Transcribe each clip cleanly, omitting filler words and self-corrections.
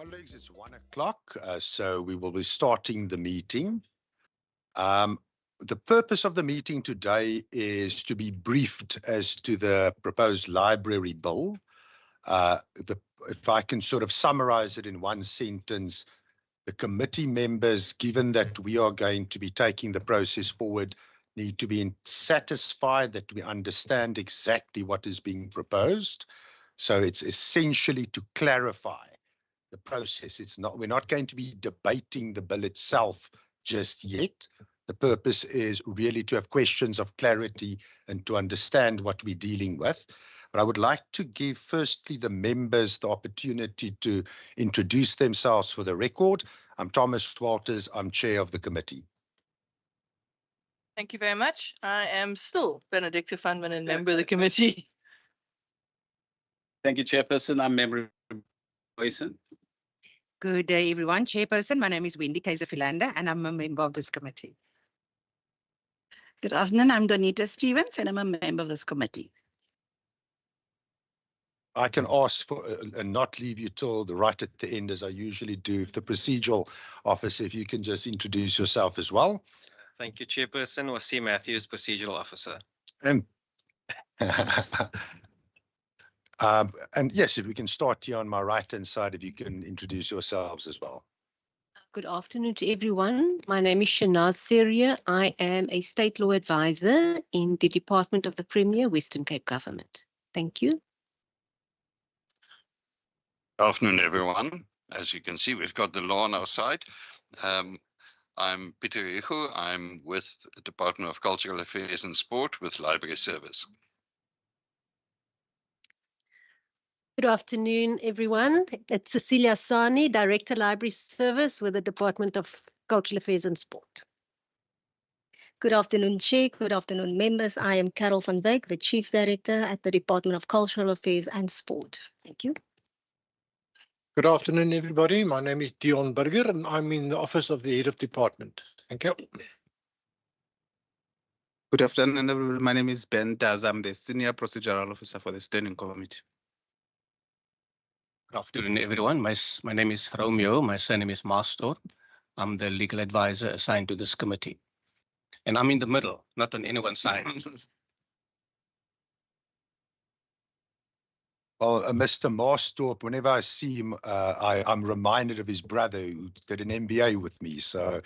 Colleagues, it's 1 o'clock, so we will be starting the meeting. The purpose of the meeting today is to be briefed as to the proposed library bill. If I can sort of summarize it in one sentence, the committee members, given that we are going to be taking the process forward, need to be satisfied that we understand exactly what is being proposed. So it's essentially to clarify the process. We're not going to be debating the bill itself just yet. The purpose is really to have questions of clarity and to understand what we're dealing with. But I would like to give firstly the members the opportunity to introduce themselves for the record. I'm Thomas Walters, I'm chair of the committee. Thank you very much. I am still Benedicta Fundman and member of the committee. Thank you, Chairperson. I'm member Boyson. Good day, everyone. Chairperson, my name is Wendy Kaiser-Philander, and I'm a member of this committee. Good afternoon. I'm Donita Stevens, and I'm a member of this committee. I can ask for and not leave you till the right at the end, as I usually do. If the procedural officer, if you can just introduce yourself as well. Thank you, Chairperson. Wasim Matthews, procedural officer. And yes, if we can start here on my right-hand side, if you can introduce yourselves as well. Good afternoon to everyone. My name is Shanaz Seria. I am a state law advisor in the Department of the Premier, Western Cape Government. Thank you. Good afternoon, everyone. As you can see, we've got the law on our side. I'm Peter Ihu. I'm with the Department of Cultural Affairs and Sport with Library Service. Good afternoon, everyone. It's Cecilia Sani, Director Library Service with the Department of Cultural Affairs and Sport. Good afternoon, Chair. Good afternoon, members. I am Carol van Wyk, the Chief Director at the Department of Cultural Affairs and Sport. Thank you. Good afternoon, everybody. My name is Dion Burger, and I'm in the Office of the Head of Department. Thank you. Good afternoon, everyone. My name is Ben Daz. I'm the Senior Procedural Officer for the Standing Committee. Good afternoon, everyone. My name is Romeo. My surname is Mastor. I'm the legal advisor assigned to this committee. And I'm in the middle, not on anyone's side. Well, Mr. Marstorp, whenever I see him, I'm reminded of his brother who did an MBA with me. So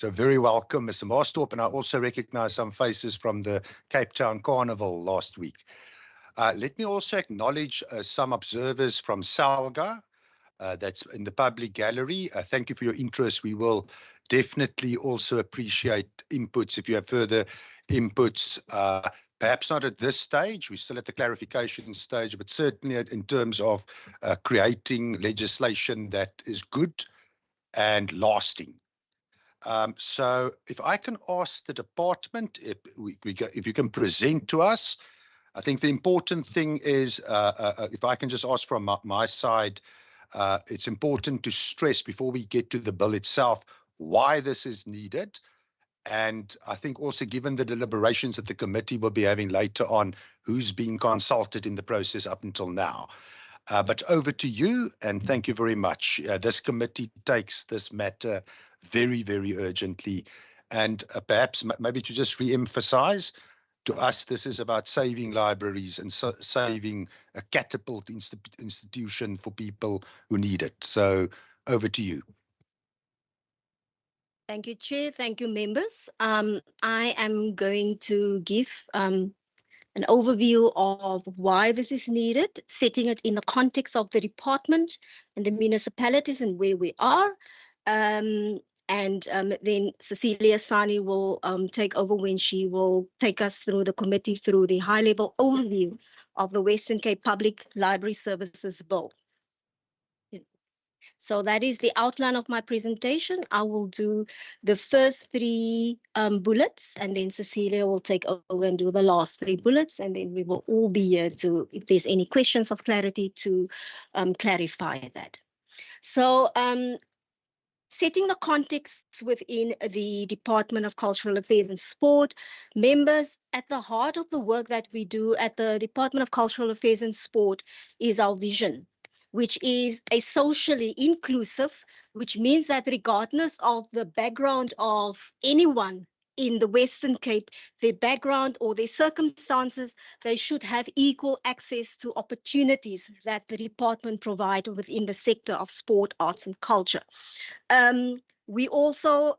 very welcome, Mr. Marstorp. And I also recognize some faces from the Cape Town Carnival last week. Let me also acknowledge some observers from Salga that's in the public gallery. Thank you for your interest. We will definitely also appreciate inputs if you have further inputs. Perhaps not at this stage, we're still at the clarification stage, but certainly in terms of creating legislation that is good and lasting. So if I can ask the department, if you can present to us, I think the important thing is, if I can just ask from my side, it's important to stress before we get to the bill itself, why this is needed. And I think also given the deliberations that the committee will be having later on, who's been consulted in the process up until now. But over to you, and thank you very much. This committee takes this matter very, very urgently. And perhaps maybe to just re-emphasize, to us, this is about saving libraries and saving a catapult institution for people who need it. So over to you. Thank you, Chair. Thank you, members. I am going to give an overview of why this is needed, setting it in the context of the department and the municipalities and where we are. And then Cecilia Sani will take over when she will take us through the committee through the high-level overview of the Western Cape Public Library Services Bill. So that is the outline of my presentation. I will do the first three bullets, and then Cecilia will take over and do the last three bullets, and then we will all be here to, if there's any questions of clarity, to clarify that. So setting the context within the Department of Cultural Affairs and Sport, members, at the heart of the work that we do at the Department of Cultural Affairs and Sport is our vision, which is a socially inclusive, which means that regardless of the background of anyone in the Western Cape, their background or their circumstances, they should have equal access to opportunities that the department provide within the sector of sport, arts and culture. We also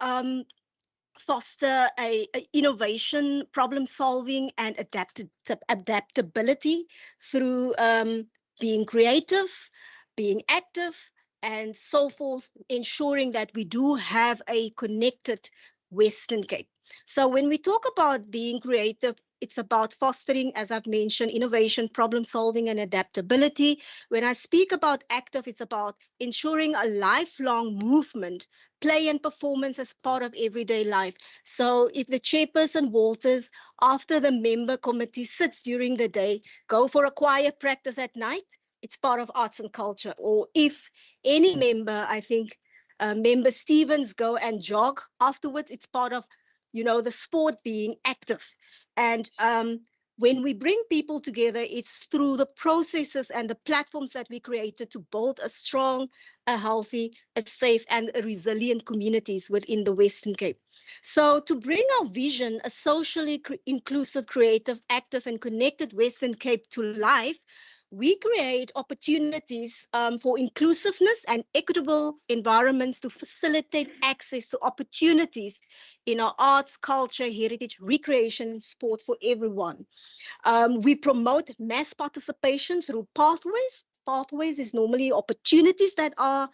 foster a innovation, problem solving and adaptability through being creative, being active and so forth, ensuring that we do have a connected Western Cape. So when we talk about being creative, it's about fostering, as I've mentioned, innovation, problem solving and adaptability. When I speak about active, it's about ensuring a lifelong movement, play and performance as part of everyday life. So if the chairperson Walters, after the member committee sits during the day, go for a choir practice at night, it's part of arts and culture. Or if any member, I think member Stevens, go and jog afterwards, it's part of, you know, the sport being active. And when we bring people together, it's through the processes and the platforms that we created to build a strong, a healthy, a safe and a resilient communities within the Western Cape. So to bring our vision, a socially inclusive, creative, active and connected Western Cape to life, we create opportunities for inclusiveness and equitable environments to facilitate access to opportunities in our arts, culture, heritage, recreation, and sport for everyone. We promote mass participation through pathways. Pathways is normally opportunities that are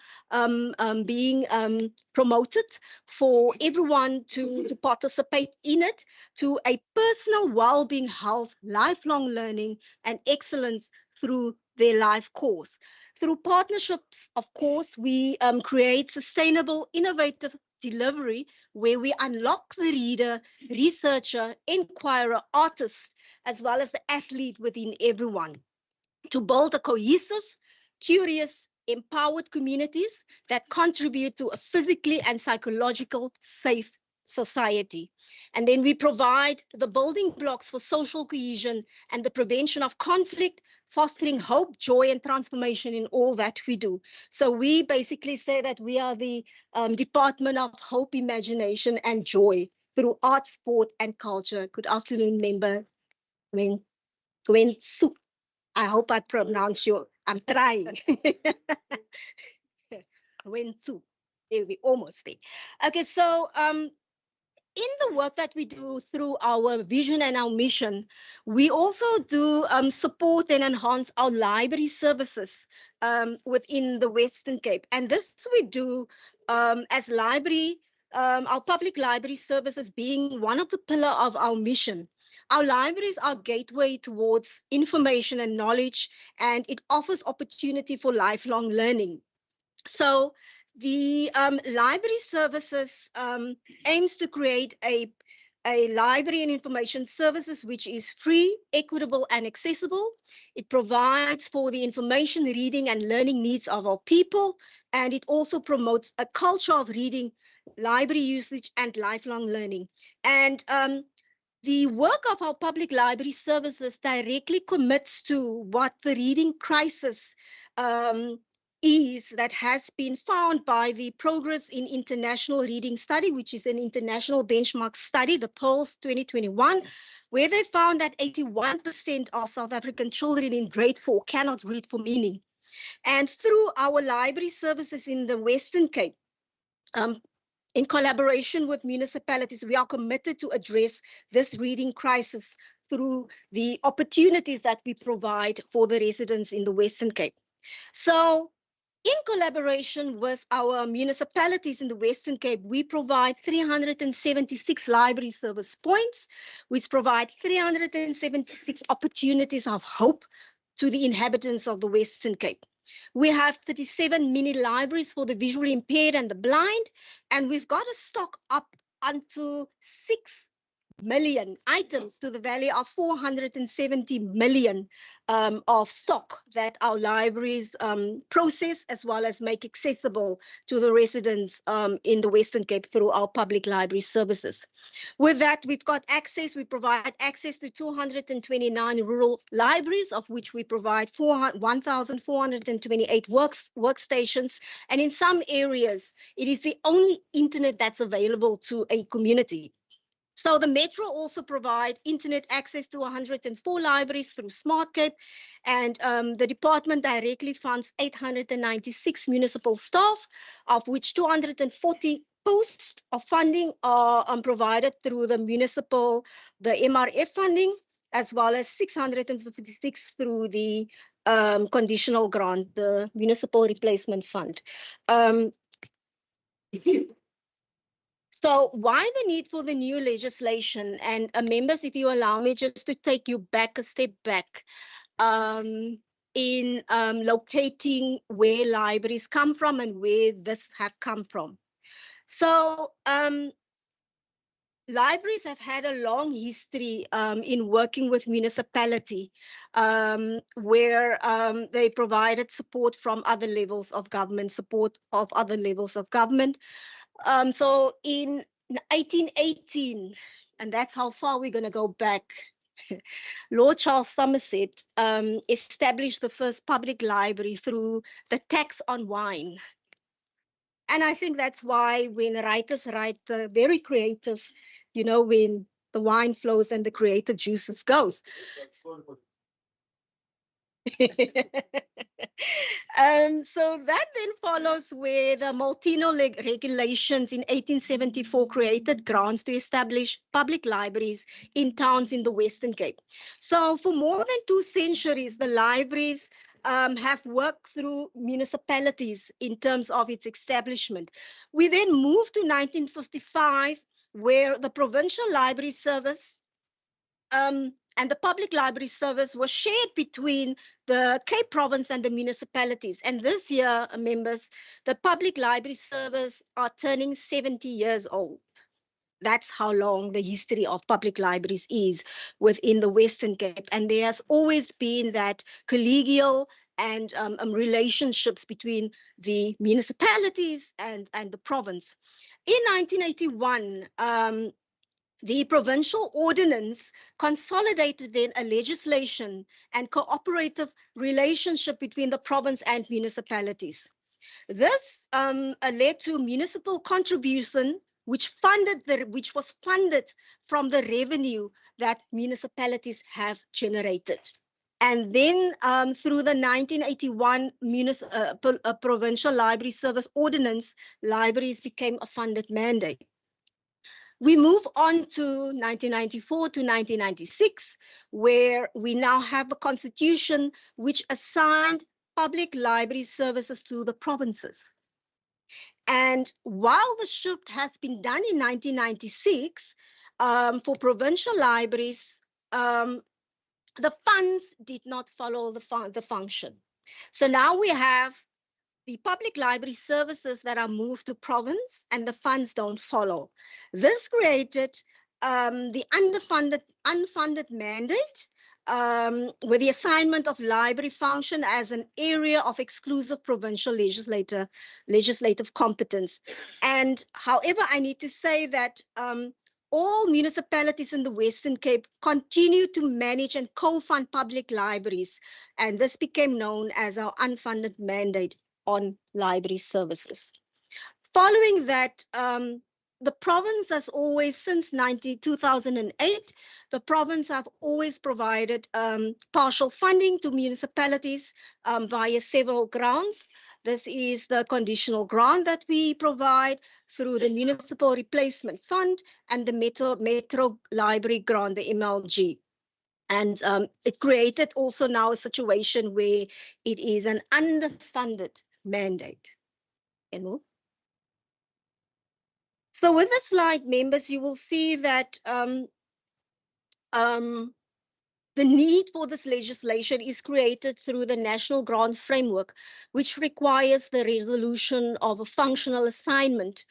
being promoted for everyone to participate in it, to a personal well-being, health, lifelong learning, and excellence through their life course. Through partnerships, of course, we create sustainable, innovative delivery where we unlock the reader, researcher, inquirer, artist, as well as the athlete within everyone to build a cohesive, curious, empowered communities that contribute to a physically and psychological safe society. And then we provide the building blocks for social cohesion and the prevention of conflict, fostering hope, joy, and transformation in all that we do. So we basically say that we are the Department of Hope, Imagination, and Joy through art, sport, and culture. Good afternoon, member Gwen Su. I hope I pronounce you. I'm trying. Gwen Su. There we almost there. Okay, so in the work that we do through our vision and our mission, we also do support and enhance our library services within the Western Cape. And this we do as library, our public library services being one of the pillars of our mission. Our libraries are gateway towards information and knowledge, and it offers opportunity for lifelong learning. So the library services aims to create a library and information services which is free, equitable, and accessible. It provides for the information, reading, and learning needs of our people, and it also promotes a culture of reading, library usage, and lifelong learning. And the work of our public library services directly commits to what the reading crisis is that has been found by the Progress in International Reading Study, which is an international benchmark study, the PEARLS 2021, where they found that 81% of South African children in grade 4 cannot read for meaning. And through our library services in the Western Cape, in collaboration with municipalities, we are committed to address this reading crisis through the opportunities that we provide for the residents in the Western Cape. So in collaboration with our municipalities in the Western Cape, we provide 376 library service points, which provide 376 opportunities of hope to the inhabitants of the Western Cape. We have 37 mini libraries for the visually impaired and the blind, and we've got a stock up unto 6 million items to the value of 470 million of stock that our libraries process as well as make accessible to the residents in the Western Cape through our public library services. With that, we've got access. We provide access to 229 rural libraries, of which we provide 1,428 workstations. And in some areas, it is the only internet that's available to a community. So the Metro also provide internet access to 104 libraries through SmartCape, and the department directly funds 896 municipal staff, of which 240 posts of funding are provided through the MRF funding, as well as 656 through the conditional grant, the Municipal Replacement Fund. So why the need for the new legislation? And members, if you allow me just to take you back a step back in locating where libraries come from and where this have come from. So libraries have had a long history in working with municipality, where they provided support from other levels of government, So in 1818, and that's how far we're going to go back, Lord Charles Somerset established the first public library through the tax on wine. And I think that's why when writers write the very creative, you know, when the wine flows and the creative juices goes. So that then follows where the Maltino regulations in 1874 created grants to establish public libraries in towns in the Western Cape. So for more than 2 centuries, the libraries have worked through municipalities in terms of its establishment. We then moved to 1955, where the Provincial Library Service and the public library service was shared between the Cape Province and the municipalities. And this year, members, the public library service are turning 70 years old. That's how long the history of public libraries is within the Western Cape. And there has always been that collegial and relationships between the municipalities and the province. In 1981, the provincial ordinance consolidated then a legislation and cooperative relationship between the province and municipalities. This led to municipal contribution, which was funded from the revenue that municipalities have generated. And then through the 1981 Provincial Library Service Ordinance, libraries became a funded mandate. We move on to 1994 to 1996, where we now have a constitution which assigned public library services to the provinces. And while the shift has been done in 1996 for provincial libraries, the funds did not follow the function. So now we have the public library services that are moved to province and the funds don't follow. This created the unfunded mandate with the assignment of library function as an area of exclusive provincial legislative competence. And however, I need to say that all municipalities in the Western Cape continue to manage and co-fund public libraries, and this became known as our unfunded mandate on library services. Following that, the province has always, since 2008, the province have always provided partial funding to municipalities via several grants. This is the conditional grant that we provide through the Municipal Replacement Fund and the Metro Library Grant, the MLG. And it created also now a situation where it is an underfunded mandate. So with the slide, members, you will see that the need for this legislation is created through the National Grant Framework, which requires the resolution of a functional assignment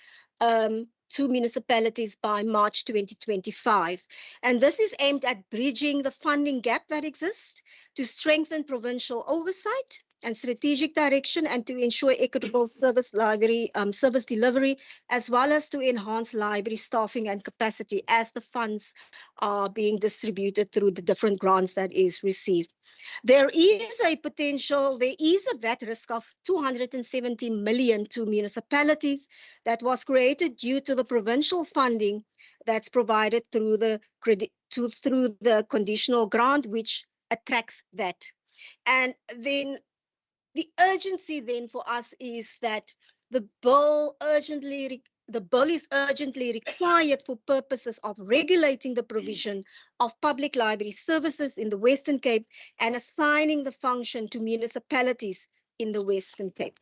to municipalities by March 2025. And this is aimed at bridging the funding gap that exists to strengthen provincial oversight and strategic direction and to ensure equitable service delivery, as well as to enhance library staffing and capacity as the funds are being distributed through the different grants that is received. There is a VAT risk of 270 million to municipalities that was created due to the provincial funding that's provided through the conditional grant, which attracts that. And then the urgency then for us is that the bill is urgently required for purposes of regulating the provision of public library services in the Western Cape and assigning the function to municipalities in the Western Cape.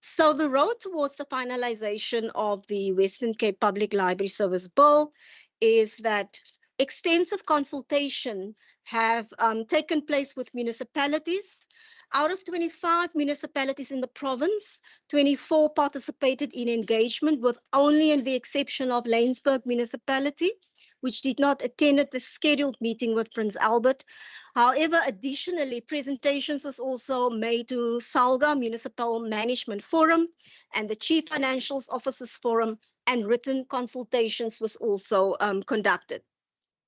So the road towards the finalization of the Western Cape Public Library Service Bill is that extensive consultation have taken place with municipalities. Out of 25 municipalities in the province, 24 participated in engagement, with only the exception of Laingsburg municipality, which did not attend the scheduled meeting with Prince Albert. However, additionally, presentations was also made to SALGA Municipal Management Forum and the Chief Financial Officers Forum, and written consultations was also conducted.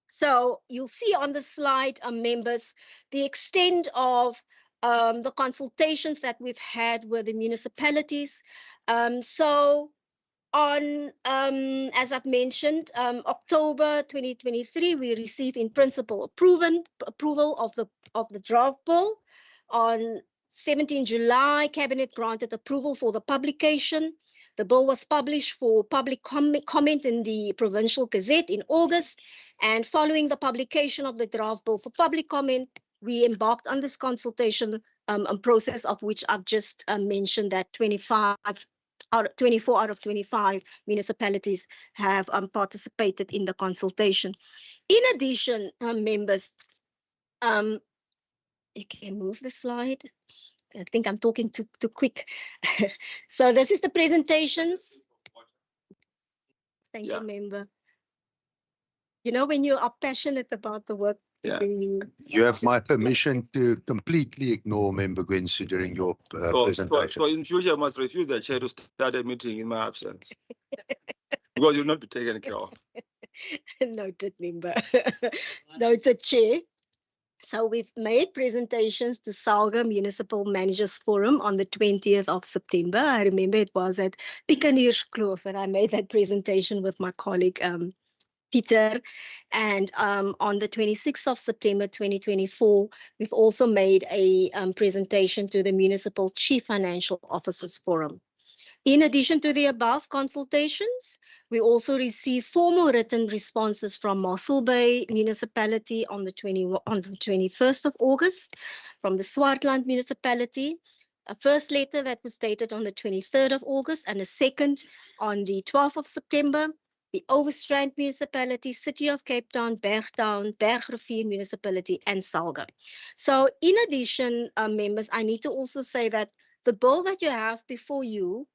So you'll see on the slide, members, the extent of the consultations that we've had with the municipalities. So on, as I've mentioned, October 2023, we received in principle approval of the draft bill. On 17 July, Cabinet granted approval for the publication. The bill was published for public comment in the Provincial Gazette in August, and following the publication of the draft bill for public comment, we embarked on this consultation process, of which I've just mentioned that 24 out of 25 municipalities have participated in the consultation. In addition, members, you can move the slide. I think I'm talking too quick. So this is the presentations. Thank you, member. You know, when you are passionate about the work, you have my permission to completely ignore Member Gwensu during your presentation. So in future, I must refuse the chair to start a meeting in my absence. Because you'll not be taken care of. Noted, member. Noted, chair. So we've made presentations to SALGA Municipal Managers Forum on the 20th of September. I remember it was at Pikkenierskloof, and I made that presentation with my colleague, Peter. And on the 26th of September 2024, we've also made a presentation to the Municipal Chief Financial Officers Forum. In addition to the above consultations, we also received formal written responses from Mossel Bay Municipality on the 21st of August, from the Swartland Municipality, a first letter that was dated on the 23rd of August, and a second on the 12th of September, the Oversight Municipality, City of Cape Town, Bergtown, Bergrivier Municipality, and SALGA. So in addition, members, I need to also say that the bill that you have before you,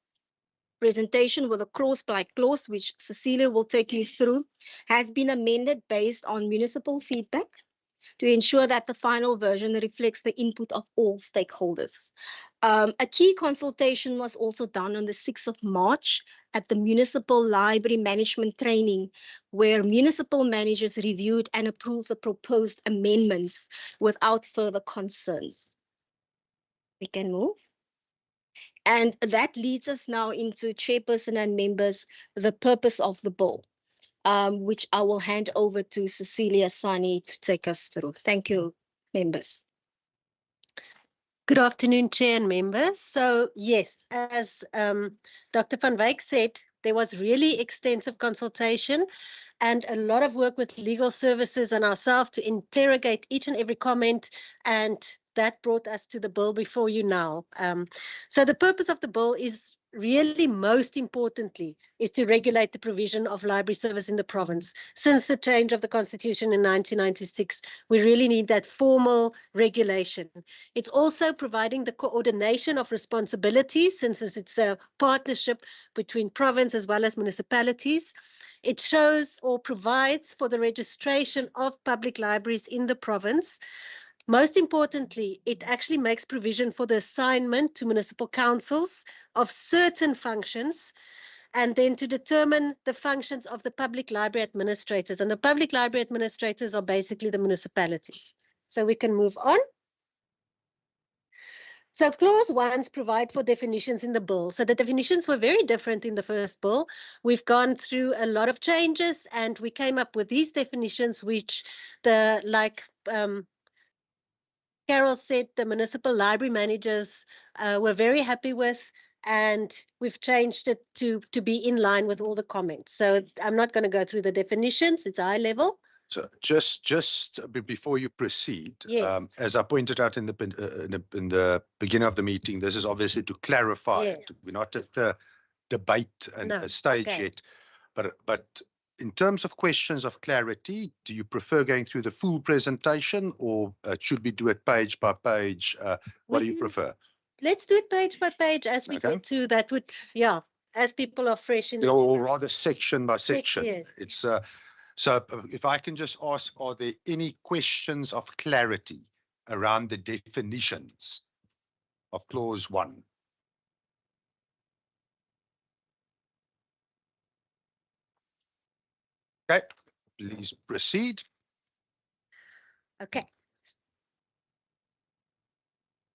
presentation with a clause by clause, which Cecilia will take you through, has been amended based on municipal feedback to ensure that the final version reflects the input of all stakeholders. A key consultation was also done on the 6th of March at the Municipal Library Management Training, where municipal managers reviewed and approved the proposed amendments without further concerns. We can move. And that leads us now into chairperson and members, the purpose of the bill, which I will hand over to Cecilia Sani to take us through. Thank you, members. Good afternoon, Chair and members. So yes, as Dr. van Wyk said, there was really extensive consultation and a lot of work with legal services and ourselves to interrogate each and every comment, and that brought us to the bill before you now. So the purpose of the bill is really most importantly is to regulate the provision of library service in the province. Since the change of the constitution in 1996, we really need that formal regulation. It's also providing the coordination of responsibilities, since it's a partnership between province as well as municipalities. It shows or provides for the registration of public libraries in the province. Most importantly, it actually makes provision for the assignment to municipal councils of certain functions, and then to determine the functions of the public library administrators. And the public library administrators are basically the municipalities. So we can move on. So clause 1 provide for definitions in the bill. So the definitions were very different in the first bill. We've gone through a lot of changes and we came up with these definitions, which Carol said the municipal library managers were very happy with, and we've changed it to be in line with all the comments. So I'm not going to go through the definitions, it's high level. So just before you proceed, Yes. as I pointed out in the beginning of the meeting, this is obviously to clarify. Yes. We're not at the debate and No, stage okay. yet, but in terms of questions of clarity, do you prefer going through the full presentation, or should we do it page by page? What do you prefer? Let's do it page by page as we Okay. get to that. Would, yeah, as people are fresh in. Or rather section by section. Yes. It's so if I can just ask, are there any questions of clarity around the definitions of clause 1? Okay, please proceed. Okay.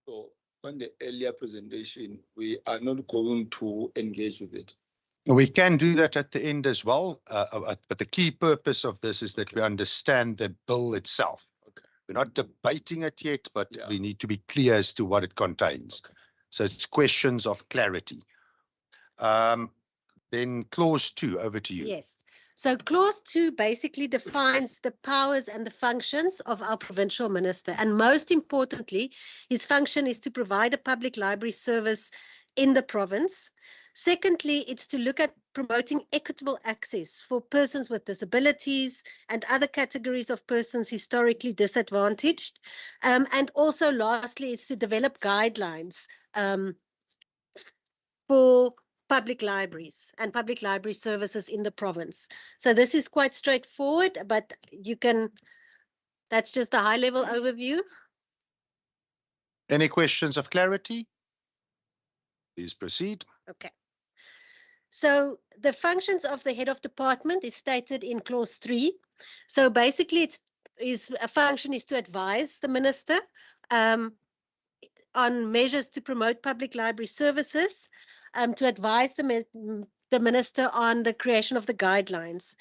So on the earlier presentation, we are not going to engage with it. We can do that at the end as well, but the key purpose of this is that we understand the bill itself. Okay. We're not debating it yet, but Yeah. we need to be clear as to what it contains. Okay. So it's questions of clarity. Then clause 2, over to you. Yes. So clause 2 basically defines the powers and the functions of our provincial minister. And most importantly, his function is to provide a public library service in the province. Secondly, it's to look at promoting equitable access for persons with disabilities and other categories of persons historically disadvantaged. And also lastly, it's to develop guidelines for public libraries and public library services in the province. So this is quite straightforward, but that's just a high level overview. Any questions of clarity? Please proceed. Okay. So the functions of the head of department is stated in clause 3. So basically a function is to advise the minister on measures to promote public library services, to advise the minister on the creation of the guidelines.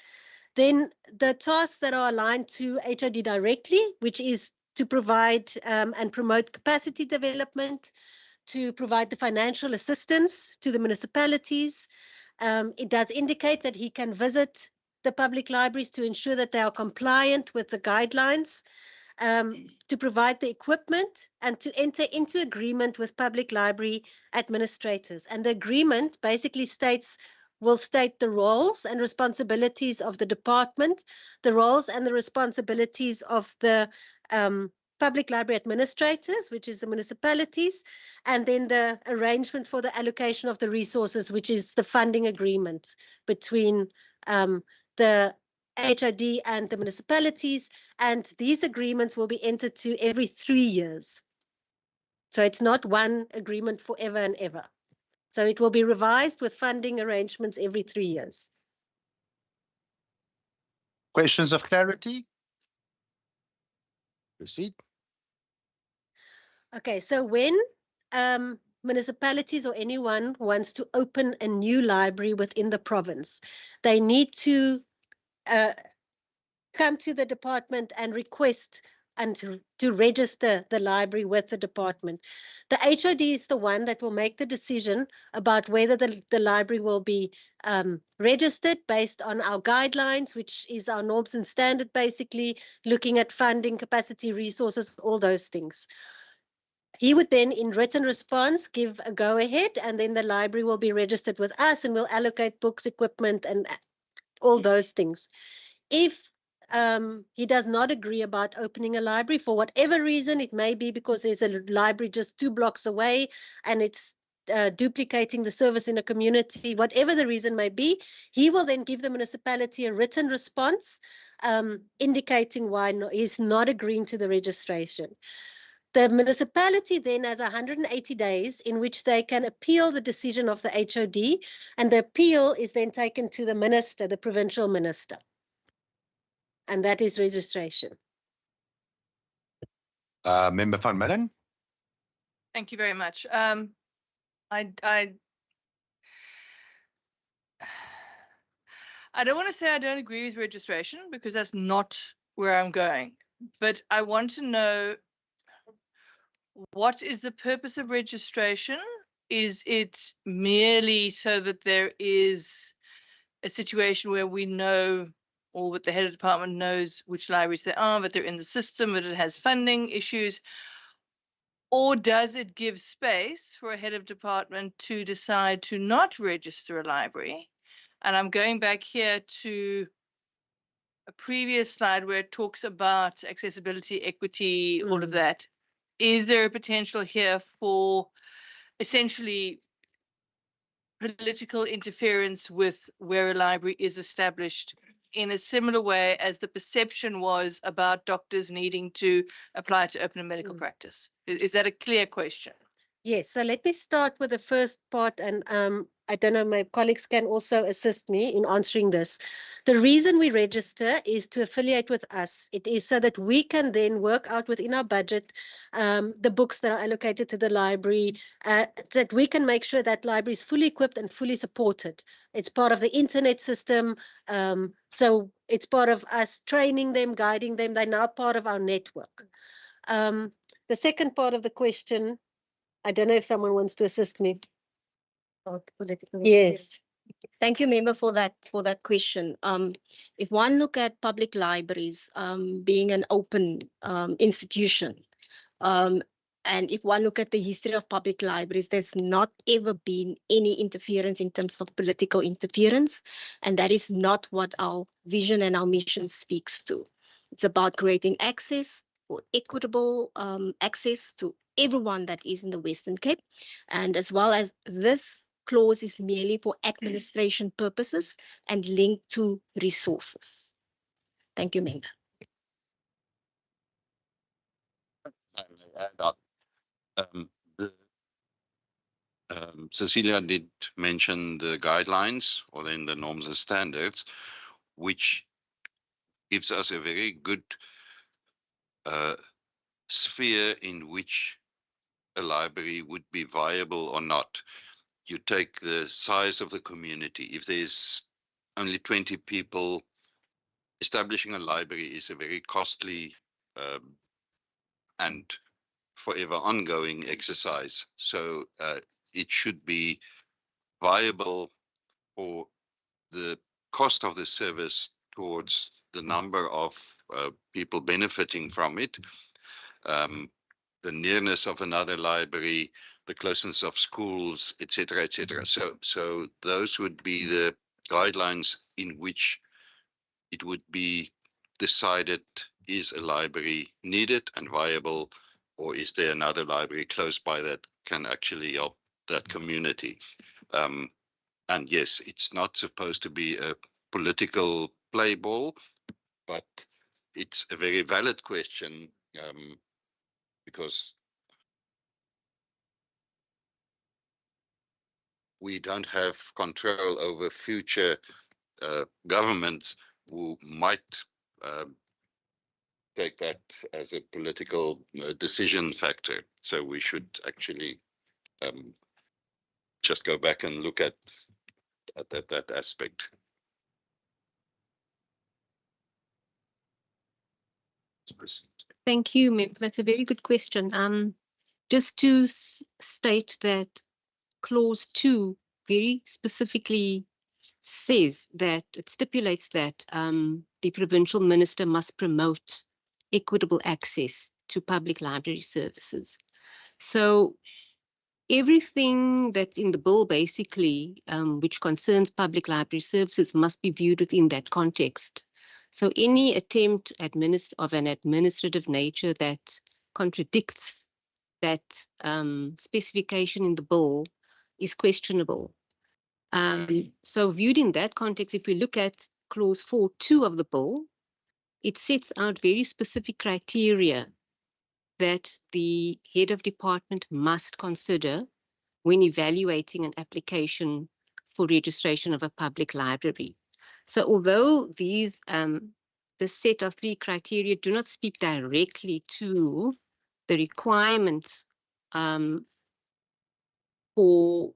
Then the tasks that are aligned to HOD directly, which is to provide and promote capacity development, to provide the financial assistance to the municipalities. It does indicate that he can visit the public libraries to ensure that they are compliant with the guidelines, to provide the equipment, and to enter into agreement with public library administrators. And the agreement basically will state the roles and responsibilities of the department, the roles and the responsibilities of the public library administrators, which is the municipalities, and then the arrangement for the allocation of the resources, which is the funding agreement between the HOD and the municipalities. And these agreements will be entered to every 3 years. So it's not one agreement forever and ever. So it will be revised with funding arrangements every 3 years. Questions of clarity? Proceed. Okay, so when municipalities or anyone wants to open a new library within the province, they need to come to the department and request and to register the library with the department. The HOD is the one that will make the decision about whether the library will be registered based on our guidelines, which is our norms and standard, basically looking at funding, capacity, resources, all those things. he would then, in written response, give a go-ahead, and then the library will be registered with us, and we'll allocate books, equipment, and all those things. If he does not agree about opening a library for whatever reason, it may be because there's a library just 2 blocks away and it's duplicating the service in a community, whatever the reason may be, he will then give the municipality a written response indicating why he's not agreeing to the registration. The municipality then has 180 days in which they can appeal the decision of the HOD, and the appeal is then taken to the minister, the provincial minister. And that is registration. Member van Midden. Thank you very much. I don't want to say I don't agree with registration because that's not where I'm going. But I want to know, what is the purpose of registration? Is it merely so that there is a situation where we know, or what the head of department knows, which libraries there are, that they're in the system, that it has funding issues? Or does it give space for a head of department to decide to not register a library? And I'm going back here to a previous slide where it talks about accessibility, equity, all of that. Is there a potential here for essentially political interference with where a library is established, in a similar way as the perception was about doctors needing to apply to open a medical practice? Is that a clear question? Yes, so let me start with the first part, and I don't know, my colleagues can also assist me in answering this. The reason we register is to affiliate with us. It is so that we can then work out within our budget the books that are allocated to the library, that we can make sure that library is fully equipped and fully supported. It's part of the internet system, so it's part of us training them, guiding them. They're now part of our network. The second part of the question, I don't know if someone wants to assist me. Yes. Thank you, Member, for that question. If one look at public libraries being an open institution, and if one look at the history of public libraries, there's not ever been any interference in terms of political interference, and that is not what our vision and our mission speaks to. It's about creating access, or equitable access to everyone that is in the Western Cape, and as well as this clause is merely for administration purposes and linked to resources. Thank you, Member. Cecilia did mention the guidelines, or then the norms and standards, which gives us a very good sphere in which a library would be viable or not. You take the size of the community. If there's only 20 people, establishing a library is a very costly and forever ongoing exercise. So it should be viable for the cost of the service towards the number of people benefiting from it, the nearness of another library, the closeness of schools, etc., etc. So those would be the guidelines in which it would be decided, is a library needed and viable, or is there another library close by that can actually help that community? And yes, it's not supposed to be a political play ball, but it's a very valid question, because we don't have control over future governments who might take that as a political decision factor. So we should actually just go back and look at that aspect. Thank you, Member. That's a very good question. Just to state that Clause 2 very specifically says that it stipulates that the provincial minister must promote equitable access to public library services. So everything that's in the bill, basically, which concerns public library services, must be viewed within that context. So any attempt of an administrative nature that contradicts that specification in the bill is questionable. So viewed in that context, if we look at clause 4.2 of the bill, it sets out very specific criteria that the head of department must consider when evaluating an application for registration of a public library. So although these the set of 3 criteria do not speak directly to the requirement for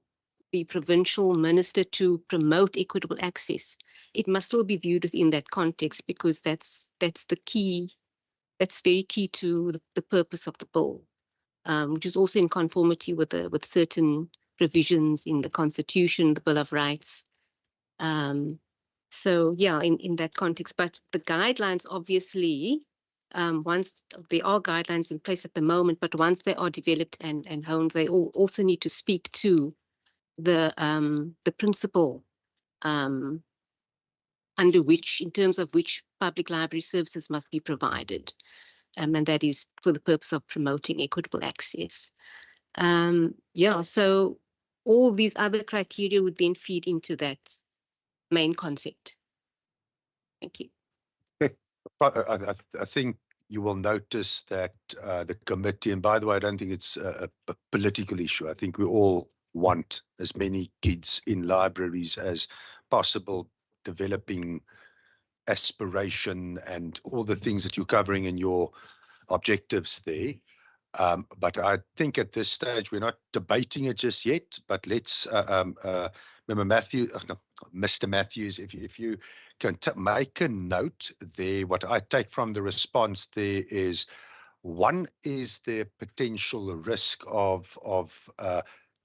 the provincial minister to promote equitable access, it must still be viewed within that context, because that's the key. That's very key to the purpose of the bill, which is also in conformity with certain provisions in the Constitution, the Bill of Rights. So yeah, in that context, but the guidelines, obviously, once there are guidelines in place at the moment, but once they are developed and honed, they also need to speak to the principle under which, in terms of which public library services must be provided, and that is for the purpose of promoting equitable access. Yeah, so all these other criteria would then feed into that main concept. Thank you. I think you will notice that the committee, and by the way, I don't think it's a political issue. I think we all want as many kids in libraries as possible, developing aspiration and all the things that you're covering in your objectives there. But I think at this stage, we're not debating it just yet, but let's remember Mr. Matthews, if you can make a note there, what I take from the response there is, one is the potential risk of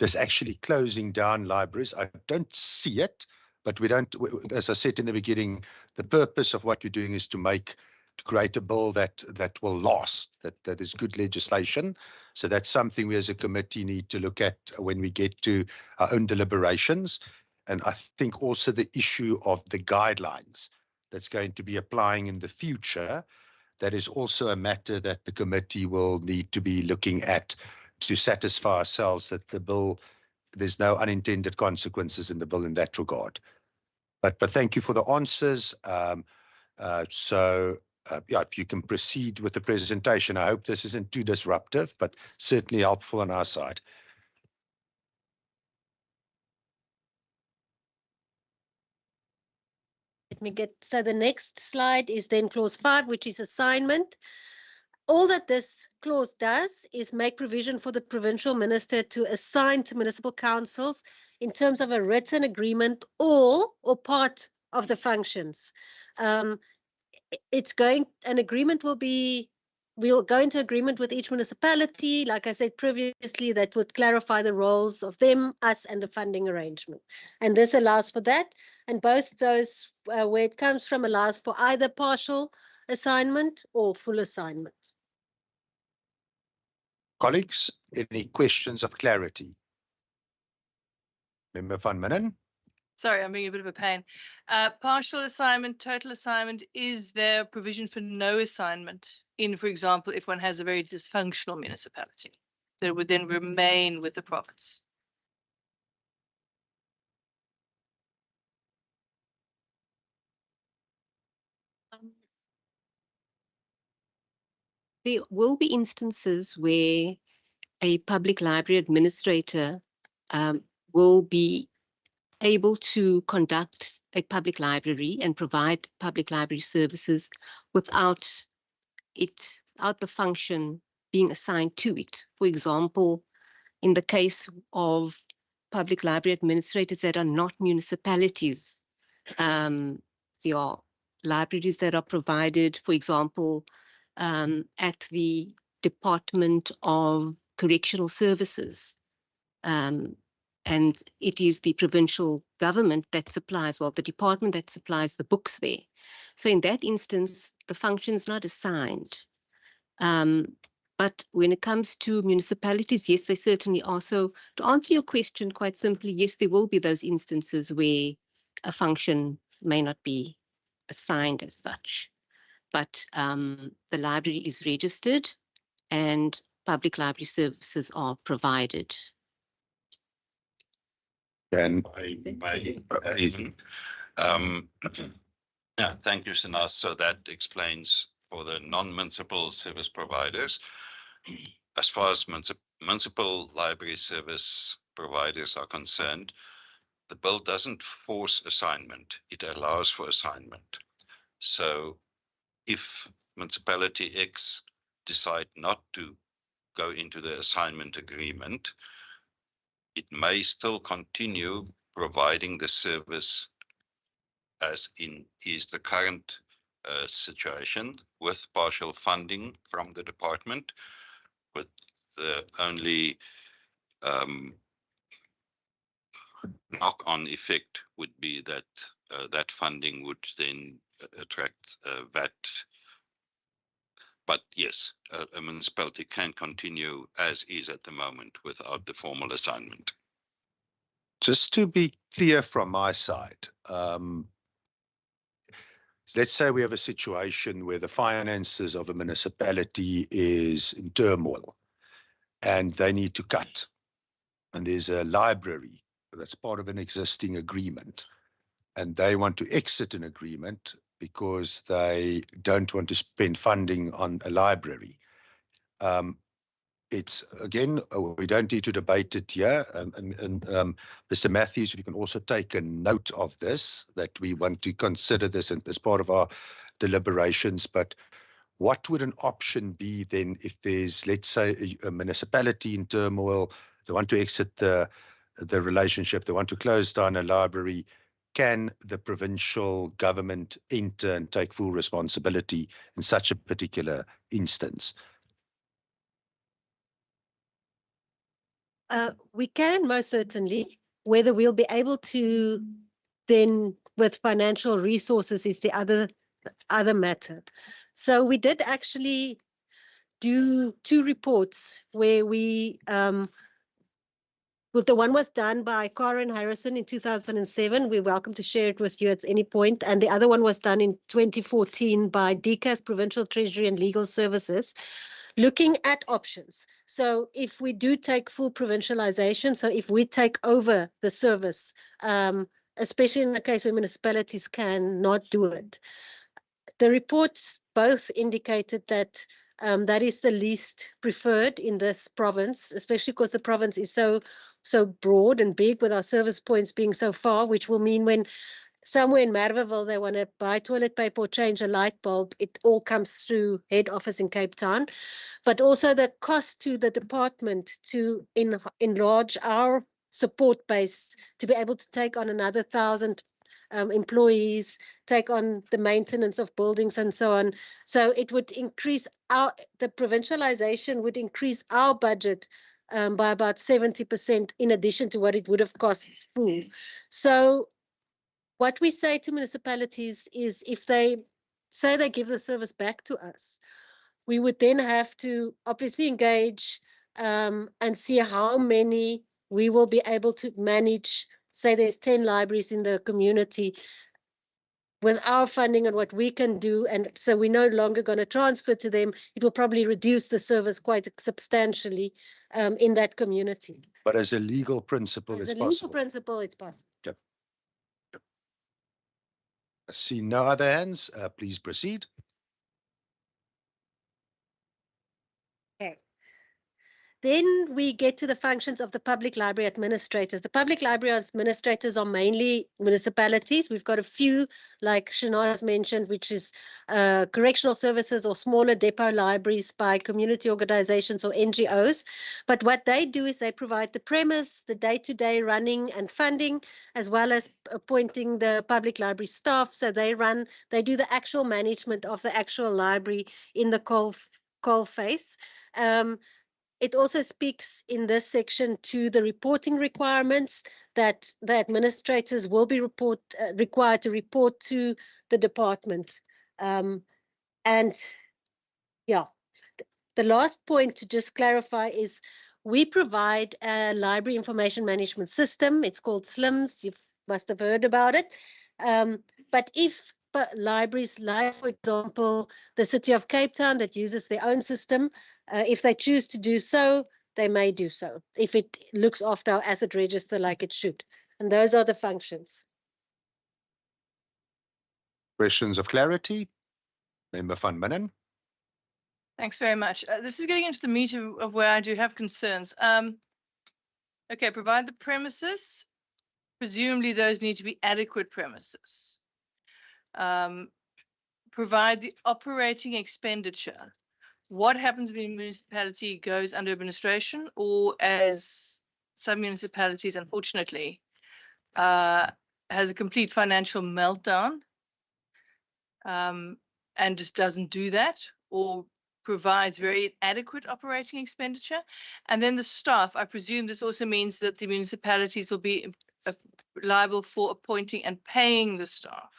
this actually closing down libraries. I don't see it, but we don't, as I said in the beginning, the purpose of what you're doing is to create a bill that will last, that is good legislation. So that's something we as a committee need to look at when we get to our own deliberations. And I think also the issue of the guidelines that's going to be applying in the future, that is also a matter that the committee will need to be looking at to satisfy ourselves that the bill, there's no unintended consequences in the bill in that regard. But thank you for the answers. Yeah, if you can proceed with the presentation. I hope this isn't too disruptive, but certainly helpful on our side. So the next slide is then clause 5, which is assignment. All that this clause does is make provision for the provincial minister to assign to municipal councils, in terms of a written agreement, all or part of the functions. An agreement we'll go into agreement with each municipality. Like I said previously, that would clarify the roles of them, us, and the funding arrangement. And this allows for that. And both those, where it comes from, allows for either partial assignment or full assignment. Colleagues, any questions of clarity? Member van Minnen? Sorry, I'm being a bit of a pain. Partial assignment, total assignment, is there provision for no assignment in, for example, if one has a very dysfunctional municipality that would then remain with the province? There will be instances where a public library administrator will be able to conduct a public library and provide public library services without the function being assigned to it. For example, in the case of public library administrators that are not municipalities, there are libraries that are provided, for example, at the Department of Correctional Services. And it is the provincial government that supplies, well, the department that supplies the books there. So in that instance, the function is not assigned. But when it comes to municipalities, yes, they certainly are. So to answer your question quite simply, yes, there will be those instances where a function may not be assigned as such. But the library is registered and public library services are provided. And yeah, thank you, Sinas. So that explains for the non-municipal service providers. As far as municipal library service providers are concerned, the bill doesn't force assignment, it allows for assignment. So if municipality X decide not to go into the assignment agreement, it may still continue providing the service as is the current situation, with partial funding from the department, with the only knock-on effect would be that that funding would then attract VAT. But yes, a municipality can continue as is at the moment without the formal assignment. just to be clear from my side, let's say we have a situation where the finances of a municipality is in turmoil and they need to cut. And there's a library that's part of an existing agreement and they want to exit an agreement because they don't want to spend funding on a library. It's, again, we don't need to debate it here. And Mr. Matthews, if you can also take a note of this, that we want to consider this as part of our deliberations. But what would an option be then if there's, let's say, a municipality in turmoil, they want to exit the relationship, they want to close down a library? Can the provincial government enter and take full responsibility in such a particular instance? We can most certainly. Whether we'll be able to then with financial resources is the other matter. So we did actually do 2 reports where we well, the one was done by Karen Harrison in 2007. We're welcome to share it with you at any point. And the other one was done in 2014 by DCAS, Provincial Treasury and Legal Services, looking at options. So if we do take full provincialization, so if we take over the service, especially in a case where municipalities cannot do it, the reports both indicated that that is the least preferred in this province, especially because the province is so broad and big, with our service points being so far, which will mean when somewhere in Merweville they want to buy toilet paper or change a light bulb, it all comes through head office in Cape Town. But also the cost to the department to enlarge our support base to be able to take on another 1,000 employees, take on the maintenance of buildings and so on. So it would increase the provincialization would increase our budget by about 70% in addition to what it would have cost full. So what we say to municipalities is if they say they give the service back to us, we would then have to obviously engage and see how many we will be able to manage. Say there's 10 libraries in the community with our funding and what we can do. And so we're no longer going to transfer to them. It will probably reduce the service quite substantially in that community. But as a legal principle, it's possible. As a legal principle, it's possible. Yep. Yep. I see no other hands. Please proceed. Okay. Then we get to the functions of the public library administrators. The public library administrators are mainly municipalities. We've got a few, like Shanaaz mentioned, which is correctional services or smaller depot libraries by community organizations or NGOs. But what they do is they provide the premise, the day-to-day running and funding, as well as appointing the public library staff. So they do the actual management of the actual library in the coal face. It also speaks in this section to the reporting requirements that the administrators will be required to report to the department. And yeah, the last point to just clarify is we provide a library information management system. It's called SLIMS. You must have heard about it. But if libraries like, for example, the City of Cape Town that uses their own system, if they choose to do so, they may do so if it looks after our asset register like it should. And those are the functions. Questions of clarity? Member van Minnen. Thanks very much. This is getting into the meat of where I do have concerns. Okay, provide the premises. Presumably those need to be adequate premises. Provide the operating expenditure. What happens when a municipality goes under administration, or as some municipalities, unfortunately, has a complete financial meltdown and just doesn't do that, or provides very adequate operating expenditure? And then the staff, I presume this also means that the municipalities will be liable for appointing and paying the staff.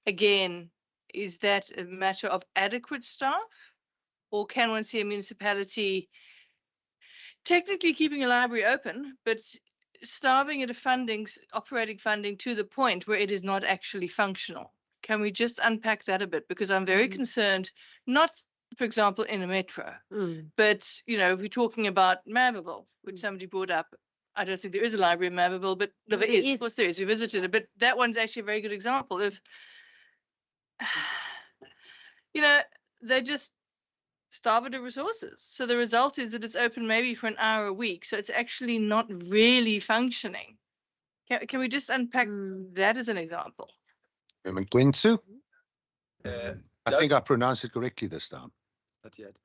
Again, is that a matter of adequate staff, or can one see a municipality technically keeping a library open, but starving it of operating funding to the point where it is not actually functional? Can we just unpack that a bit? Because I'm very concerned, not, for example, in a metro, but, you know, if we're talking about Mabbeville, which somebody brought up, I don't think there is a library in Mabbeville, but there is. Of course there is. We visited it, but that one's actually a very good example of, you know, they just starve it of resources. So the result is that it's open maybe for an hour a week. So it's actually not really functioning. Can we just unpack that as an example? Mqwensu? I think I pronounced it correctly this time. Not yet.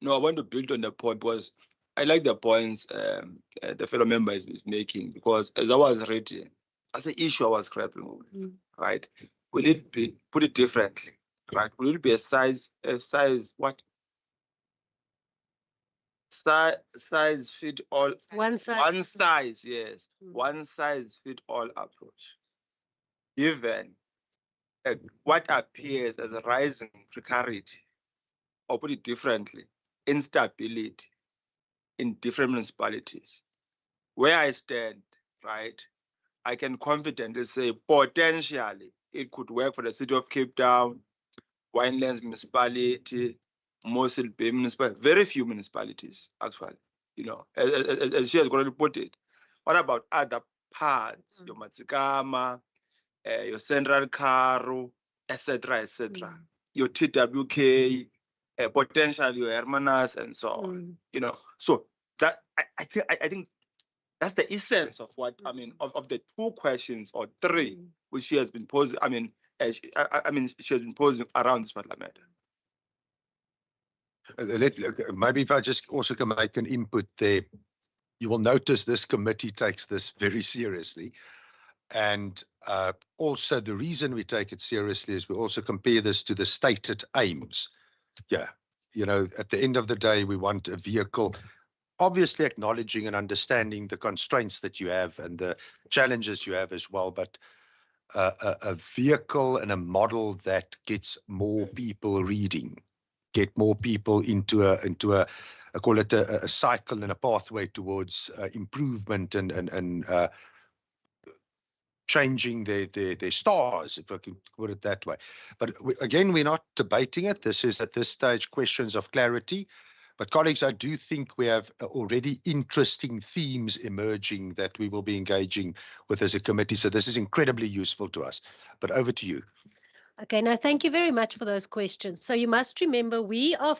No, I want to build on the point because I like the points the fellow member is making, because as I was reading, as an issue I was grappling with, right? Will it be, put it differently, right? Will it be a size what? Size fit all. One size. One size, yes. One size fit all approach. Given what appears as a rising precarity, or put it differently, instability in different municipalities. Where I stand, right, I can confidently say potentially it could work for the City of Cape Town, Winelands municipality, Mossel Bay municipality, very few municipalities, actually, you know, as she has already put it. What about other parts, your Matsikama, your Central Karoo, etc., etc., your TWK, potentially your Hermanas, and so on, you know? So that I think that's the essence of what I mean of the two questions or three which she has been posing. I mean, she has been posing around this matter. Maybe if I just also can make an input there, you will notice this committee takes this very seriously. And also the reason we take it seriously is we also compare this to the stated aims. Yeah, you know, at the end of the day, we want a vehicle, obviously acknowledging and understanding the constraints that you have and the challenges you have as well, but a vehicle and a model that gets more people reading, get more people into a I call it a cycle and a pathway towards improvement and changing their stars, if I can put it that way. But again, we're not debating it. This is at this stage questions of clarity. But colleagues, I do think we have already interesting themes emerging that we will be engaging with as a committee. So this is incredibly useful to us. But over to you. Okay, now thank you very much for those questions. So you must remember we are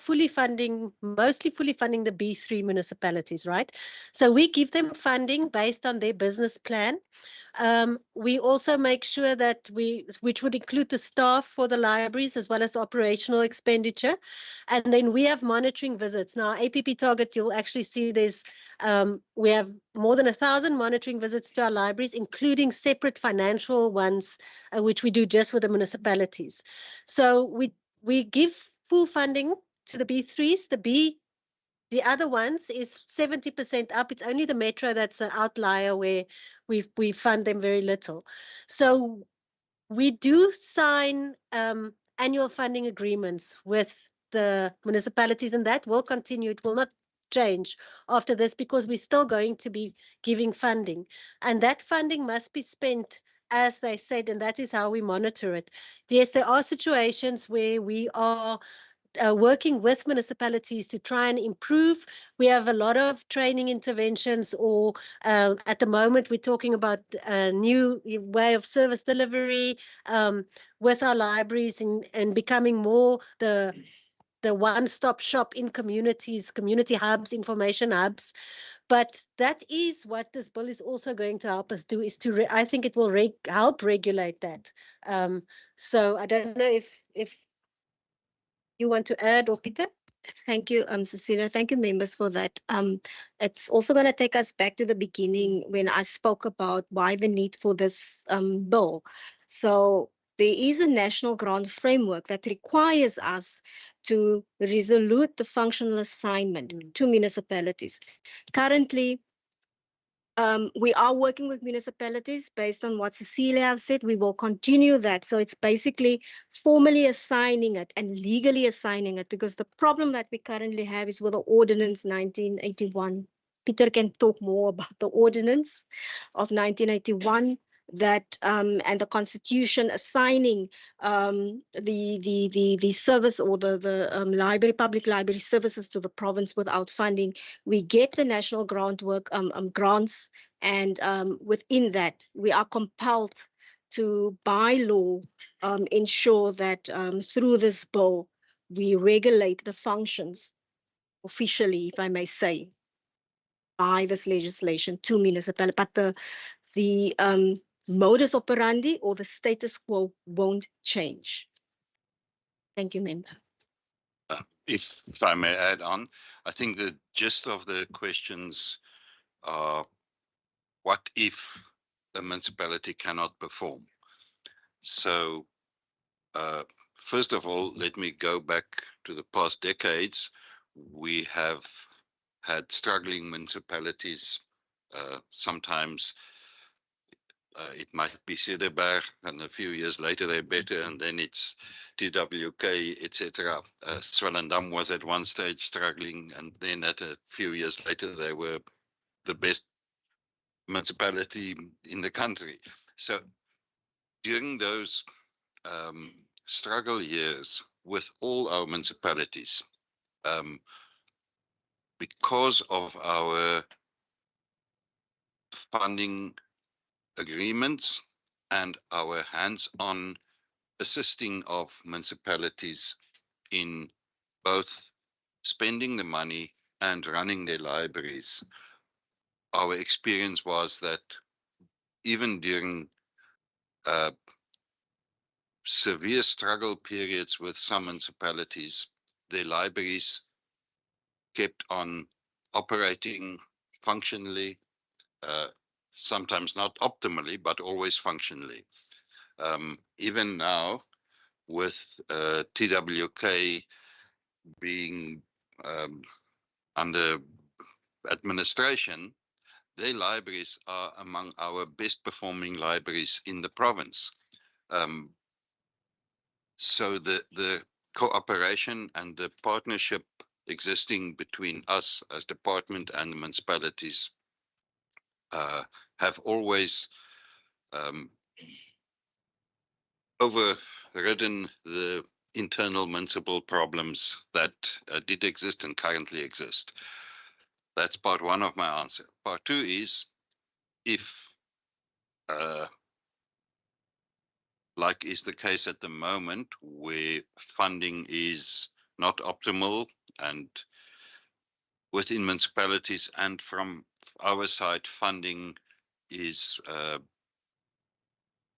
mostly fully funding the B3 municipalities, right? So we give them funding based on their business plan. We also make sure that which would include the staff for the libraries as well as the operational expenditure. And then we have monitoring visits. Now, APP target, you'll actually see we have more than 1,000 monitoring visits to our libraries, including separate financial ones, which we do just with the municipalities. So we give full funding to the B3s. The other ones is 70% up. It's only the metro that's an outlier where we fund them very little. So we do sign annual funding agreements with the municipalities, and that will continue. It will not change after this because we're still going to be giving funding, and that funding must be spent as they said, and that is how we monitor it. Yes, there are situations where we are working with municipalities to try and improve. We have a lot of training interventions, or at the moment we're talking about a new way of service delivery with our libraries and becoming more the one-stop shop in communities, community hubs, information hubs. But that is what this bill is also going to help us do, is to, I think it will help regulate that. So I don't know if you want to add, or Peter? Thank you, Cecilia. Thank you, members, for that. It's also going to take us back to the beginning when I spoke about why the need for this bill. So there is a national grant framework that requires us to resolute the functional assignment to municipalities. Currently, we are working with municipalities based on what Cecilia have said. We will continue that. So it's basically formally assigning it and legally assigning it, because the problem that we currently have is with the Ordinance 1981. Peter can talk more about the Ordinance of 1981 that and the Constitution assigning the service, or the public library services to the province without funding. We get the national grant work grants, and within that we are compelled to, by law, ensure that through this bill we regulate the functions officially, if I may say, by this legislation to municipalities. But the modus operandi or the status quo won't change. Thank you, member. If I may add on, I think the gist of the questions are, what if a municipality cannot perform? So first of all, let me go back to the past decades. We have had struggling municipalities. Sometimes it might be Cederberg, and a few years later they're better, and then it's TWK, etc. Swellendam was at one stage struggling, and then at a few years later they were the best municipality in the country. So during those struggle years with all our municipalities, because of our funding agreements and our hands-on assisting of municipalities in both spending the money and running their libraries, our experience was that even during severe struggle periods with some municipalities, their libraries kept on operating functionally, sometimes not optimally, but always functionally. Even now, with TWK being under administration, their libraries are among our best performing libraries in the province. So the cooperation and the partnership existing between us as department and the municipalities have always overridden the internal municipal problems that did exist and currently exist. That's part one of my answer. Part two is, if like is the case at the moment, where funding is not optimal, and within municipalities and from our side, funding is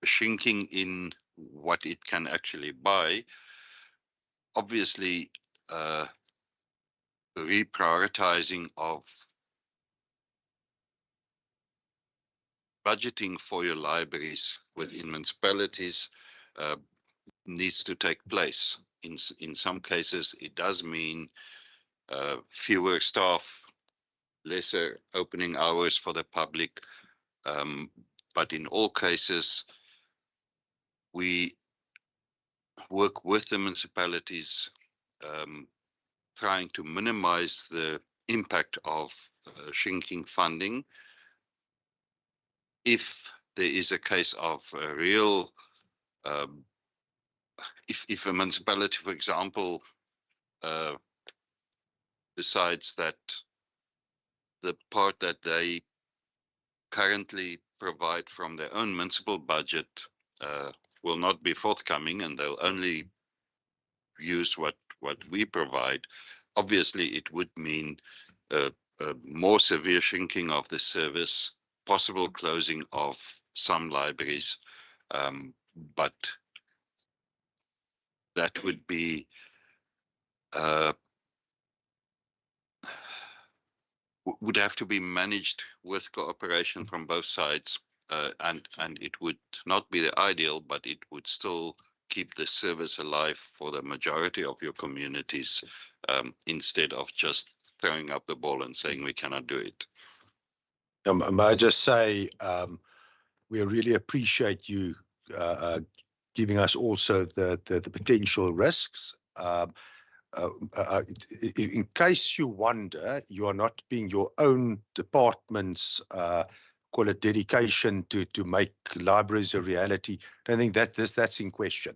shrinking in what it can actually buy, obviously reprioritizing of budgeting for your libraries within municipalities needs to take place. In some cases, it does mean fewer staff, lesser opening hours for the public, but in all cases, we work with the municipalities trying to minimize the impact of shrinking funding. If there is a case of a real, if a municipality, for example, decides that the part that they currently provide from their own municipal budget will not be forthcoming, and they'll only use what we provide, obviously it would mean a more severe shrinking of the service, possible closing of some libraries, but that would be would have to be managed with cooperation from both sides, and it would not be the ideal, but it would still keep the service alive for the majority of your communities, instead of just throwing up the ball and saying we cannot do it. May I just say, we really appreciate you giving us also the potential risks. In case you wonder, you are not being your own department's call it dedication to make libraries a reality. I don't think that that's in question.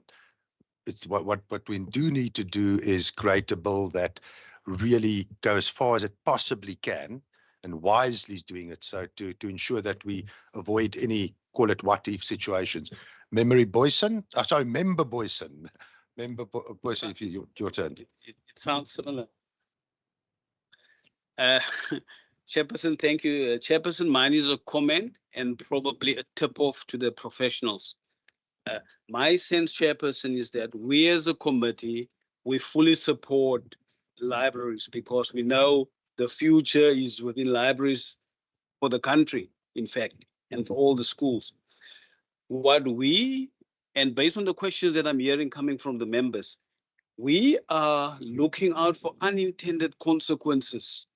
It's what we do need to do is create a bill that really goes as far as it possibly can and wisely is doing it, so to ensure that we avoid any, call it what if situations. Member Boyson, if your turn. It sounds similar. Chairperson, thank you. Chairperson, mine is a comment and probably a tip-off to the professionals. My sense, Chairperson, is that we as a committee, we fully support libraries because we know the future is within libraries for the country, in fact, and for all the schools. And based on the questions that I'm hearing coming from the members, we are looking out for unintended consequences,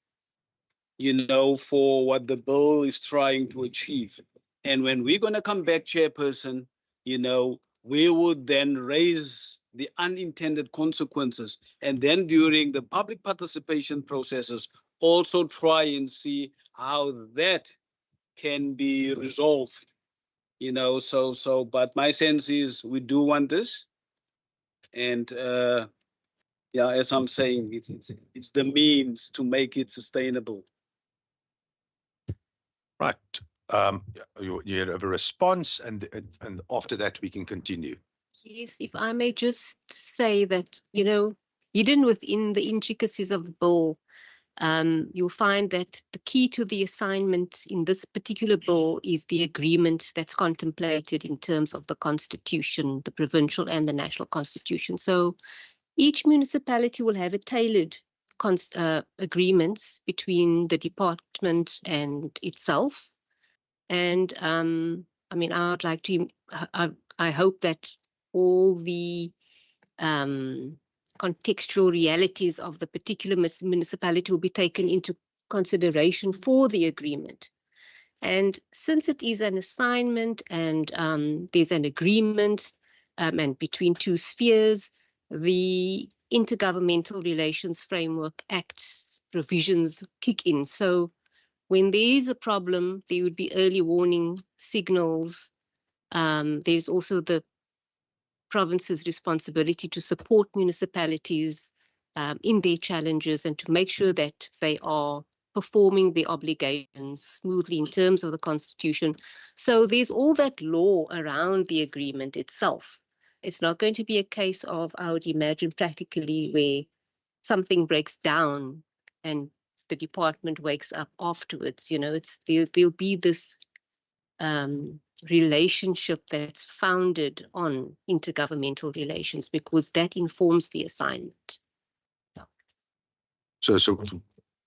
for what the bill is trying to achieve. And when we're going to come back, Chairperson, we would then raise the unintended consequences. And then during the public participation processes, also try and see how that can be resolved. But my sense is we do want this. And as I'm saying, it's the means to make it sustainable. Right. You have a response, and after that we can continue. Yes, if I may just say that, hidden within the intricacies of the bill, you'll find that the key to the assignment in this particular bill is the agreement that's contemplated in terms of the Constitution, the provincial and the national Constitution. So each municipality will have a tailored agreement between the department and itself. And I would like to, I hope that all the contextual realities of the particular municipality will be taken into consideration for the agreement. And since it is an assignment and there's an agreement and between two spheres, the Intergovernmental Relations Framework Act provisions kick in. So when there is a problem, there would be early warning signals. There's also the province's responsibility to support municipalities in their challenges and to make sure that they are performing their obligations smoothly in terms of the Constitution. So there's all that law around the agreement itself. It's not going to be a case of, I would imagine, practically where something breaks down and the department wakes up afterwards. There'll be this relationship that's founded on intergovernmental relations because that informs the assignment. So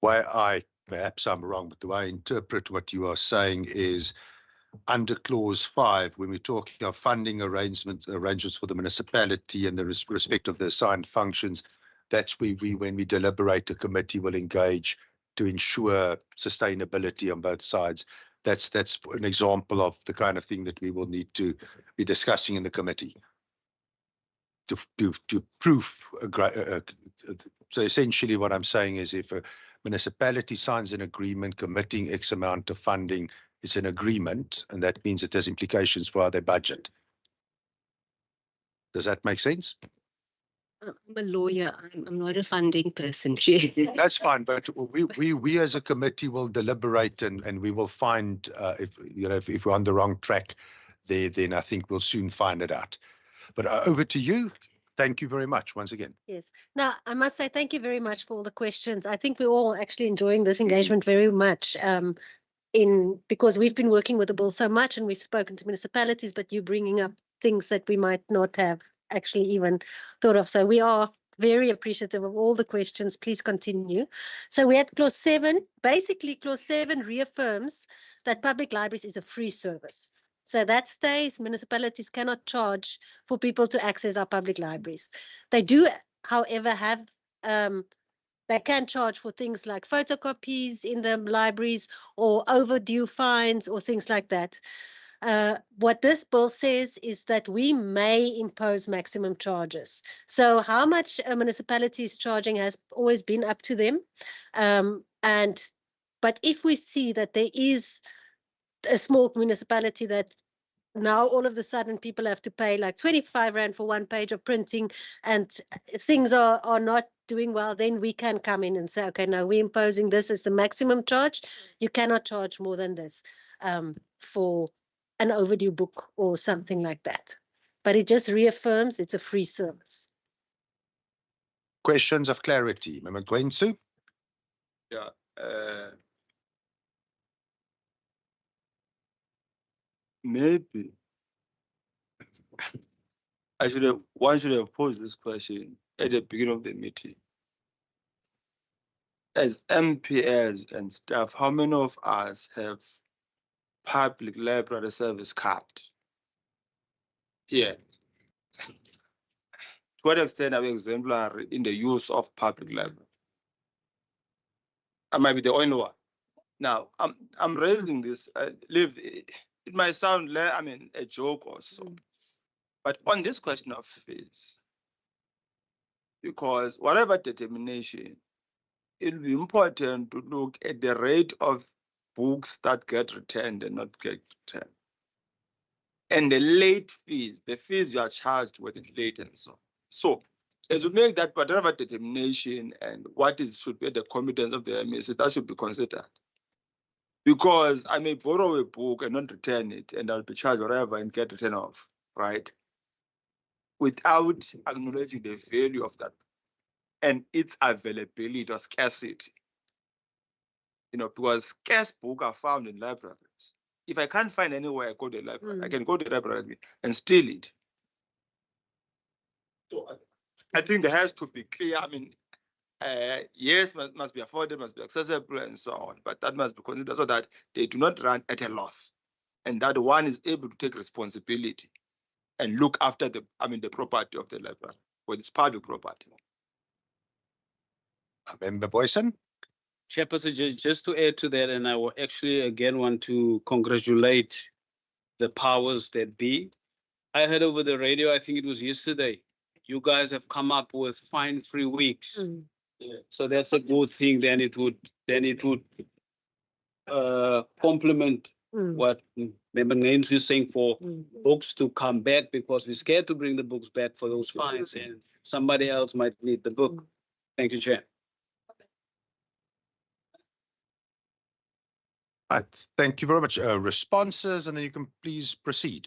why perhaps I'm wrong, but the way I interpret what you are saying is under clause 5, when we're talking of funding arrangements for the municipality and the respect of the assigned functions, that's when we deliberate, a committee will engage to ensure sustainability on both sides. That's an example of the kind of thing that we will need to be discussing in the committee. to proof. So essentially what I'm saying is if a municipality signs an agreement committing X amount of funding, it's an agreement, and that means it has implications for their budget. Does that make sense? I'm a lawyer. I'm not a funding person, Chair. That's fine, but we as a committee will deliberate and we will find if we're on the wrong track there, then I think we'll soon find it out. But over to you. Thank you very much once again. Yes. Now, I must say thank you very much for all the questions. I think we're all actually enjoying this engagement very much because we've been working with the bill so much and we've spoken to municipalities, but you're bringing up things that we might not have actually even thought of. So we are very appreciative of all the questions. Please continue. So we had clause 7. Basically, clause 7 reaffirms that public libraries is a free service. So that stays. Municipalities cannot charge for people to access our public libraries. They do, however, have they can charge for things like photocopies in the libraries or overdue fines or things like that. What this bill says is that we may impose maximum charges. So how much a municipality is charging has always been up to them. But if we see that there is a small municipality that now all of a sudden people have to pay like 25 Rand for 1 page of printing and things are not doing well, then we can come in and say, okay, no, we're imposing this as the maximum charge. You cannot charge more than this for an overdue book or something like that. But it just reaffirms it's a free service. Questions of clarity. Member Gwensu? Yeah. Maybe one should have posed this question at the beginning of the meeting. As MPs and staff, how many of us have public library service card here? To what extent are we exemplary in the use of public library? I might be the only one. Now, I'm raising this. It might sound, a joke or so, but on this question of fees, because whatever determination, it will be important to look at the rate of books that get returned and not get returned. And the late fees, the fees you are charged with it late and so on. So as we make that whatever determination and what should be the competence of the MSC, that should be considered. Because I may borrow a book and not return it, and I'll be charged whatever and get returned off, right? Without acknowledging the value of that and its availability or scarcity. Because scarce books are found in libraries. If I can't find anywhere, I go to the library. I can go to the library and steal it. So I think there has to be clear. Yes, must be affordable, must be accessible, and so on. But that must be considered so that they do not run at a loss, and that one is able to take responsibility and look after the property of the library, when it's public property. Member Boyson? Chairperson, just to add to that, and I will actually again want to congratulate the powers that be. I heard over the radio, I think it was yesterday, you guys have come up with fine-free weeks. Yeah. So that's a good thing. Then it would complement what Member Names is saying for books to come back, because we're scared to bring the books back for those fines, and somebody else might need the book. Thank you, Chair. Right. Thank you very much. Responses, and then you can please proceed.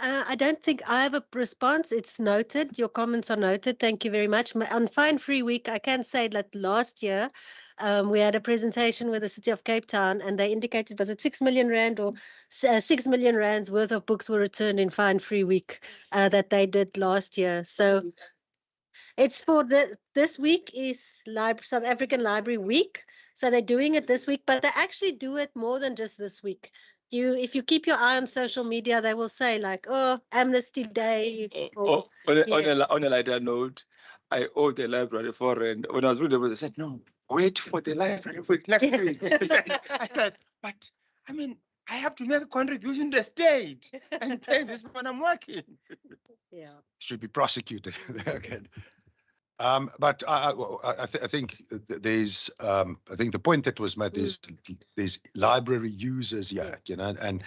I don't think I have a response. It's noted. Your comments are noted. Thank you very much. On Fine Free Week, I can say that last year we had a presentation with the City of Cape Town, and they indicated, was it 6 million Rand or 6 million Rands worth of books were returned in Fine Free Week that they did last year. So it's for this week is South African Library Week. So they're doing it this week, but they actually do it more than just this week. If you keep your eye on social media, they will say like, "Oh, Amnesty Day." On a lighter note, I owe the library for rent. When I was reading it, they said, "No, wait for the library week next week." I said, "But I have to make a contribution to the state and pay this when I'm working." Yeah. should be prosecuted. Okay. But I think there's I think the point that was made is there's library users here, you know, and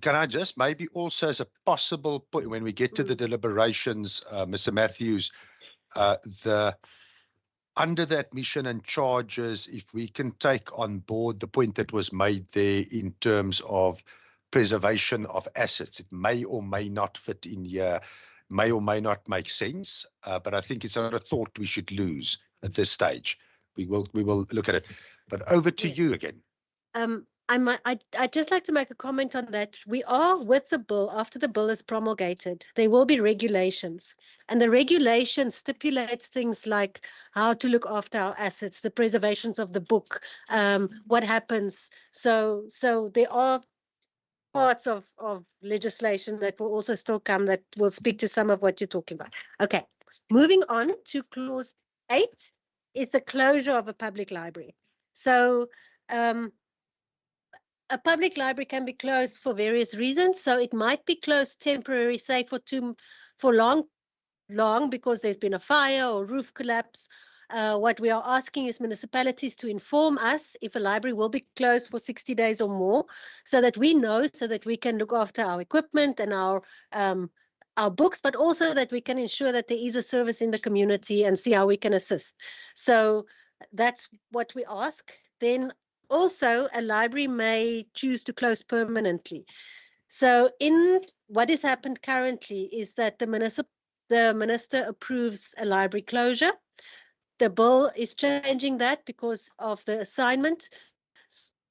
can I just maybe also as a possible point when we get to the deliberations, Mr. Matthews, the under the admission and charges, if we can take on board the point that was made there in terms of preservation of assets, it may or may not fit in here, may or may not make sense, but I think it's not a thought we should lose at this stage. We will look at it. But over to you again. I'd just like to make a comment on that. We are with the bill, after the bill is promulgated, there will be regulations. And the regulation stipulates things like how to look after our assets, the preservations of the book, what happens. So there are parts of legislation that will also still come that will speak to some of what you're talking about. Okay, moving on to clause 8 is the closure of a public library. So a public library can be closed for various reasons. So it might be closed temporary, say for long because there's been a fire or roof collapse. What we are asking is municipalities to inform us if a library will be closed for 60 days or more, so that we know, so that we can look after our equipment and our books, but also that we can ensure that there is a service in the community and see how we can assist. So that's what we ask. Then also, a library may choose to close permanently. So in what has happened currently is that the minister approves a library closure. The bill is changing that because of the assignment.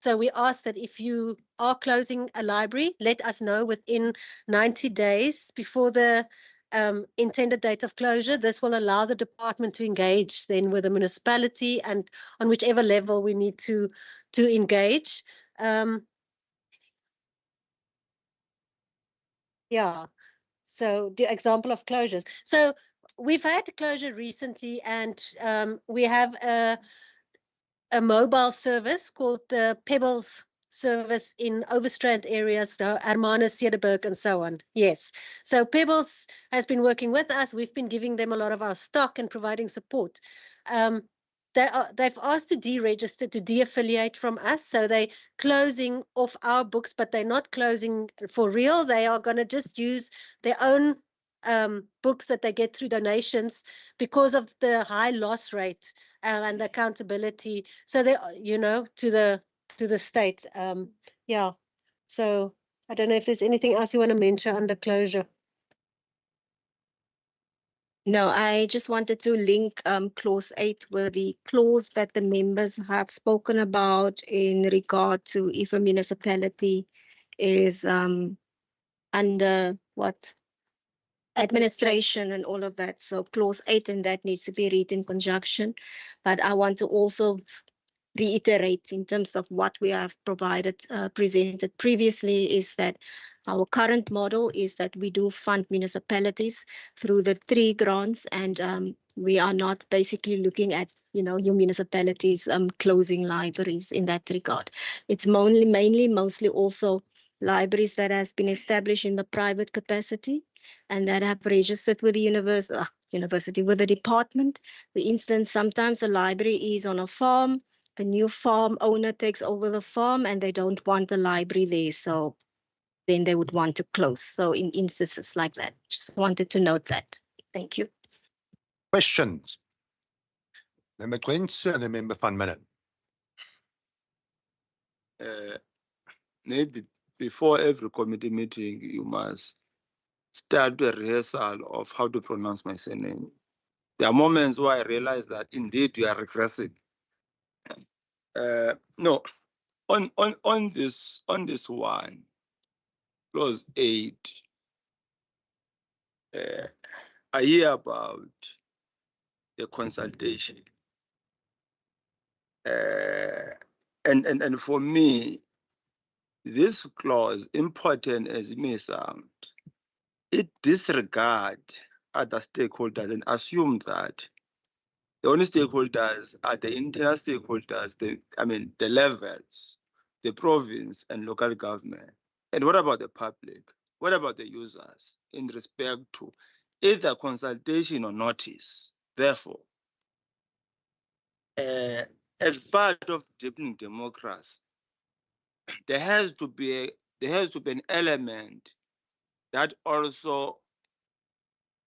So we ask that if you are closing a library, let us know within 90 days before the intended date of closure. This will allow the department to engage then with the municipality and on whichever level we need to engage. Yeah, so the example of closures. So we've had a closure recently, and we have a mobile service called the Pebbles service in Overstrand areas, the Hermanus, Cederberg, and so on. Yes. So Pebbles has been working with us. We've been giving them a lot of our stock and providing support. They've asked to deregister, to de-affiliate from us. So they're closing off our books, but they're not closing for real. They are going to just use their own books that they get through donations because of the high loss rate and the accountability. So they, you know, to the state. Yeah. So I don't know if there's anything else you want to mention under closure. No, I just wanted to link clause 8 with the clause that the members have spoken about in regard to if a municipality is under what? Administration and all of that. So clause 8 and that needs to be read in conjunction. But I want to also reiterate in terms of what we have presented previously is that our current model is that we do fund municipalities through the 3 grants, and we are not basically looking at, you know, your municipalities closing libraries in that regard. It's mostly also libraries that has been established in the private capacity and that have registered with the university, with the department. For instance, sometimes a library is on a farm, a new farm owner takes over the farm and they don't want the library there. So then they would want to close. So in instances like that, just wanted to note that. Thank you. Questions? Member Quince and then Member Van Midden. Maybe before every committee meeting, you must start a rehearsal of how to pronounce my surname. There are moments where I realize that indeed you are regressing. No, on this one, clause 8, I hear about the consultation, and for me, this clause, important as it may sound, it disregards other stakeholders and assume that the only stakeholders are the internal stakeholders, the levels, the province and local government. And what about the public? What about the users in respect to either consultation or notice? Therefore, as part of deepening democracy, there has to be an element that also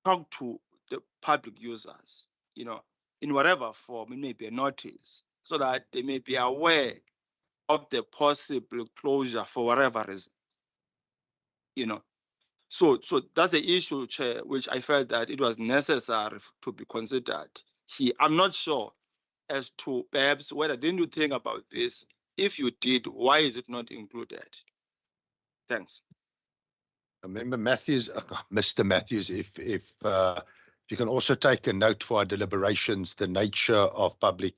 talk to the public users, in whatever form. It may be a notice, so that they may be aware of the possible closure for whatever reason. So that's the issue, Chair, which I felt that it was necessary to be considered here. I'm not sure as to perhaps whether didn't you think about this? If you did, why is it not included? Thanks. Member Matthews, Mr. Matthews, if you can also take a note for our deliberations, the nature of public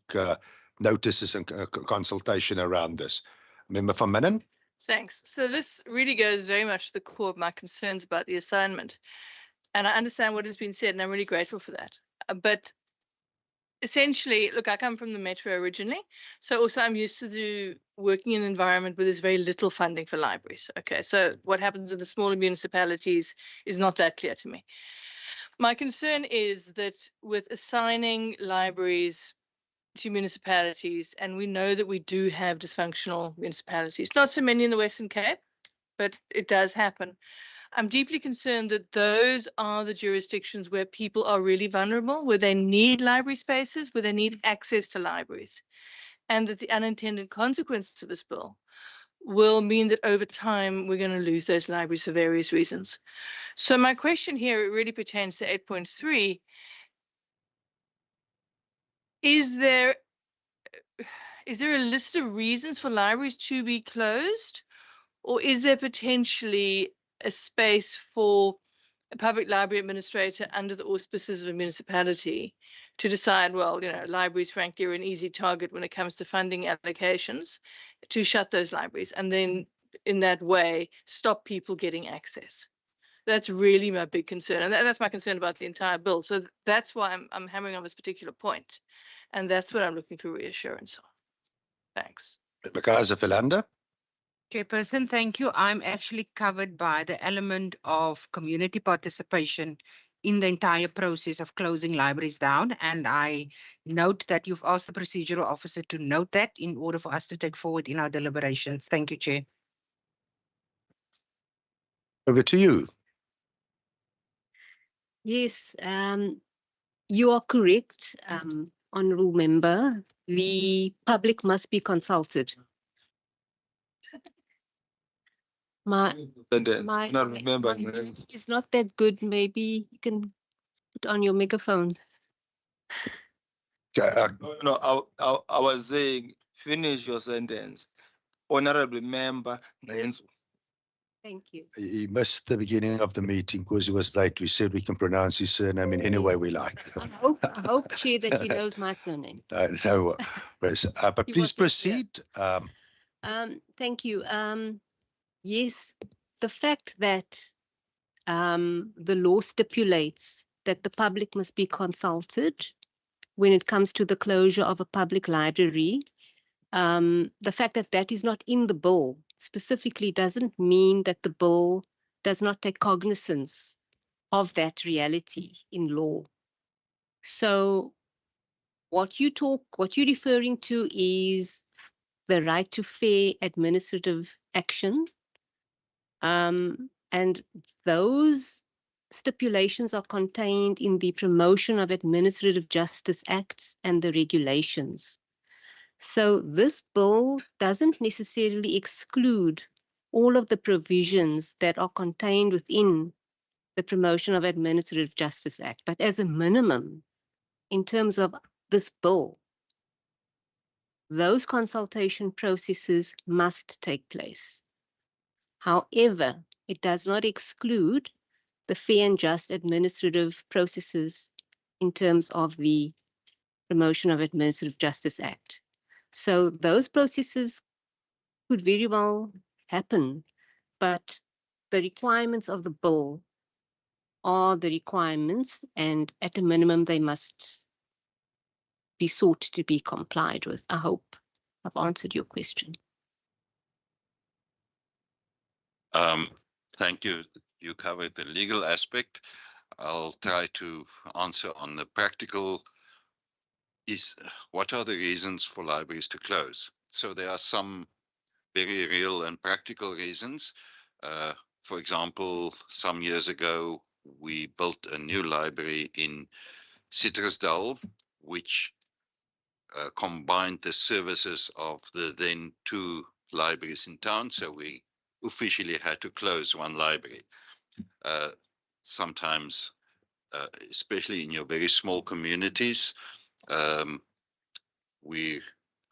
notices and consultation around this. Member van Minnen? Thanks. So this really goes very much to the core of my concerns about the assignment. And I understand what has been said, and I'm really grateful for that. But essentially, look, I come from the Metro originally. So also I'm used to working in an environment where there's very little funding for libraries. Okay, so what happens in the smaller municipalities is not that clear to me. My concern is that with assigning libraries to municipalities, and we know that we do have dysfunctional municipalities, not so many in the Western Cape, but it does happen. I'm deeply concerned that those are the jurisdictions where people are really vulnerable, where they need library spaces, where they need access to libraries, and that the unintended consequences of this bill will mean that over time we're going to lose those libraries for various reasons. So my question here, it really pertains to 8.3. Is there a list of reasons for libraries to be closed, or is there potentially a space for a public library administrator under the auspices of a municipality to decide, well, libraries frankly are an easy target when it comes to funding allocations, to shut those libraries and then in that way stop people getting access? That's really my big concern, and that's my concern about the entire bill. So that's why I'm hammering on this particular point, and that's what I'm looking for reassurance on. Thanks. Kaiser Philander? Chairperson, thank you. I'm actually covered by the element of community participation in the entire process of closing libraries down. And I note that you've asked the procedural officer to note that in order for us to take forward in our deliberations. Thank you, Chair. Over to you. Yes, you are correct, Honourable Member. The public must be consulted. My is not that good. Maybe you can put on your megaphone. No, I was saying, finish your sentence. Honorable Member Nenzu. Thank you. He missed the beginning of the meeting because he was late. We said we can pronounce his surname in any way we like. I hope, Chair, that he knows my surname. No, but please proceed. Thank you. Yes, the fact that the law stipulates that the public must be consulted when it comes to the closure of a public library, the fact that that is not in the bill specifically doesn't mean that the bill does not take cognizance of that reality in law. So what you're referring to is the right to fair administrative action. And those stipulations are contained in the Promotion of Administrative Justice Act and the regulations. So this bill doesn't necessarily exclude all of the provisions that are contained within the Promotion of Administrative Justice Act. But as a minimum, in terms of this bill, those consultation processes must take place. However, it does not exclude the fair and just administrative processes in terms of the Promotion of Administrative Justice Act. So those processes could very well happen, but the requirements of the bill are the requirements, and at a minimum, they must be sought to be complied with. I hope I've answered your question. Thank you, you covered the legal aspect. I'll try to answer on the practical. What are the reasons for libraries to close? So there are some very real and practical reasons. For example, some years ago, we built a new library in Citrusdal, which combined the services of the then two libraries in town. So we officially had to close one library. Sometimes, especially in your very small communities, we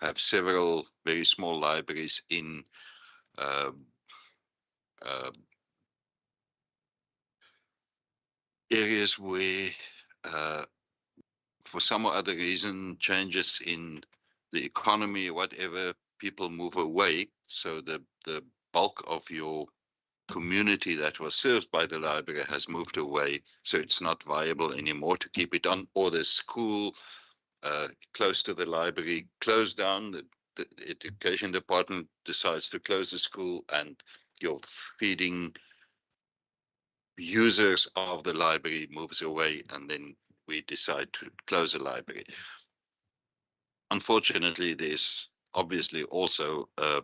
have several very small libraries in areas where, for some or other reason, changes in the economy, whatever, people move away. So the bulk of your community that was served by the library has moved away. So it's not viable anymore to keep it on, or the school close to the library closed down. The education department decides to close the school, and your feeding users of the library moves away, and then we decide to close the library. Unfortunately, there's obviously also a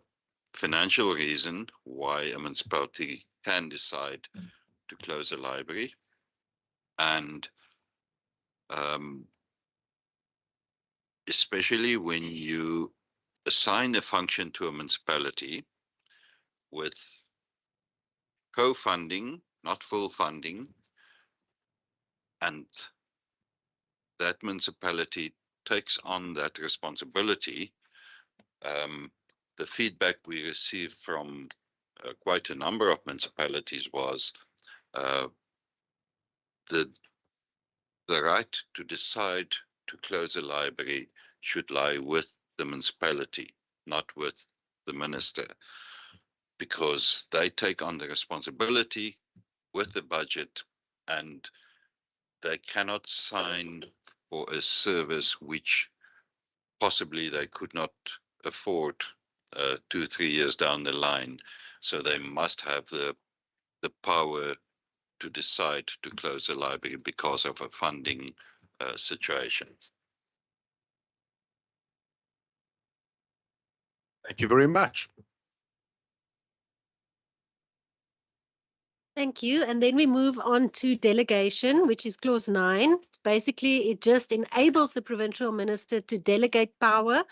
financial reason why a municipality can decide to close a library. And especially when you assign a function to a municipality with co-funding, not full funding, and that municipality takes on that responsibility. The feedback we received from quite a number of municipalities was the right to decide to close a library should lie with the municipality, not with the minister, because they take on the responsibility with the budget, and they cannot sign for a service which possibly they could not afford 2-3 years down the line. So they must have the power to decide to close a library because of a funding situation. Thank you very much. Thank you. And then we move on to delegation, which is clause 9. Basically, it just enables the provincial minister to delegate power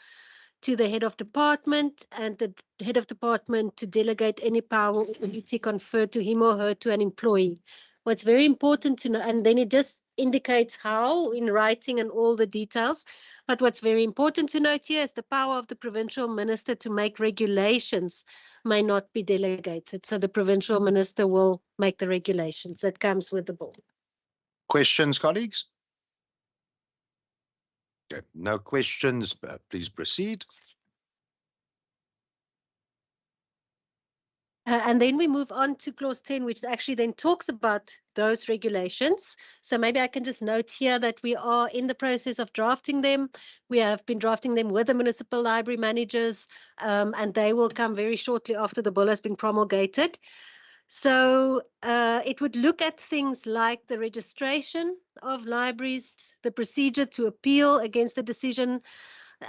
to the head of department, and the head of department to delegate any power or duty conferred to him or her to an employee. What's very important to know, and then it just indicates how in writing and all the details. But what's very important to note here is the power of the provincial minister to make regulations may not be delegated. So the provincial minister will make the regulations that comes with the bill. Questions, colleagues? Okay, no questions. Please proceed. And then we move on to clause 10, which actually then talks about those regulations. So maybe I can just note here that we are in the process of drafting them. We have been drafting them with the municipal library managers, and they will come very shortly after the bill has been promulgated. So it would look at things like the registration of libraries, the procedure to appeal against the decision.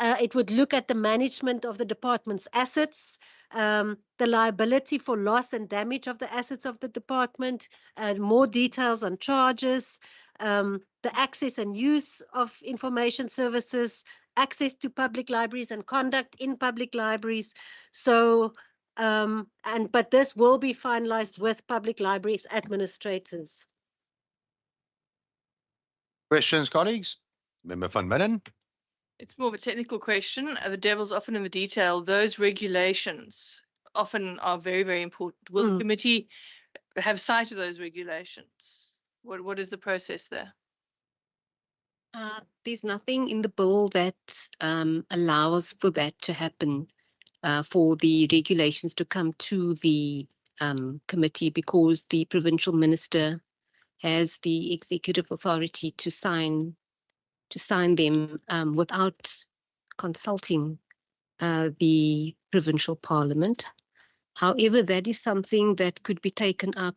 It would look at the management of the department's assets, the liability for loss and damage of the assets of the department, and more details on charges, the access and use of information services, access to public libraries and conduct in public libraries. So, but this will be finalized with public libraries administrators. Questions, colleagues? Member van Midden. It's more of a technical question. The devil's often in the detail. Those regulations often are very, very important. Will the committee have sight of those regulations? What is the process there? There's nothing in the bill that allows for that to happen, for the regulations to come to the committee, because the provincial minister has the executive authority to sign them without consulting the provincial parliament. However, that is something that could be taken up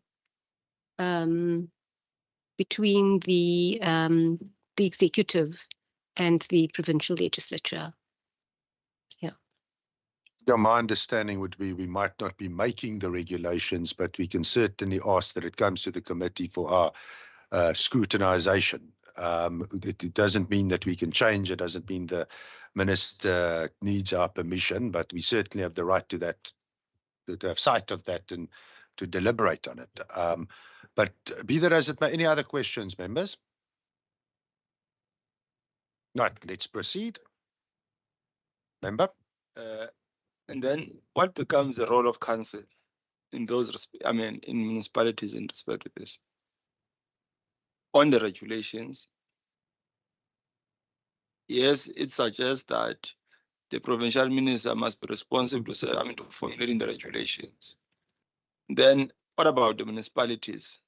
between the executive and the provincial legislature. Yeah, my understanding would be we might not be making the regulations, but we can certainly ask that it comes to the committee for our scrutinization. It doesn't mean that we can change. It doesn't mean the minister needs our permission, but we certainly have the right to that, to have sight of that and to deliberate on it. But be that as it may, any other questions, members? Right, let's proceed. Member? And then what becomes the role of council in those, in municipalities in respect to this? On the regulations, yes, it suggests that the provincial minister must be responsible to formulating the regulations. Then what about the municipalities?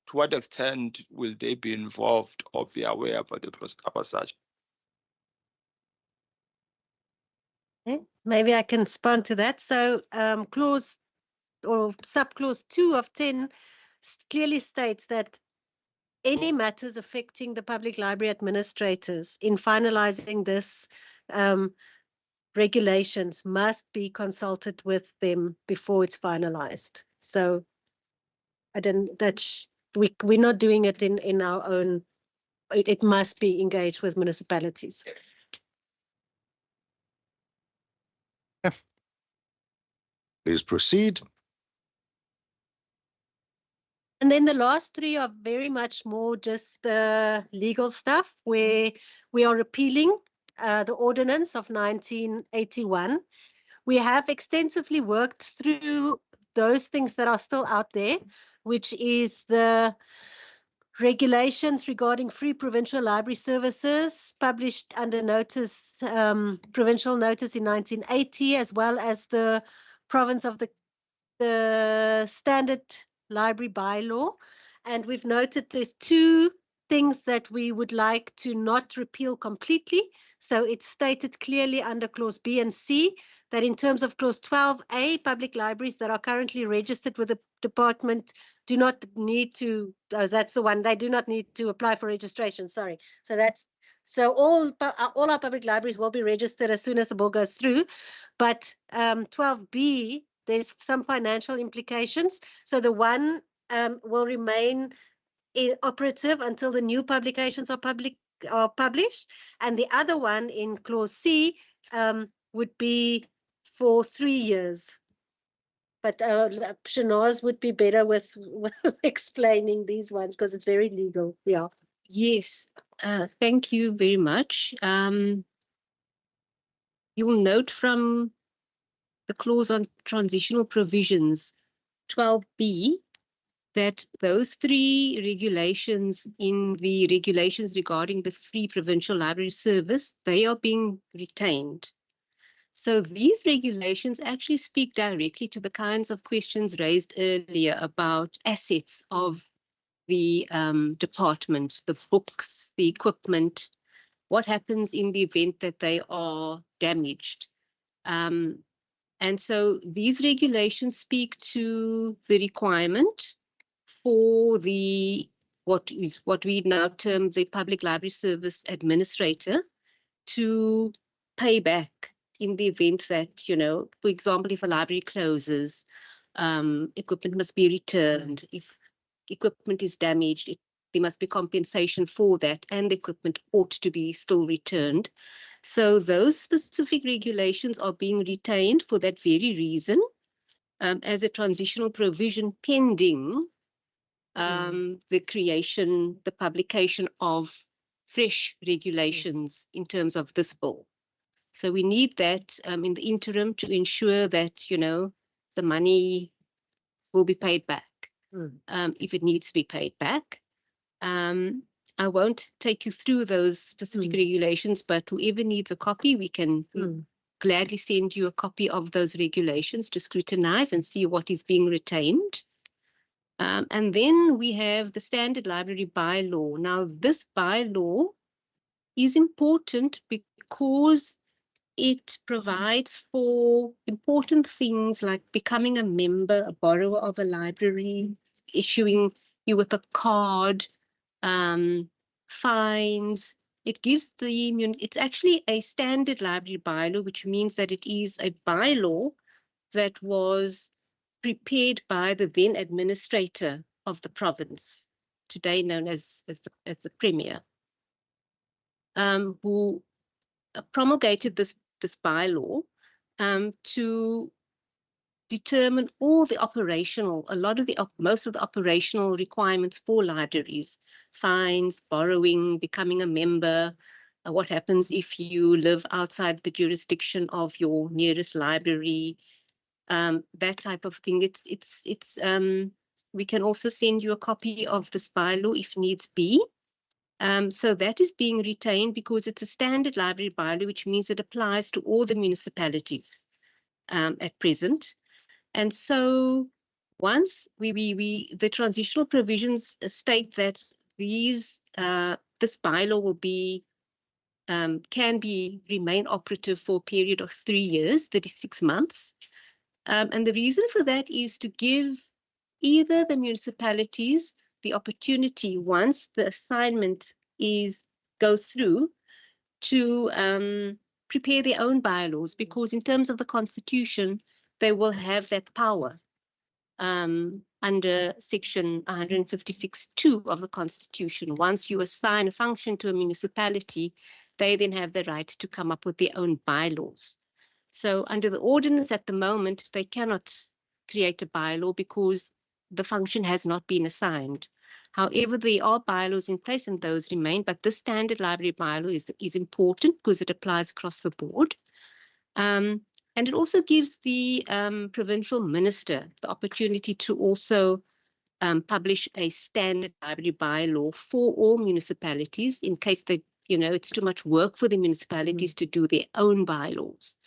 To what extent will they be involved or be aware about the process? Maybe I can respond to that. So clause or subclause 2 of 10 clearly states that any matters affecting the public library administrators in finalizing this regulations must be consulted with them before it's finalized. So we're not doing it in our own, it must be engaged with municipalities. Please proceed. And then the last 3 are very much more just the legal stuff, where we are repealing the ordinance of 1981. We have extensively worked through those things that are still out there, which is the regulations regarding free provincial library services published under notice, provincial notice in 1980, as well as the province of the standard library bylaw. And we've noted there's 2 things that we would like to not repeal completely. So it's stated clearly under clause B and C that in terms of clause 12A, public libraries that are currently registered with the department do not need to, that's the one, they do not need to apply for registration, sorry. So all our public libraries will be registered as soon as the bill goes through. But 12B, there's some financial implications. So the one will remain operative until the new publications are published, and the other one in clause C would be for 3 years. But Shanaz would be better with explaining these ones because it's very legal. Yeah. Yes, thank you very much. You'll note from the clause on transitional provisions 12B that those 3 regulations in the regulations regarding the free provincial library service, they are being retained. So these regulations actually speak directly to the kinds of questions raised earlier about assets of the department, the books, the equipment, what happens in the event that they are damaged. And so these regulations speak to the requirement for the what we now term the public library service administrator to pay back in the event that, for example, if a library closes, equipment must be returned. If equipment is damaged, there must be compensation for that, and the equipment ought to be still returned. So those specific regulations are being retained for that very reason, as a transitional provision pending the publication of fresh regulations in terms of this bill. So we need that in the interim to ensure that, the money will be paid back if it needs to be paid back. I won't take you through those specific regulations, but whoever needs a copy, we can gladly send you a copy of those regulations to scrutinize and see what is being retained. And then we have the standard library bylaw. Now, this bylaw is important because it provides for important things like becoming a member, a borrower of a library, issuing you with a card, fines. It gives it's actually a standard library bylaw, which means that it is a bylaw that was prepared by the then administrator of the province, today known as the Premier, who promulgated this bylaw to determine all the operational, most of the operational requirements for libraries, fines, borrowing, becoming a member, what happens if you live outside the jurisdiction of your nearest library, that type of thing. We can also send you a copy of this bylaw if needs be. So that is being retained because it's a standard library bylaw, which means it applies to all the municipalities at present. And so once the transitional provisions state that this bylaw will be can remain operative for a period of 3 years, 36 months. And the reason for that is to give either the municipalities the opportunity, once the assignment goes through, to prepare their own bylaws, because in terms of the Constitution, they will have that power under Section 156(2) of the Constitution. Once you assign a function to a municipality, they then have the right to come up with their own bylaws. So under the ordinance at the moment, they cannot create a bylaw because the function has not been assigned. However, there are bylaws in place and those remain, but this standard library bylaw is important because it applies across the board. And it also gives the provincial minister the opportunity to also publish a standard library bylaw for all municipalities in case it's too much work for the municipalities to do their own bylaws.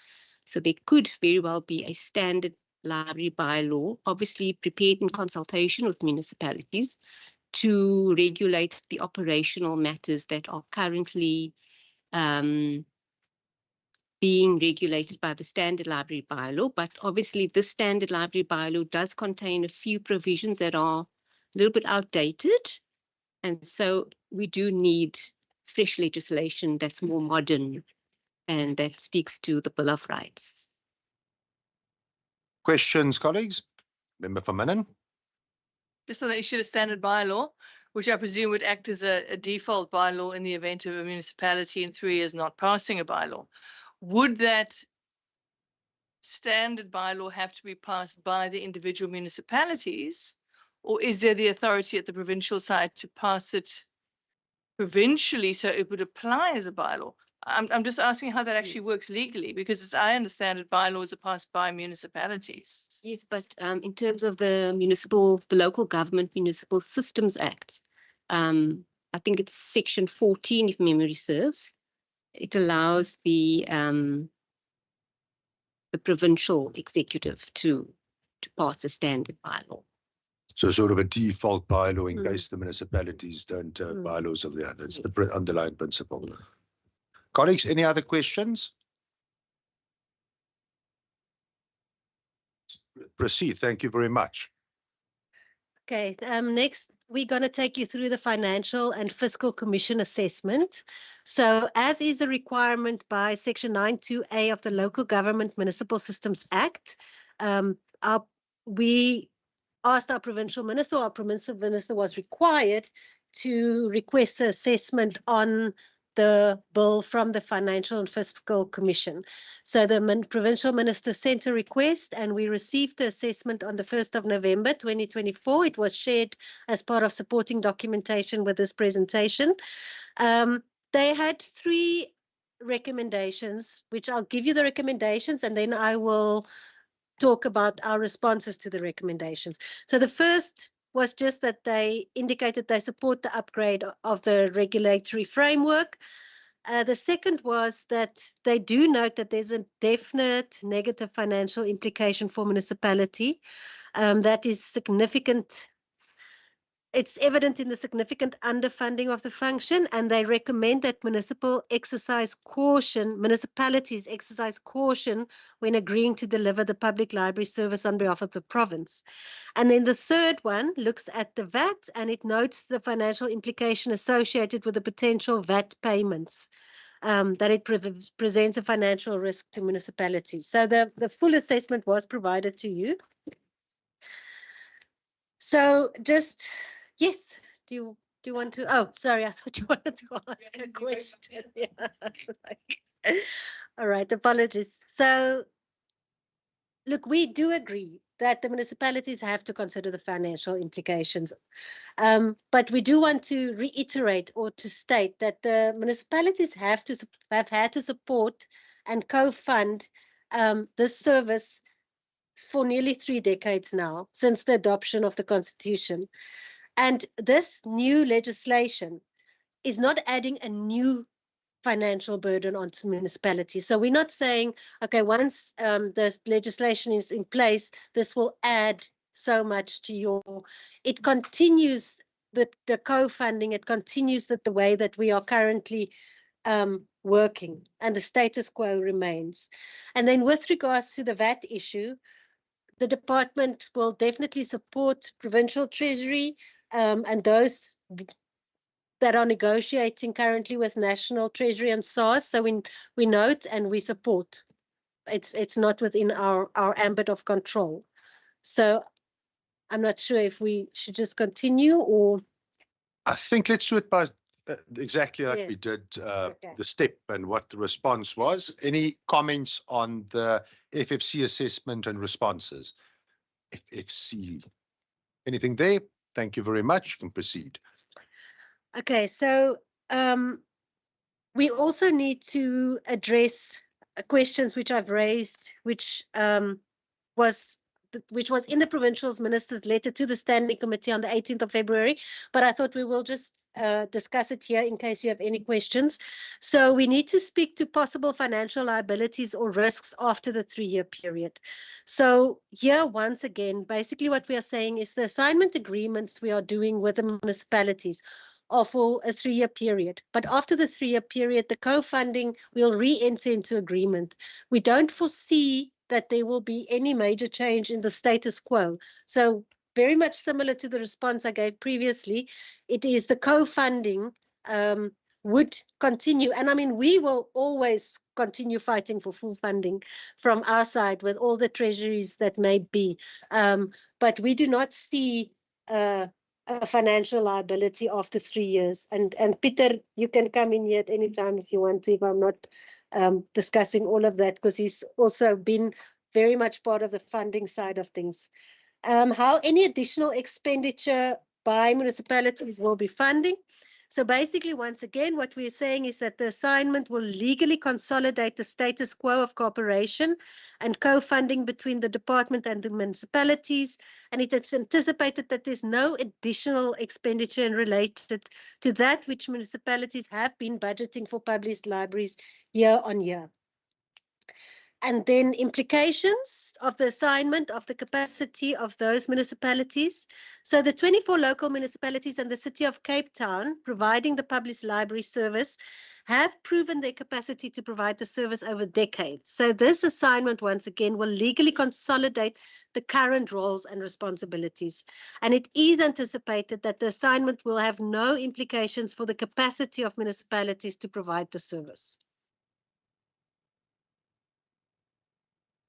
So there could very well be a standard library bylaw, obviously prepared in consultation with municipalities, to regulate the operational matters that are currently being regulated by the standard library bylaw. But obviously this standard library bylaw does contain a few provisions that are a little bit outdated. And so we do need fresh legislation that's more modern and that speaks to the Bill of Rights. Questions, colleagues? Member for Minnan. Just on the issue of standard bylaw, which I presume would act as a default bylaw in the event of a municipality in 3 years not passing a bylaw. Would that standard bylaw have to be passed by the individual municipalities, or is there the authority at the provincial side to pass it provincially so it would apply as a bylaw? I'm just asking how that actually works legally, because as I understand it, bylaws are passed by municipalities. Yes, but in terms of the Local Government Municipal Systems Act, I think it's Section 14, if memory serves. It allows the provincial executive to pass a standard bylaw. So sort of a default bylaw in case the municipalities don't have bylaws of their own. That's the underlying principle. Colleagues, any other questions? Proceed. Thank you very much. Okay, next we're going to take you through the Financial and Fiscal Commission assessment. So as is a requirement by Section 92A of the Local Government Municipal Systems Act, we asked our provincial minister was required to request an assessment on the bill from the Financial and Fiscal Commission. So the provincial minister sent a request and we received the assessment on the 1st of November 2024. It was shared as part of supporting documentation with this presentation. They had 3 recommendations, which I'll give you the recommendations and then I will talk about our responses to the recommendations. So the first was just that they indicated they support the upgrade of the regulatory framework. The second was that they do note that there's a definite negative financial implication for municipality. That is significant it's evident in the significant underfunding of the function, and they recommend that municipalities exercise caution when agreeing to deliver the public library service on behalf of the province. And then the third one looks at the VAT, and it notes the financial implication associated with the potential VAT payments, that it presents a financial risk to municipalities. So the full assessment was provided to you. So just, yes, do you want to, oh, sorry, I thought you wanted to ask a question. Yeah. All right, apologies. So look, we do agree that the municipalities have to consider the financial implications. But we do want to reiterate or to state that the municipalities have had to support and co-fund this service for nearly 3 decades now, since the adoption of the Constitution. And this new legislation is not adding a new financial burden onto municipalities. So we're not saying, okay, once the legislation is in place, this will add so much to your, it continues the co-funding, it continues the way that we are currently working, and the status quo remains. And then with regards to the VAT issue, the department will definitely support Provincial Treasury and those that are negotiating currently with National Treasury and SARS. So we note and we support. It's not within our ambit of control. So I'm not sure if we should just continue or. I think let's do it by exactly like Yes. we did Okay. the step and what the response was. Any comments on the FFC assessment and responses? FFC, anything there? Thank you very much. You can proceed. Okay, so we also need to address questions which I've raised, which was in the Provincial's Minister's letter to the Standing Committee on the 18th of February, but I thought we will just discuss it here in case you have any questions. So we need to speak to possible financial liabilities or risks after the 3-year period. So here, once again, basically what we are saying is the assignment agreements we are doing with the municipalities are for a 3-year period. But after the 3-year period, the co-funding will re-enter into agreement. We don't foresee that there will be any major change in the status quo. So very much similar to the response I gave previously, it is the co-funding would continue. And I mean, we will always continue fighting for full funding from our side with all the treasuries that may be. But we do not see a financial liability after 3 years. And Peter, you can come in here at any time if you want to, if I'm not discussing all of that, because he's also been very much part of the funding side of things. How any additional expenditure by municipalities will be funding. So basically, once again, what we're saying is that the assignment will legally consolidate the status quo of cooperation and co-funding between the department and the municipalities. And it is anticipated that there's no additional expenditure related to that which municipalities have been budgeting for public libraries year on year. And then implications of the assignment of the capacity of those municipalities. So the 24 local municipalities and the City of Cape Town providing the public library service have proven their capacity to provide the service over decades. So this assignment, once again, will legally consolidate the current roles and responsibilities. And it is anticipated that the assignment will have no implications for the capacity of municipalities to provide the service.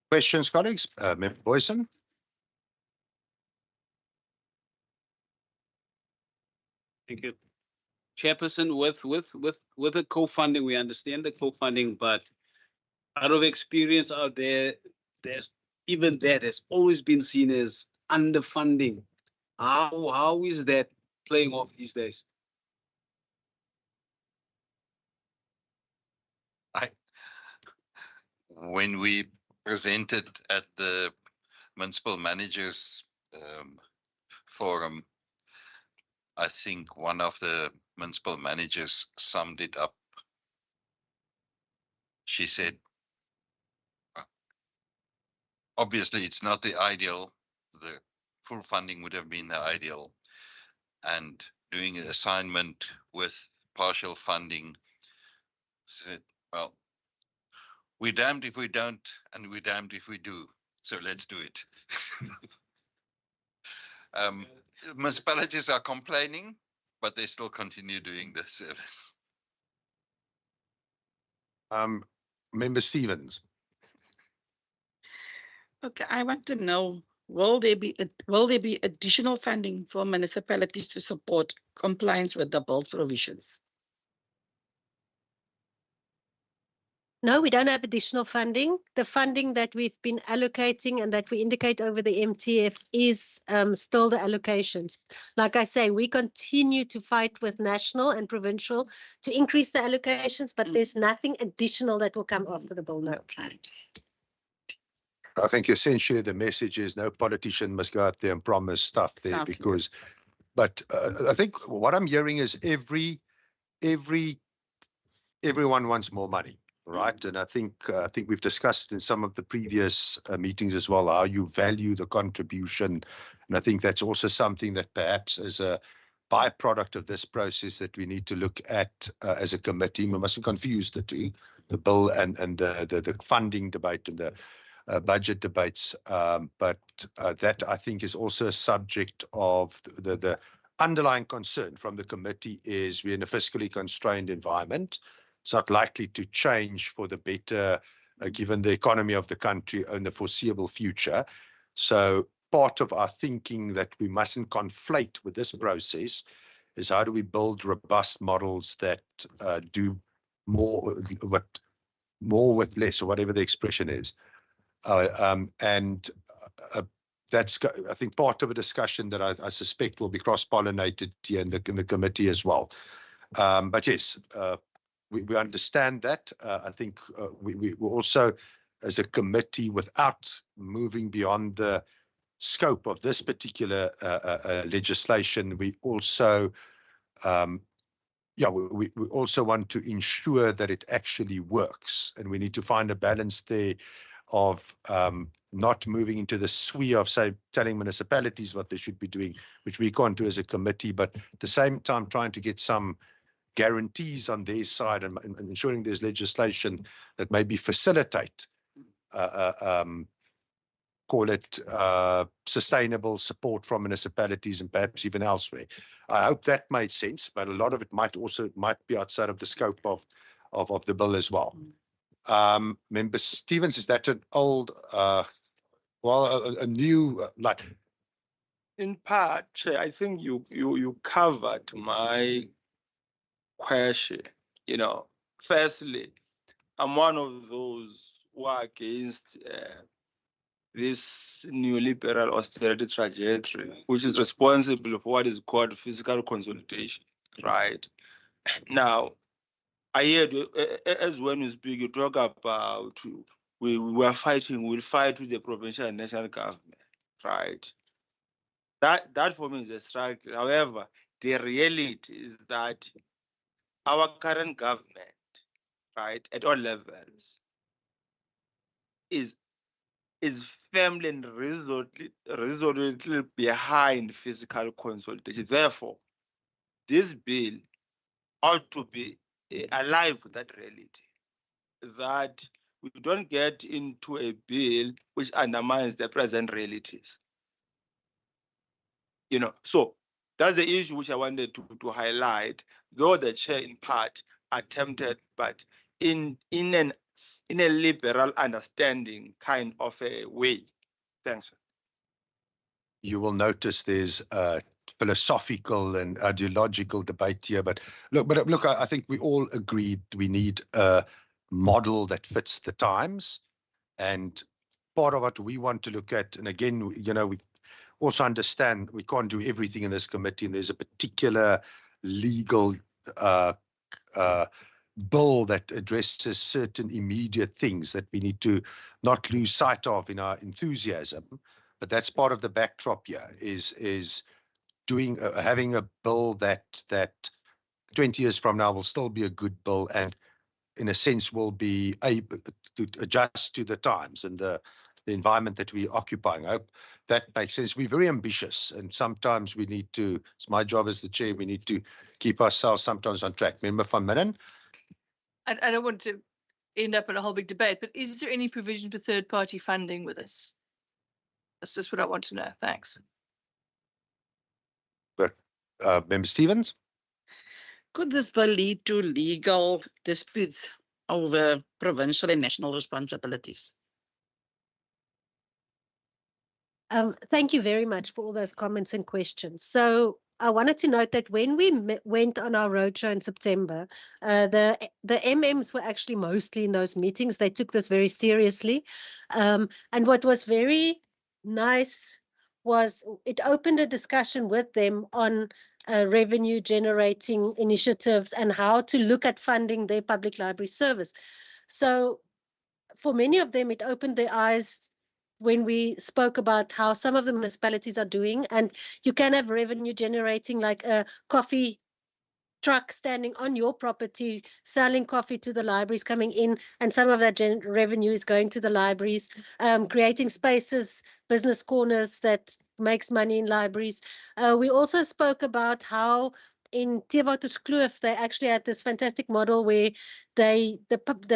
Questions, colleagues? Member Boyson? Thank you. Chairperson, with the co-funding, we understand the co-funding, but out of experience out there, there's always been seen as underfunding. How is that playing off these days? When we presented at the municipal managers forum, I think one of the municipal managers summed it up. She said, obviously it's not the ideal, the full funding would have been the ideal. and doing an assignment with partial funding. Said, well, we're damned if we don't, and we're damned if we do. So let's do it. Municipalities are complaining, but they still continue doing the service. Member Stevens. Okay, I want to know, will there be additional funding for municipalities to support compliance with the bill's provisions? No, we don't have additional funding. The funding that we've been allocating and that we indicate over the MTF is still the allocations. Like I say, we continue to fight with national and provincial to increase the allocations, but there's nothing additional that will come after the bill. No. I think essentially the message is no politician must go out there and promise stuff there because, but I think what I'm hearing is everyone wants more money. Right, and I think we've discussed in some of the previous meetings as well how you value the contribution, and I think that's also something that perhaps as a byproduct of this process that we need to look at as a committee. We mustn't confuse the two, the bill and the funding debate and the budget debates, but that I think is also a subject of the underlying concern from the committee is we're in a fiscally constrained environment. It's not likely to change for the better, given the economy of the country in the foreseeable future. So part of our thinking that we mustn't conflate with this process is how do we build robust models that do more with less, or whatever the expression is. That's, I think, part of a discussion that I suspect will be cross-pollinated here in the committee as well. But yes, we understand that. I think we also, as a committee, without moving beyond the scope of this particular legislation, we also, we also want to ensure that it actually works, and we need to find a balance there of not moving into the sphere of, say, telling municipalities what they should be doing, which we can't do as a committee, but at the same time trying to get some guarantees on their side and ensuring there's legislation that maybe facilitate, call it sustainable support from municipalities and perhaps even elsewhere. I hope that made sense, but a lot of it might be outside of the scope of the bill as well. Member Stevens, is that an old, a new, like? In part, Chair, I think you covered my question. You know, firstly, I'm one of those who are against this neoliberal austerity trajectory, which is responsible for what is called fiscal consolidation, right? Now, I heard as when you speak, you talk about we'll fight with the provincial and national government, right? That for me is a struggle. However, the reality is that our current government, right, at all levels, is firmly and resolutely behind fiscal consolidation. Therefore, this bill ought to be alive with that reality, that we don't get into a bill which undermines the present realities. You know, so that's the issue which I wanted to highlight, though the chair in part attempted, but in a liberal understanding kind of a way. Thanks. You will notice there's a philosophical and ideological debate here, but look, I think we all agreed we need a model that fits the times, and part of what we want to look at, and again, you know, we also understand we can't do everything in this committee, and there's a particular legal bill that addresses certain immediate things that we need to not lose sight of in our enthusiasm. But that's part of the backdrop here, is doing having a bill that 20 years from now will still be a good bill, and in a sense will be able to adjust to the times and the environment that we're occupying. I hope that makes sense. We're very ambitious, and sometimes we need to, it's my job as the chair, we need to keep ourselves sometimes on track. Member van Midden? I don't want to end up in a whole big debate, but is there any provision for third-party funding with this? That's just what I want to know. Thanks. But Member Stevens? Could this bill lead to legal disputes over provincial and national responsibilities? Thank you very much for all those comments and questions. So I wanted to note that when we went on our roadshow in September, the MMs were actually mostly in those meetings. They took this very seriously. And what was very nice was it opened a discussion with them on revenue generating initiatives and how to look at funding their public library service. So for many of them, it opened their eyes when we spoke about how some of the municipalities are doing, and you can have revenue generating like a coffee truck standing on your property, selling coffee to the libraries coming in, and some of that revenue is going to the libraries, creating spaces, business corners that makes money in libraries. We also spoke about how in Tewaterskloof, they actually had this fantastic model where the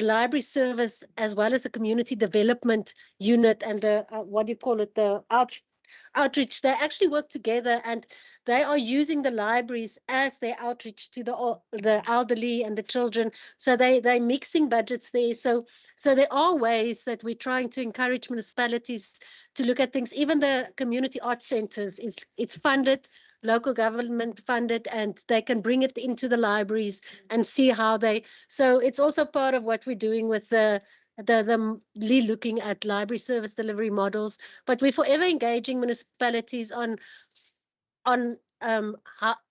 library service, as well as the community development unit and the, what do you call it, the outreach, they actually work together, and they are using the libraries as their outreach to the elderly and the children. So they're mixing budgets there. So there are ways that we're trying to encourage municipalities to look at things. Even the community arts centers, it's funded, local government funded, and they can bring it into the libraries and see how they, so it's also part of what we're doing with the looking at library service delivery models. But we're forever engaging municipalities on how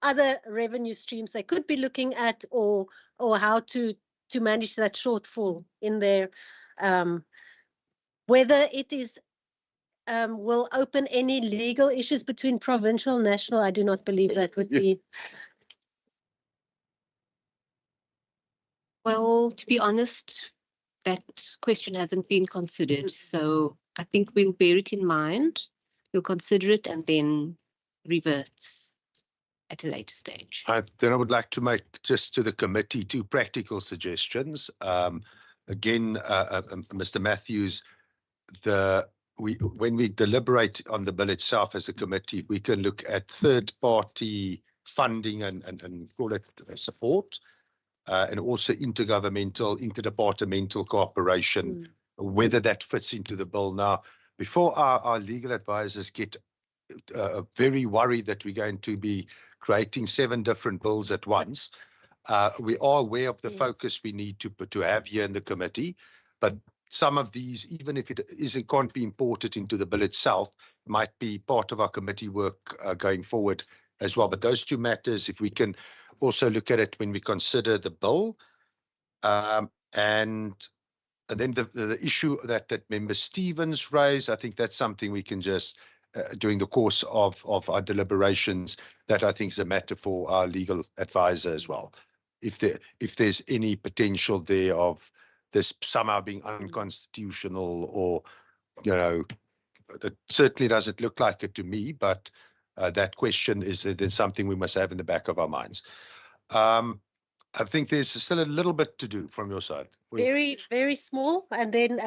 other revenue streams they could be looking at, or how to manage that shortfall in their, whether it is will open any legal issues between provincial and national. I do not believe that would be. Well, to be honest, that question hasn't been considered. So I think we'll bear it in mind. We'll consider it and then revert at a later stage. Then I would like to make, just to the committee, 2 practical suggestions. Again, Mr. Matthews, when we deliberate on the bill itself as a committee, we can look at third-party funding and call it support, and also interdepartmental cooperation, whether that fits into the bill. Now, before our legal advisors get very worried that we're going to be creating 7 different bills at once, we are aware of the focus we need to have here in the committee, but some of these, even if it can't be imported into the bill itself, might be part of our committee work going forward as well. But those 2 matters, if we can also look at it when we consider the bill, and then the issue that Member Stevens raised, I think that's something we can just, during the course of our deliberations, that I think is a matter for our legal advisor as well. If there's any potential there of this somehow being unconstitutional, or, you know, that certainly doesn't look like it to me, but that question is there's something we must have in the back of our minds. I think there's still a little bit to do from your side. Very, very small, and then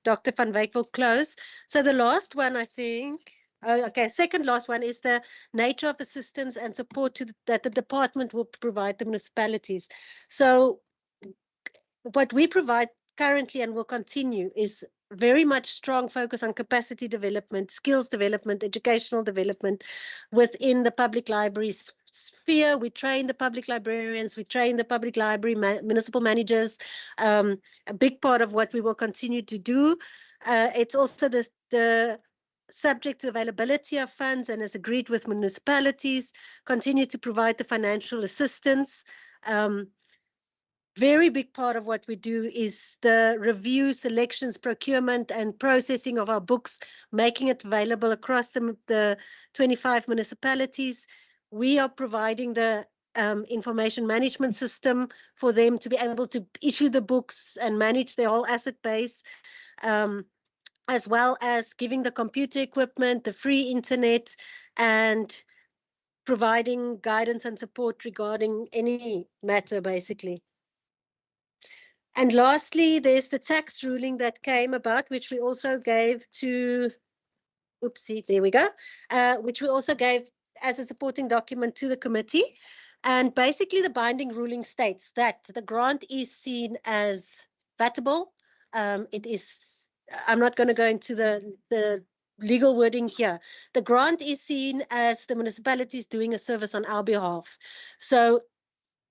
Dr. van Wyk will close. So the last one, I think, okay, second last one is the nature of assistance and support that the department will provide the municipalities. So what we provide currently and will continue is very much strong focus on capacity development, skills development, educational development within the public libraries sphere. We train the public librarians, we train the public library municipal managers. A big part of what we will continue to do. It's also the subject to availability of funds, and as agreed with municipalities, continue to provide the financial assistance. Very big part of what we do is the review, selections, procurement, and processing of our books, making it available across the 25 municipalities. We are providing the information management system for them to be able to issue the books and manage their whole asset base. as well as giving the computer equipment, the free internet, and providing guidance and support regarding any matter, basically. And lastly, there's the tax ruling that came about, which we also gave to, oopsie, there we go, which we also gave as a supporting document to the committee. And basically the binding ruling states that the grant is seen as vatable. It is, I'm not going to go into the legal wording here. The grant is seen as the municipality is doing a service on our behalf. So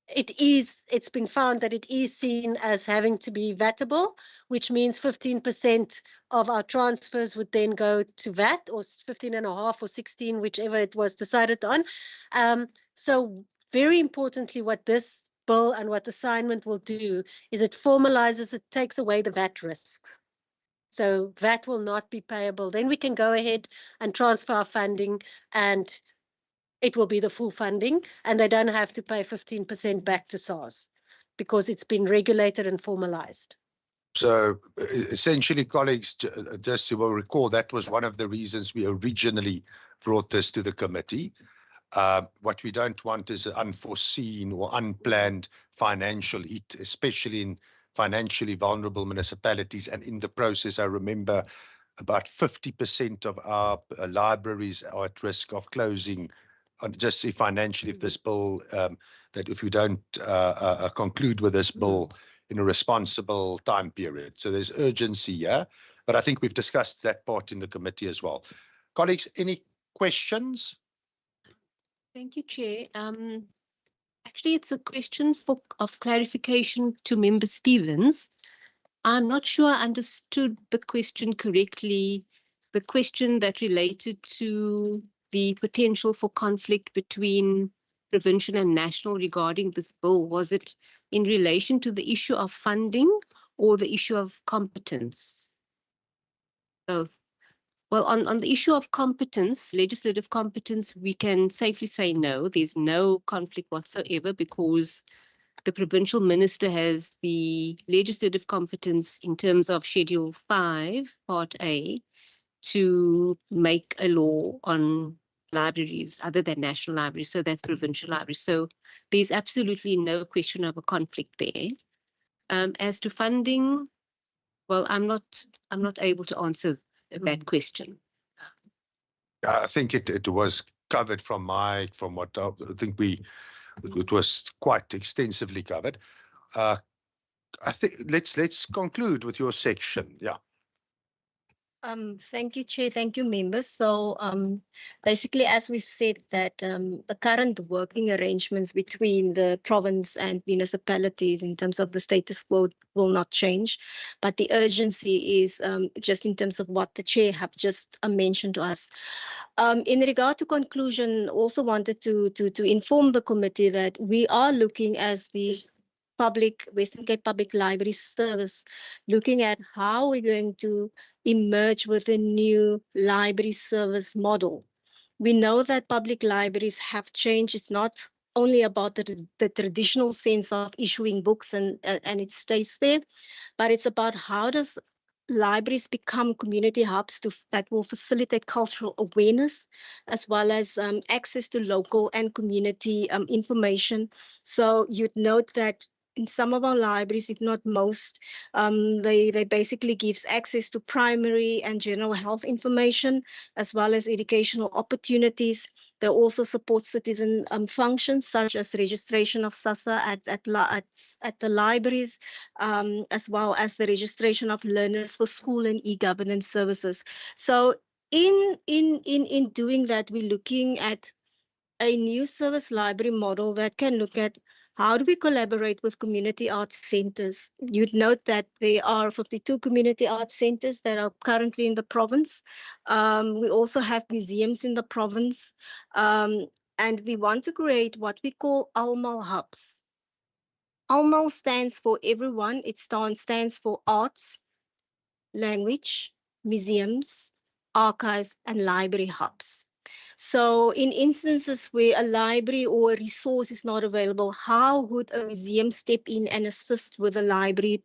it's been found that it is seen as having to be vatable, which means 15% of our transfers would then go to VAT, or 15.5 or 16, whichever it was decided on. So very importantly, what this bill and what assignment will do is it formalizes, it takes away the VAT risk. So VAT will not be payable. Then we can go ahead and transfer our funding, and it will be the full funding, and they don't have to pay 15% back to SARS because it's been regulated and formalized. So essentially, colleagues, just you will recall, that was one of the reasons we originally brought this to the committee. What we don't want is an unforeseen or unplanned financial hit, especially in financially vulnerable municipalities. And in the process, I remember about 50% of our libraries are at risk of closing, just see financially, if this bill, that if we don't conclude with this bill in a responsible time period. So there's urgency here, but I think we've discussed that part in the committee as well. Colleagues, any questions? Thank you, Chair. Actually, it's a question of clarification to Member Stevens. I'm not sure I understood the question correctly. The question that related to the potential for conflict between provincial and national regarding this bill, was it in relation to the issue of funding or the issue of competence? Both. Well, on the issue of competence, legislative competence, we can safely say no, there's no conflict whatsoever, because the provincial minister has the legislative competence in terms of Schedule 5, Part A, to make a law on libraries other than national libraries, so that's provincial libraries. So there's absolutely no question of a conflict there. As to funding, well, I'm not able to answer that question. I think it was covered from what I think it was quite extensively covered. I think let's conclude with your section. Yeah. Thank you, Chair. Thank you, members. So basically, as we've said, that the current working arrangements between the province and municipalities in terms of the status quo will not change, but the urgency is just in terms of what the Chair have just mentioned to us. In regard to conclusion, also wanted to inform the committee that we are looking as the Western Cape Public Library Service, looking at how we're going to emerge with a new library service model. We know that public libraries have changed. It's not only about the traditional sense of issuing books and it stays there, but it's about how does libraries become community hubs that will facilitate cultural awareness, as well as access to local and community information. So you'd note that in some of our libraries, if not most, they basically gives access to primary and general health information, as well as educational opportunities. They also support citizen functions such as registration of SASSA at the libraries, as well as the registration of learners for school and e-governance services. So in doing that, we're looking at a new service library model that can look at how do we collaborate with community arts centers. You'd note that there are 52 community arts centers that are currently in the province. We also have museums in the province, and we want to create what we call ALMAL hubs. ALMAL stands for everyone. It stands for arts, language, museums, archives, and library hubs. So in instances where a library or a resource is not available, how would a museum step in and assist with a library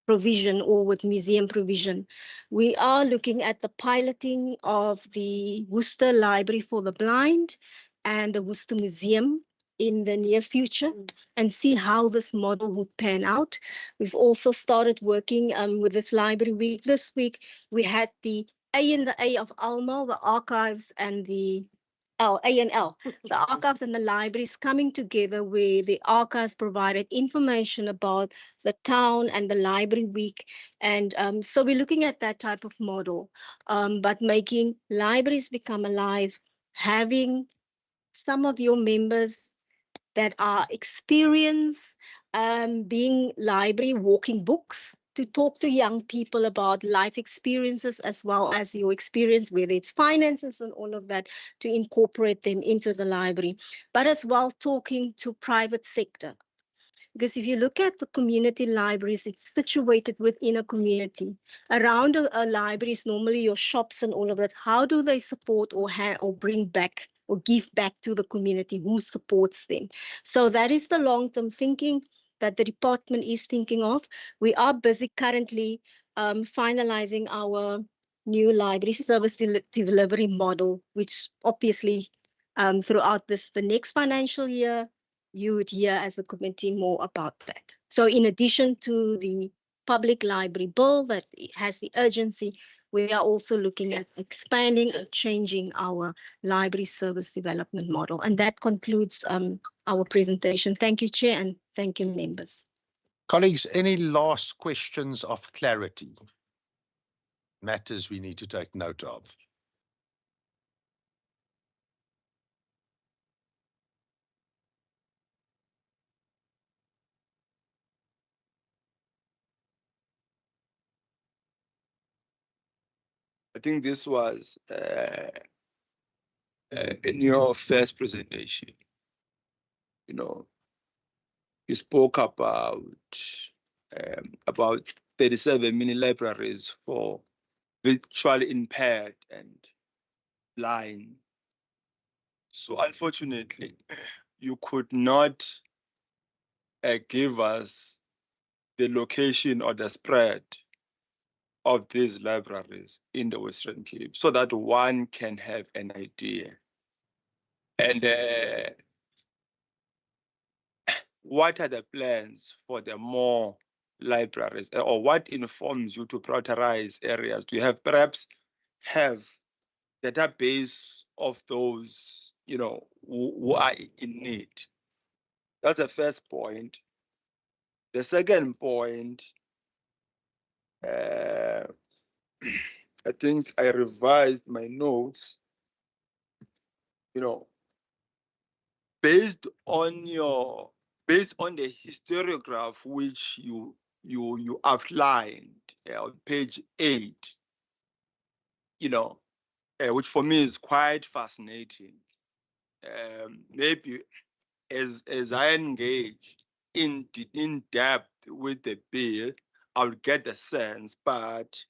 provision or with museum provision. We are looking at the piloting of the Worcester Library for the Blind and the Worcester Museum in the near future and see how this model would pan out. We've also started working with this library week. This week, we had the A in the A of Almal, the archives and the A&L, the archives and the libraries coming together where the archives provided information about the town and the library week. And so we're looking at that type of model, but making libraries become alive, having some of your members that are experienced being library walking books to talk to young people about life experiences as well as your experience, whether it's finances and all of that, to incorporate them into the library, but as well talking to private sector. Because if you look at the community libraries, it's situated within a community. Around a library is normally your shops and all of that. How do they support or bring back or give back to the community? Who supports them? So that is the long-term thinking that the department is thinking of. We are busy currently finalizing our new library service delivery model, which obviously throughout the next financial year, you would hear as a committee more about that. So in addition to the public library bill that has the urgency, we are also looking at expanding and changing our library service development model. And that concludes our presentation. Thank you, Chair, and thank you, members. Colleagues, any last questions of clarity? Matters we need to take note of. I think this was in your first presentation. You know, you spoke about 37 mini libraries for visually impaired and blind. So unfortunately, you could not give us the location or the spread of these libraries in the Western Cape so that one can have an idea. And what are the plans for the more libraries, or what informs you to prioritize areas? Do you have perhaps database of those, you know, who are in need? That's the first point. The second point, I think I revised my notes, you know, based on the historiograph which you outlined on page 8, you know, which for me is quite fascinating. Maybe as I engage in depth with the bill, I would get the sense, but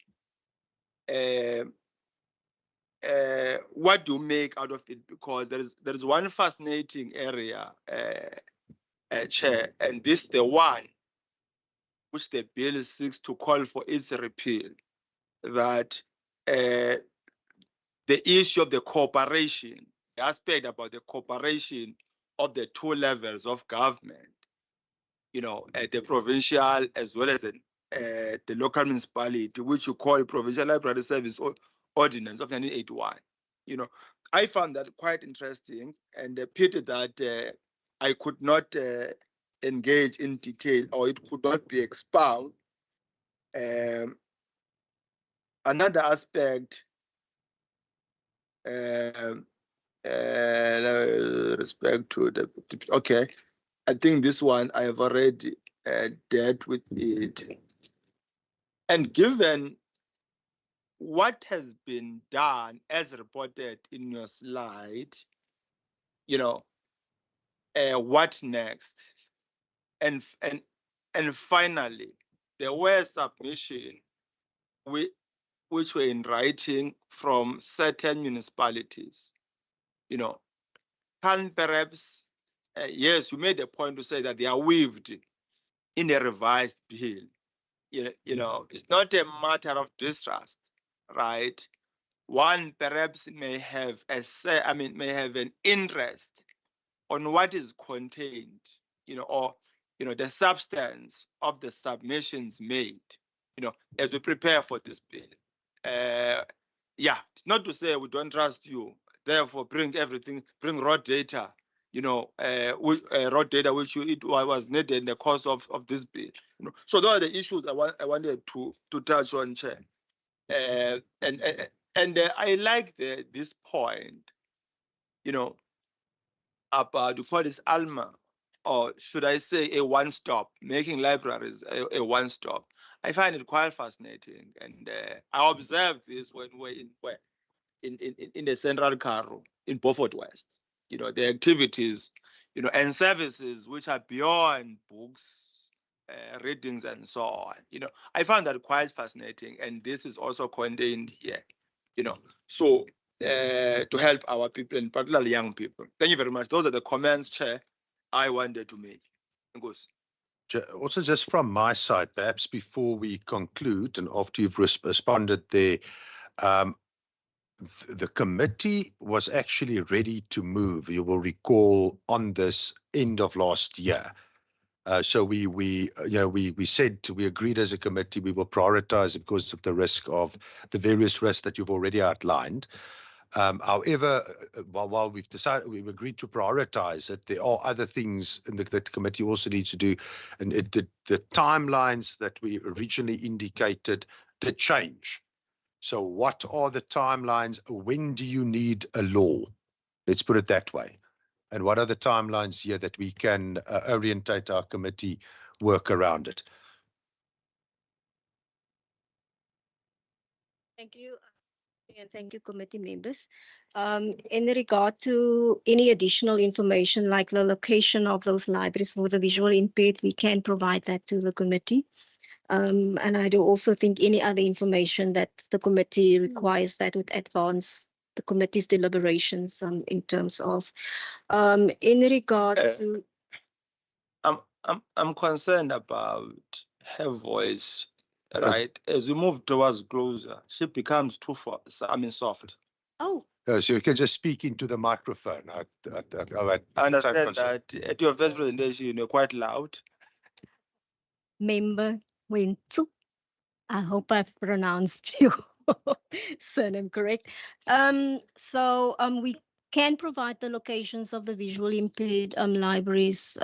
what do you make out of it? Because there is one fascinating area, Chair, and this the one which the bill seeks to call for its repeal, that the issue of the cooperation, the aspect about the cooperation of the two levels of government, you know, at the provincial as well as the local municipality, which you call Provincial Library Service Ordinance of 1981. You know, I found that quite interesting, and a pity that I could not engage in detail, or it could not be expounded. Another aspect, respect to the, okay, I think this one I have already dealt with it. And given what has been done as reported in your slide, you know, what next? And finally, there were submissions which were in writing from certain municipalities. You know, can perhaps, yes, you made a point to say that they are waived in the revised bill. it's not a matter of distrust, right? One perhaps may have may have an interest on what is contained, or the substance of the submissions made, as we prepare for this bill. Yeah, it's not to say we don't trust you. Therefore, bring everything, bring raw data, raw data which it was needed in the course of this bill. So those are the issues I wanted to touch on, Chair. And I like this point, about what is ALMA, or should I say a one-stop, making libraries a one-stop. I find it quite fascinating, and I observed this when we're in the Central Karoo in Beaufort West. The activities, and services which are beyond books, readings, and so on. I found that quite fascinating, and this is also contained here. So to help our people, and particularly young people. Thank you very much. Those are the comments, Chair, I wanted to make. Also, just from my side, perhaps before we conclude and after you've responded there, the committee was actually ready to move, you will recall, on this end of last year. So we said, we agreed as a committee we will prioritize because of the risk of the various risks that you've already outlined. However, while we've agreed to prioritize it, there are other things that the committee also needs to do, and the timelines that we originally indicated did change. So what are the timelines? When do you need a law? Let's put it that way. And what are the timelines here that we can orientate our committee work around it? Thank you. And thank you, committee members. In regard to any additional information, like the location of those libraries for the visually impaired, we can provide that to the committee. And I do also think any other information that the committee requires that would advance the committee's deliberations in terms of, in regard to. I'm concerned about her voice. Right, as we move towards closer, she becomes too soft. Oh. So you can just speak into the microphone. I understand that at your first presentation, you're quite loud. Member Wentu, I hope I've pronounced your surname correct. So we can provide the locations of the visually impaired libraries,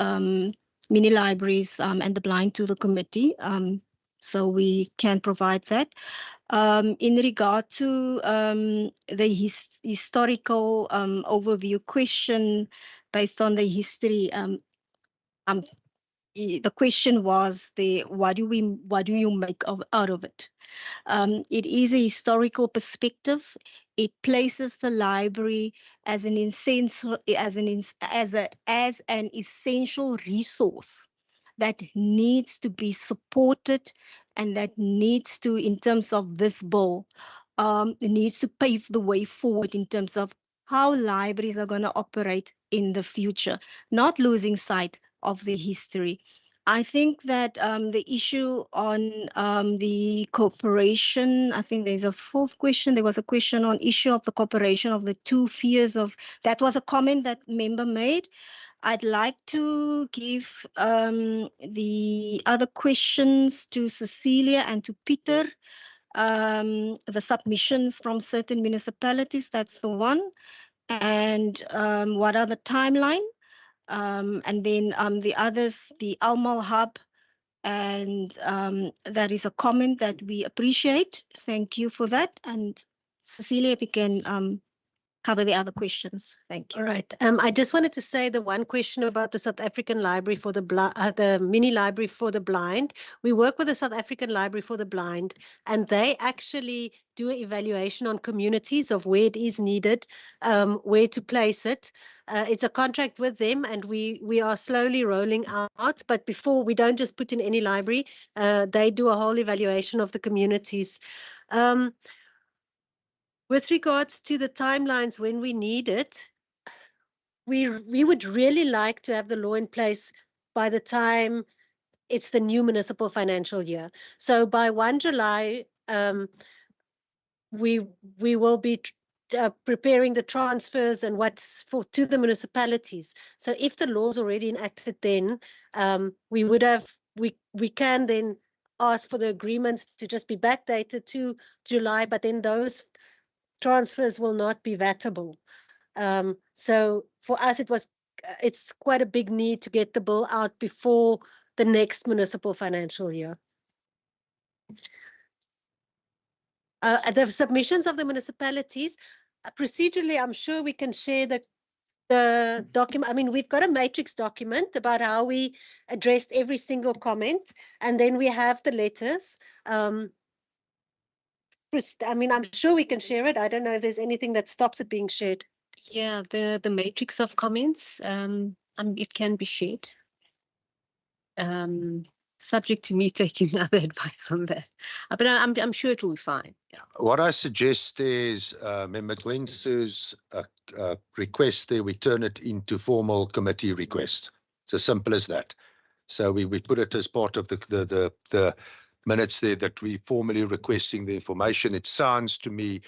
mini libraries, and the blind to the committee. So we can provide that. In regard to the historical overview question based on the history, the question was what do you make out of it? It is a historical perspective. It places the library as an essential resource that needs to be supported, and that needs to, in terms of this bill, needs to pave the way forward in terms of how libraries are going to operate in the future, not losing sight of the history. I think that the issue on the cooperation, I think there's a fourth question. There was a question on issue of the cooperation of the two fears of, that was a comment that member made. I'd like to give the other questions to Cecilia and to Peter. The submissions from certain municipalities, that's the one. And what are the timeline? And then the others, the Almal Hub, and that is a comment that we appreciate. Thank you for that. And Cecilia, if you can cover the other questions. Thank you. All right. I just wanted to say the one question about the South African Library for the mini library for the blind. We work with the South African Library for the Blind, and they actually do an evaluation on communities of where it is needed, where to place it. It's a contract with them, and we are slowly rolling out. But before, we don't just put in any library. They do a whole evaluation of the communities. With regards to the timelines when we need it, we would really like to have the law in place by the time it's the new municipal financial year. So by 1 July, we will be preparing the transfers and what's to the municipalities. So if the law's already enacted, then we can then ask for the agreements to just be backdated to July, but then those transfers will not be VATable. So for us, it's quite a big need to get the bill out before the next municipal financial year. The submissions of the municipalities, procedurally, I'm sure we can share the document. I mean, we've got a matrix document about how we addressed every single comment, and then we have the letters. I mean, I'm sure we can share it. I don't know if there's anything that stops it being shared. Yeah, the matrix of comments, it can be shared. Subject to me taking other advice on that, but I'm sure it will be fine. Yeah. What I suggest is, Member Gwensu's request there, we turn it into formal committee request. It's as simple as that. So we put it as part of the minutes there that we formally requesting the information. It sounds to me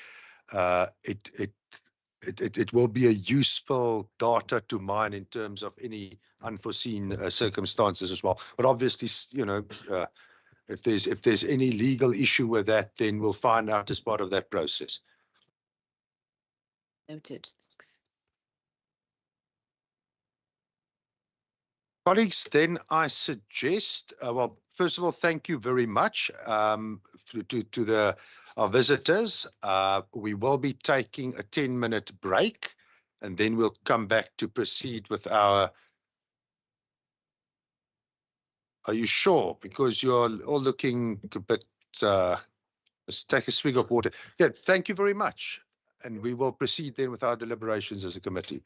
it will be a useful data to mine in terms of any unforeseen circumstances as well. But obviously, you know, if there's any legal issue with that, then we'll find out as part of that process. Noted. Colleagues, then I suggest, well, first of all, thank you very much to our visitors. We will be taking a 10-minute break, and then we'll come back to proceed with our... Are you sure? Because you're all looking a bit... let's take a swig of water. Yeah, thank you very much. And we will proceed then with our deliberations as a committee.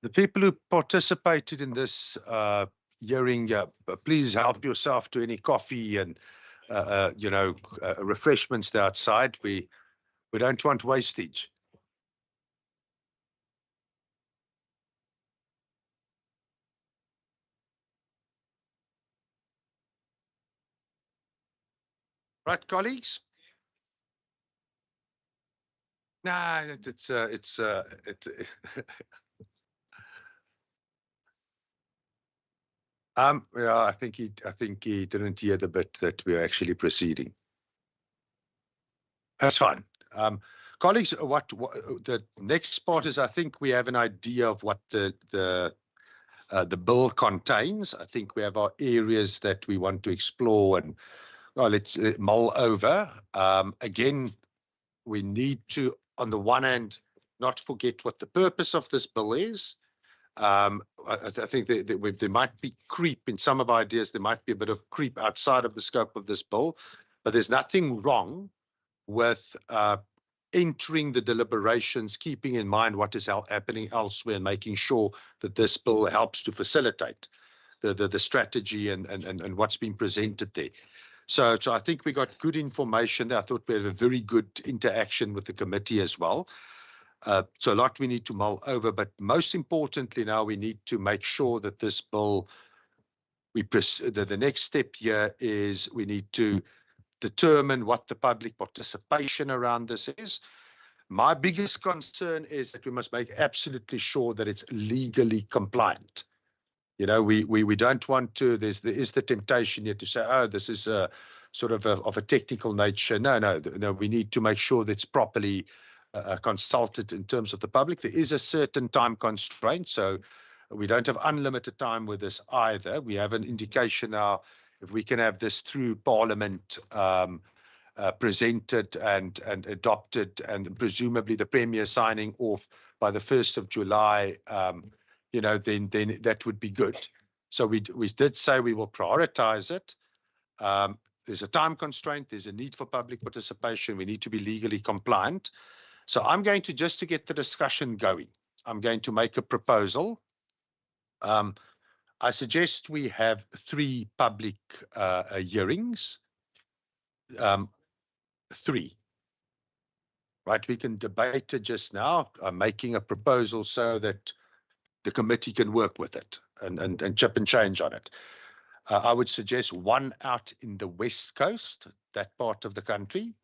The people who participated in this hearing, please help yourself to any coffee and you know, refreshments outside. We don't want wastage. Right, colleagues. Nah, yeah, I think he didn't hear the bit that we're actually proceeding. That's fine. Colleagues, what the next part is, I think we have an idea of what the bill contains. I think we have our areas that we want to explore and, well, let's mull over. Again, we need to, on the one hand, not forget what the purpose of this bill is. I think that there might be creep in some of our ideas. There might be a bit of creep outside of the scope of this bill, but there's nothing wrong with entering the deliberations, keeping in mind what is happening elsewhere and making sure that this bill helps to facilitate the strategy and what's been presented there. So I think we got good information there. I thought we had a very good interaction with the committee as well. So a lot we need to mull over, but most importantly now we need to make sure that this bill, the next step here is we need to determine what the public participation around this is. My biggest concern is that we must make absolutely sure that it's legally compliant. You know, we don't want to, there is the temptation here to say, oh, this is a sort of a technical nature. No, we need to make sure that it's properly consulted in terms of the public. There is a certain time constraint, so we don't have unlimited time with this either. We have an indication now, if we can have this through Parliament presented and adopted, and presumably the Premier signing off by the 1st of July, then that would be good. So we did say we will prioritize it. There's a time constraint. There's a need for public participation. We need to be legally compliant. So I'm going to, just to get the discussion going, I'm going to make a proposal. I suggest we have 3 public hearings. 3. Right, we can debate it just now. I'm making a proposal so that the committee can work with it and chip and change on it. I would suggest 1 out in the West Coast, that part of the country,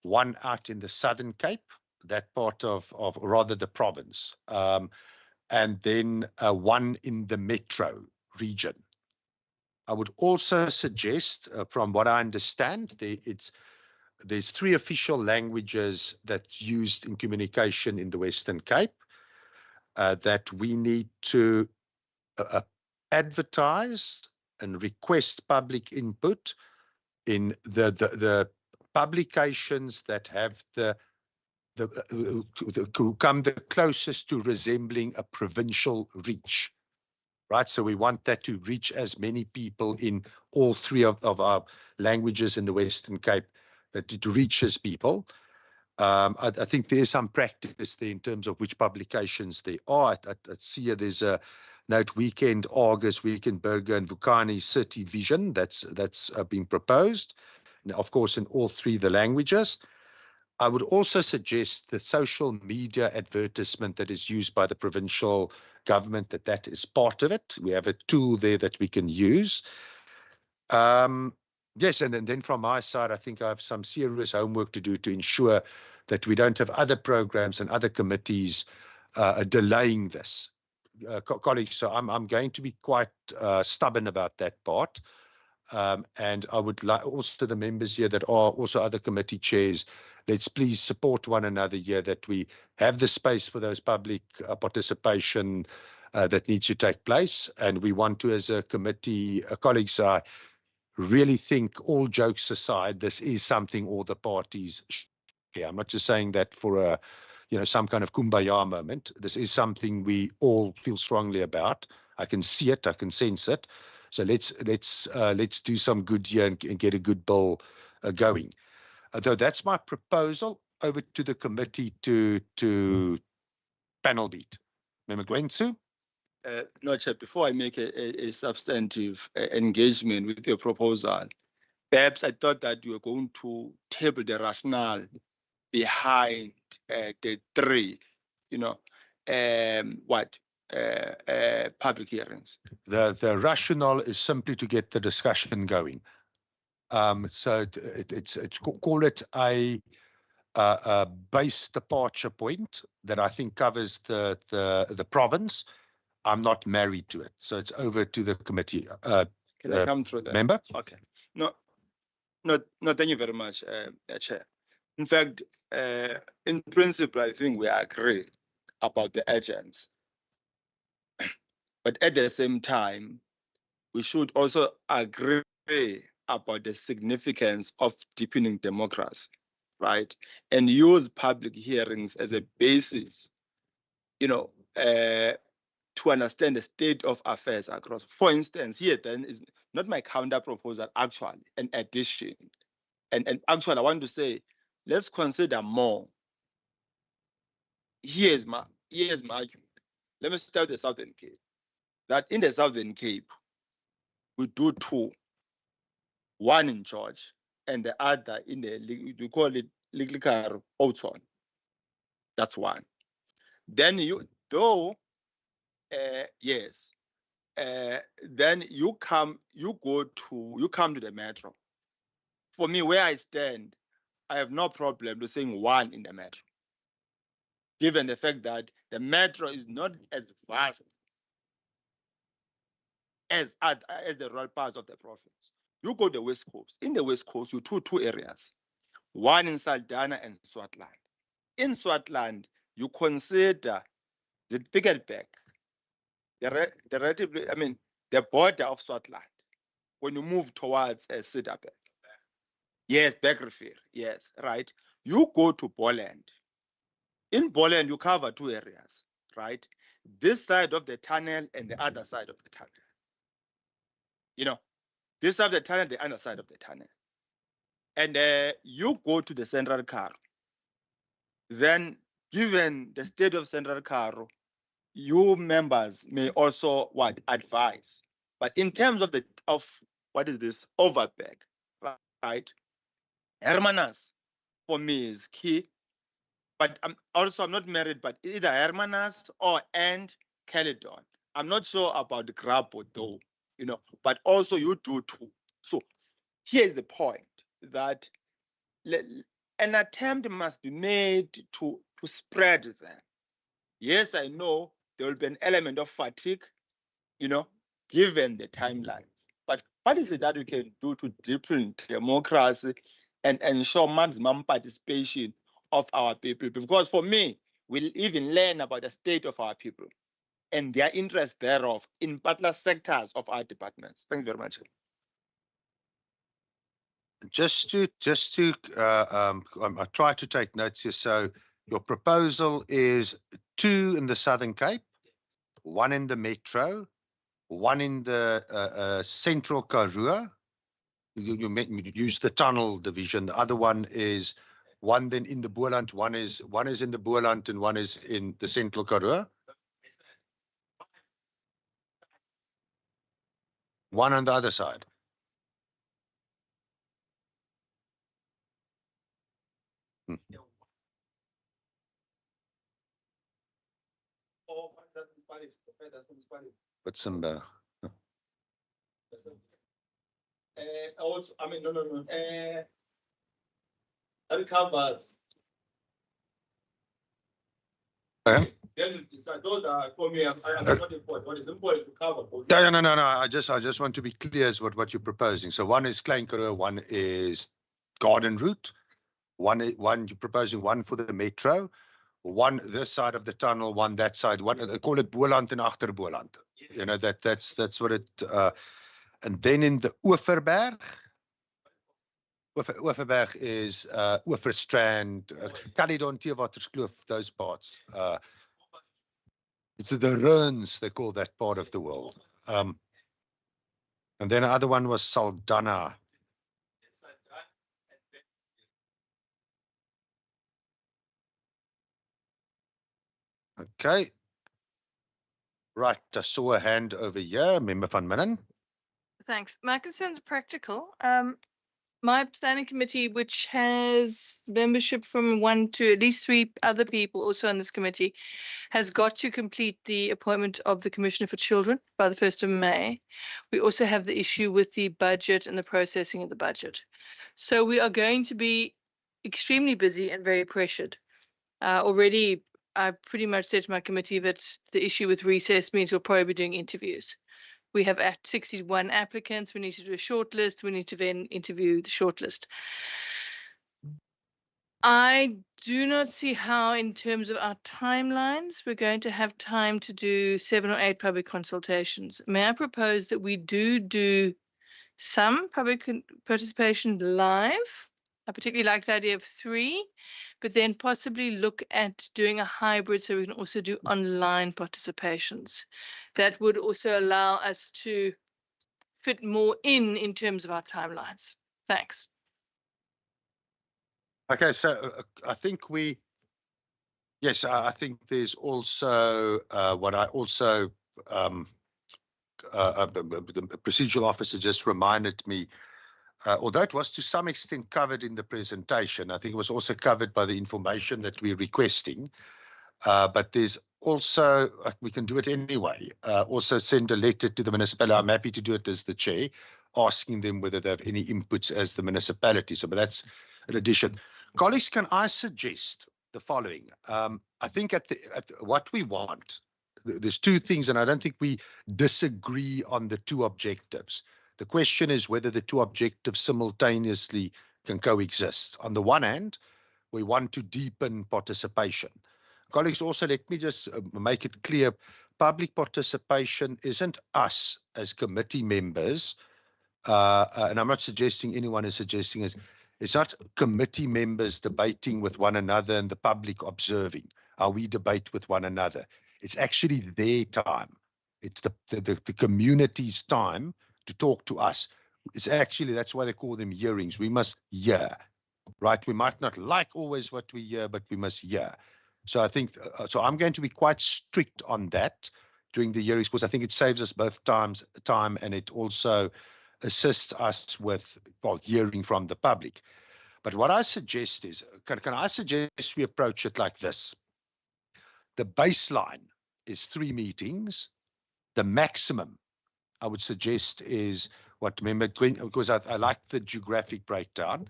1 out in the Southern Cape, that part of rather the province, and then 1 in the metro region. I would also suggest, from what I understand, there's 3 official languages that's used in communication in the Western Cape that we need to advertise and request public input in the publications that have who come the closest to resembling a provincial reach. Right, so we want that to reach as many people in all 3 of our languages in the Western Cape, that it reaches people. I think there's some practice there in terms of which publications there are. I see here there's a note, Weekend Argus, Weekend Burger, and Vukani City Vision. That's been proposed, and of course, in all 3 the languages. I would also suggest the social media advertisement that is used by the provincial government, that is part of it. We have a tool there that we can use. Yes, and then from my side, I think I have some serious homework to do to ensure that we don't have other programs and other committees delaying this. Colleagues, so I'm going to be quite stubborn about that part. And I would like also the members here that are also other committee chairs, let's please support one another here, that we have the space for those public participation that needs to take place. And we want to, as a committee, colleagues, I really think, all jokes aside, this is something all the parties share. I'm not just saying that for some kind of kumbaya moment. This is something we all feel strongly about. I can see it, I can sense it. So let's do some good here and get a good bill going. Though that's my proposal. Over to the committee to panel beat. Member Gwensu? No, Chair, before I make a substantive engagement with your proposal, perhaps I thought that you were going to table the rationale behind the 3, public hearings. The rationale is simply to get the discussion going. So it's call it a base departure point that I think covers the province. I'm not married to it, so it's over to the committee. Can I come through that? Member? Okay. No, thank you very much, Chair. In fact, in principle, I think we agree about the agents. But at the same time, we should also agree about the significance of deepening democracy, right? And use public hearings as a basis, to understand the state of affairs across. For instance, here then is not my counter proposal, actually, an addition. And actually, I want to say, let's consider more. Here's my argument. Let me start with the Southern Cape. That in the Southern Cape, we do 2. 1 in George and the other in we call it Licklicker Oudtshoorn. That's 1. Then then you come to the metro. For me, where I stand, I have no problem with saying 1 in the metro, given the fact that the metro is not as vast as the rural parts of the province. You go to the West Coast. In the West Coast, you do 2 areas, 1 in Saldanha and Swartland. In Swartland, you consider the Piketberg, the border of Swartland, when you move towards Cederberg. Yes, Bergrivier, yes, right. You go to Boland. In Boland, you cover 2 areas, right? This side of the tunnel and the other side of the tunnel. You know, this side of the tunnel, the other side of the tunnel. And you go to the Central Car. Then, given the state of Central Car, you members may also advise. But in terms of what is this overbag, right? Hermanus for me is key. But I'm not married, but either Hermanus or and Caledon. I'm not sure about the Grabo though, but also you do too. So here's the point that an attempt must be made to spread them. Yes, I know there will be an element of fatigue, given the timelines. But what is it that we can do to deepen democracy and ensure maximum participation of our people? Because for me, we'll even learn about the state of our people and their interest thereof in particular sectors of our departments. Thank you very much. Just to I try to take notes here. So your proposal is 2 in the Southern Cape, 1 in the Metro, 1 in the Central Karoo. You use the tunnel division. The other one is 1 then in the Boland. One is in the Boland and 1 is in the Central Karoo. 1 on the other side. What's some Also, I mean, no. That covers. Then you decide. Those are for me. I'm not important. What is important to cover? No. I just want to be clear as what you're proposing. So 1 is Klein Karoo, 1 is Garden Route, one you're proposing 1 for the Metro, 1 this side of the tunnel, 1 that side. 1 they call it Boland and Agter Boland. That's what it. And then in the Oeverberg is Oeverstrand, Caledon, Theewaterskloof, those parts. It's the ruins, they call that part of the world. And then the other one was Saldanha. Okay. Right, I saw a hand over here, Member van Minnen. Thanks. My concerns are practical. My standing committee, which has membership from 1 to at least 3 other people also on this committee, has got to complete the appointment of the Commissioner for Children by the 1st of May. We also have the issue with the budget and the processing of the budget. So we are going to be extremely busy and very pressured. Already, I pretty much said to my committee that the issue with recess means we'll probably be doing interviews. We have 61 applicants. We need to do a short list. We need to then interview the short list. I do not see how, in terms of our timelines, we're going to have time to do 7 or 8 public consultations. May I propose that we do some public participation live? I particularly like the idea of 3, but then possibly look at doing a hybrid so we can also do online participations. That would also allow us to fit more in terms of our timelines. Thanks. Okay, so I think yes, I think there's also what I also, the procedural officer just reminded me, although it was to some extent covered in the presentation, I think it was also covered by the information that we're requesting. But there's also, we can do it anyway, also send a letter to the municipality. I'm happy to do it as the chair, asking them whether they have any inputs as the municipality. So, but that's an addition. Colleagues, can I suggest the following? I think at what we want, there's 2 things, and I don't think we disagree on the 2 objectives. The question is whether the 2 objectives simultaneously can coexist. On the one hand, we want to deepen participation. Colleagues, also let me just make it clear, public participation isn't us as committee members, and I'm not suggesting anyone is suggesting it's not committee members debating with one another and the public observing how we debate with one another. It's actually their time. It's the community's time to talk to us. It's actually, that's why they call them hearings. We must hear, right? We might not like always what we hear, but we must hear. So I think, so I'm going to be quite strict on that during the hearings, because I think it saves us both time, and it also assists us with, well, hearing from the public. But what I suggest is, can I suggest we approach it like this? The baseline is 3 meetings. The maximum, I would suggest, is what, remember, because I like the geographic breakdown.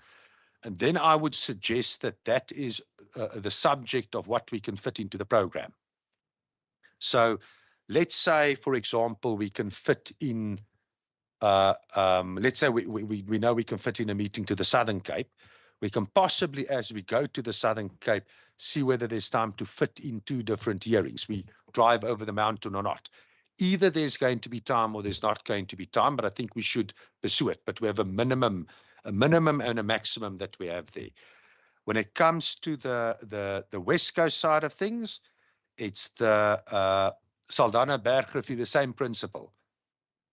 And then I would suggest that that is the subject of what we can fit into the program. So let's say, for example, we can fit in, let's say we know we can fit in a meeting to the Southern Cape. We can possibly, as we go to the Southern Cape, see whether there's time to fit in 2 different hearings. We drive over the mountain or not. Either there's going to be time or there's not going to be time, but I think we should pursue it. But we have a minimum and a maximum that we have there. When it comes to the West Coast side of things, it's the Saldanha Bergrivier, the same principle.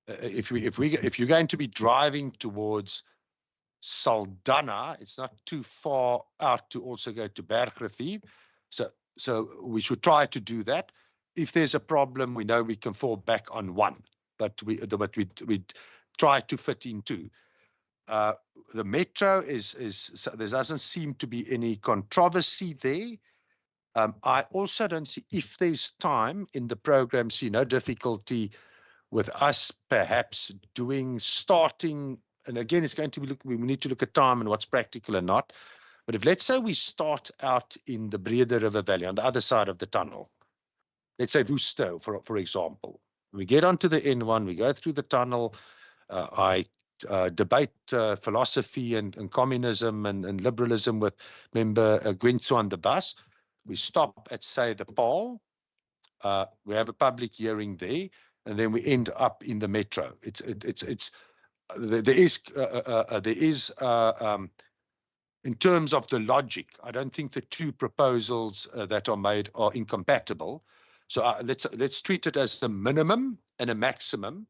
If you're going to be driving towards Saldanha, it's not too far out to also go to Bergrivier. So we should try to do that. If there's a problem, we know we can fall back on one, but we try to fit in 2. The metro so there doesn't seem to be any controversy there. I also don't see, if there's time in the program, see no difficulty with us perhaps starting, and again, it's going to be, we need to look at time and what's practical and not. But if, let's say, we start out in the Breede River Valley on the other side of the tunnel, let's say Woesto, for example, we get onto the N1, we go through the tunnel, I debate philosophy and communism and liberalism with member Gwentso on the bus. We stop at, say, the Paarl. We have a public hearing there, and then we end up in the metro. There is in terms of the logic, I don't think the 2 proposals that are made are incompatible. So let's treat it as a minimum and a maximum.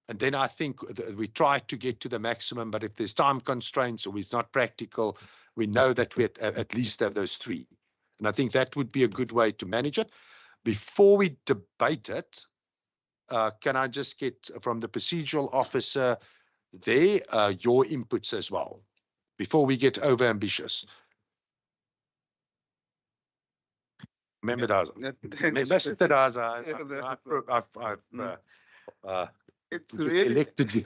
And then I think we try to get to the maximum, but if there's time constraints or it's not practical, we know that we at least have those 3. And I think that would be a good way to manage it. Before we debate it, can I just get from the procedural officer there your inputs as well, before we get over ambitious? Member Daza. Mr. Daza, it's really elected you.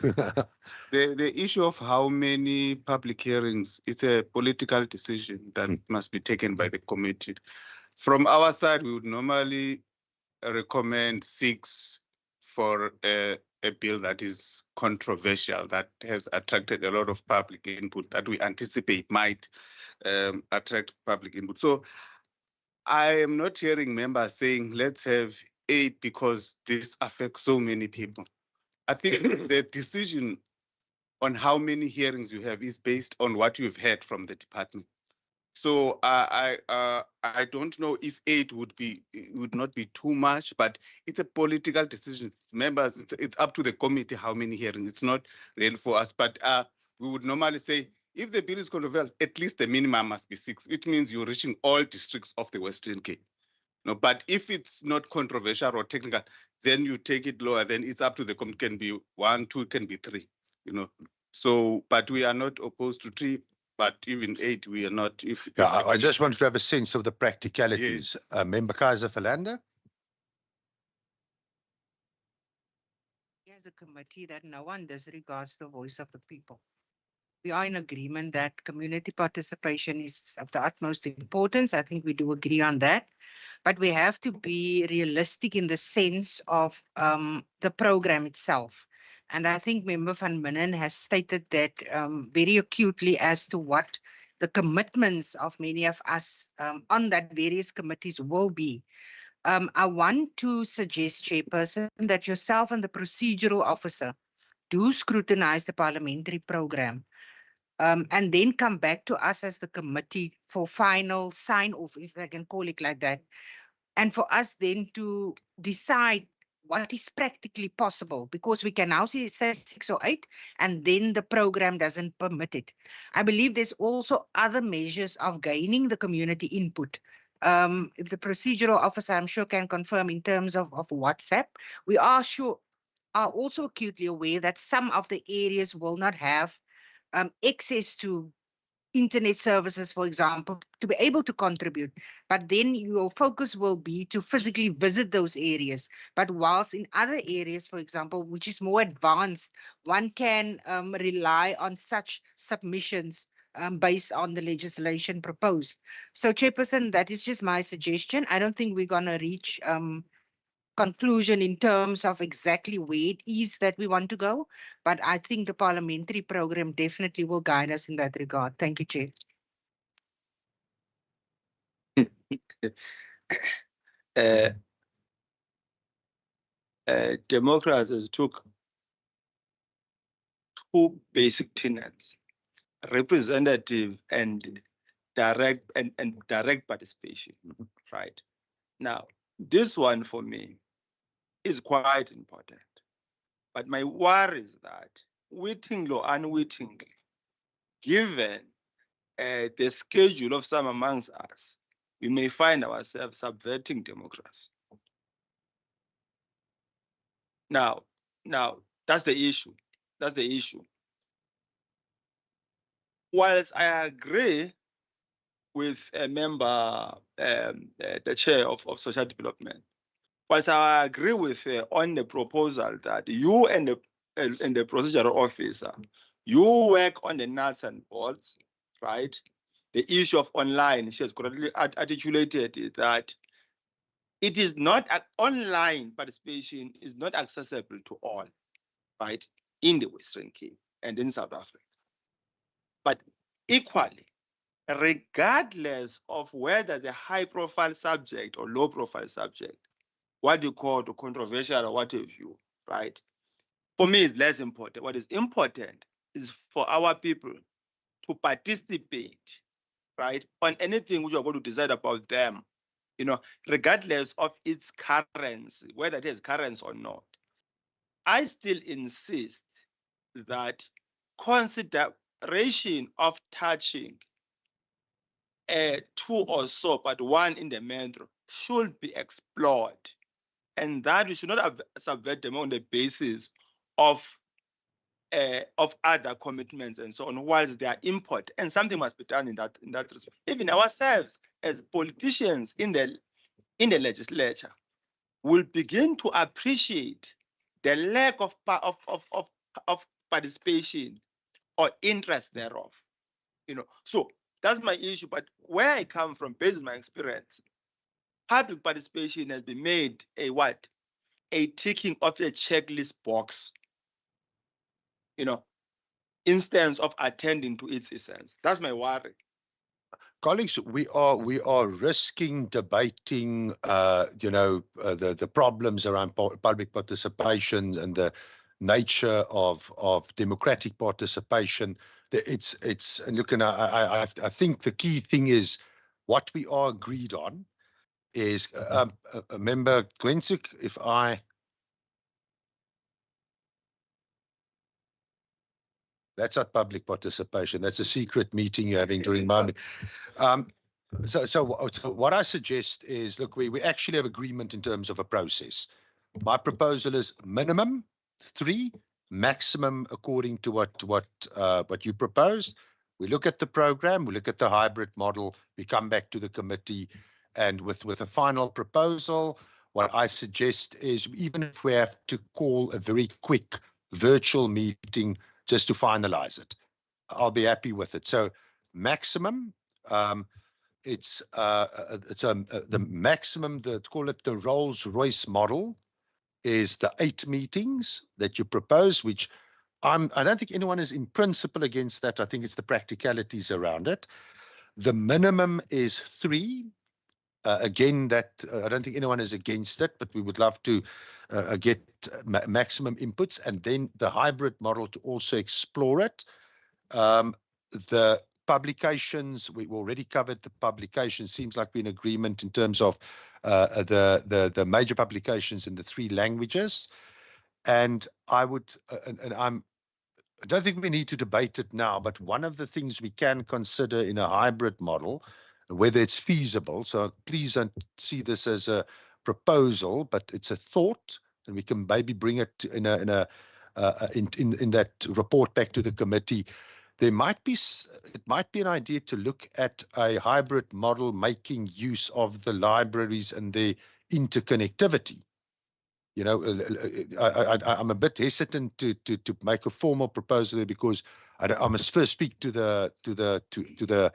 the issue of how many public hearings is a political decision that must be taken by the committee. From our side, we would normally recommend 6 for a bill that is controversial, that has attracted a lot of public input, that we anticipate might attract public input. So I am not hearing members saying, let's have 8 because this affects so many people. I think the decision on how many hearings you have is based on what you've heard from the department. So I don't know if 8 would not be too much, but it's a political decision. Members, it's up to the committee how many hearings. It's not really for us, but we would normally say, if the bill is controversial, at least the minimum must be 6. It means you're reaching all districts of the Western Cape. No, but if it's not controversial or technical, then you take it lower. Then it's up to the committee. Can be 1, 2, can be 3. So, but we are not opposed to 3. But even 8, we are not. I just wanted to have a sense of the practicalities. Yes. Member Kaiser Philander. As a committee, that no one disregards the voice of the people. We are in agreement that community participation is of the utmost importance. I think we do agree on that. But we have to be realistic in the sense of the program itself. And I think Member van Minnen has stated that very acutely as to what the commitments of many of us on that various committees will be. I want to suggest, Chairperson, that yourself and the procedural officer do scrutinize the parliamentary program and then come back to us as the committee for final sign-off, if I can call it like that. and for us then to decide what is practically possible, because we can now say 6 or 8, and then the program doesn't permit it. I believe there's also other measures of gaining the community input. If the procedural officer, I'm sure, can confirm in terms of WhatsApp, we are also acutely aware that some of the areas will not have access to internet services, for example, to be able to contribute. But then your focus will be to physically visit those areas. But whilst in other areas, for example, which is more advanced, one can rely on such submissions based on the legislation proposed. So, Chairperson, that is just my suggestion. I don't think we're going to reach conclusion in terms of exactly where it is that we want to go, but I think the parliamentary program definitely will guide us in that regard. Thank you, Chair. Democracies took two basic tenets: representative and direct participation. Right now, this one for me is quite important. But my worry is that, wittingly or unwittingly, given the schedule of some amongst us, we may find ourselves subverting democracy. Now, that's the issue. That's the issue. Whilst I agree with a member, the chair of social development, whilst I agree with her on the proposal that you and the procedural officer, you work on the nuts and bolts, right? The issue of online, she has correctly articulated that it is not, online participation is not accessible to all, right, in the Western Cape and in South Africa. But equally, regardless of whether the high-profile subject or low-profile subject, what you call the controversial or what have you, right? For me, it's less important. What is important is for our people to participate, right, on anything which you are going to decide about them, you know, regardless of its currency, whether it has currency or not. I still insist that consideration of touching two or so, but one in the metro, should be explored, and that we should not subvert them on the basis of other commitments and so on, whilst they are important. And something must be done in that respect. Even ourselves as politicians in the legislature will begin to appreciate the lack of participation or interest thereof. You know, so that's my issue. But where I come from, based on my experience, public participation has been made a ticking of a checklist box, you know, instance of attending to its essence. That's my worry. Colleagues, we are risking debating, the problems around public participation and the nature of democratic participation. It's and look, and I think the key thing is what we are agreed on is member Gwensuk, if I. That's not public participation. That's a secret meeting you're having during Monday. So what I suggest is, look, we actually have agreement in terms of a process. My proposal is minimum 3, maximum according to what you proposed. We look at the program, we look at the hybrid model, we come back to the committee, and with a final proposal, what I suggest is, even if we have to call a very quick virtual meeting just to finalize it, I'll be happy with it. So maximum, it's the maximum, call it the Rolls-Royce model, is the 8 meetings that you propose, which I don't think anyone is in principle against that. I think it's the practicalities around it. The minimum is 3. Again, that I don't think anyone is against it, but we would love to get maximum inputs, and then the hybrid model to also explore it. The publications, we already covered the publications. Seems like we're in agreement in terms of the major publications in the 3 languages. And I would, I don't think we need to debate it now, but one of the things we can consider in a hybrid model, whether it's feasible, so please don't see this as a proposal, but it's a thought, and we can maybe bring it in that report back to the committee. It might be an idea to look at a hybrid model making use of the libraries and their interconnectivity. You know, I'm a bit hesitant to make a formal proposal there, because I must first speak to the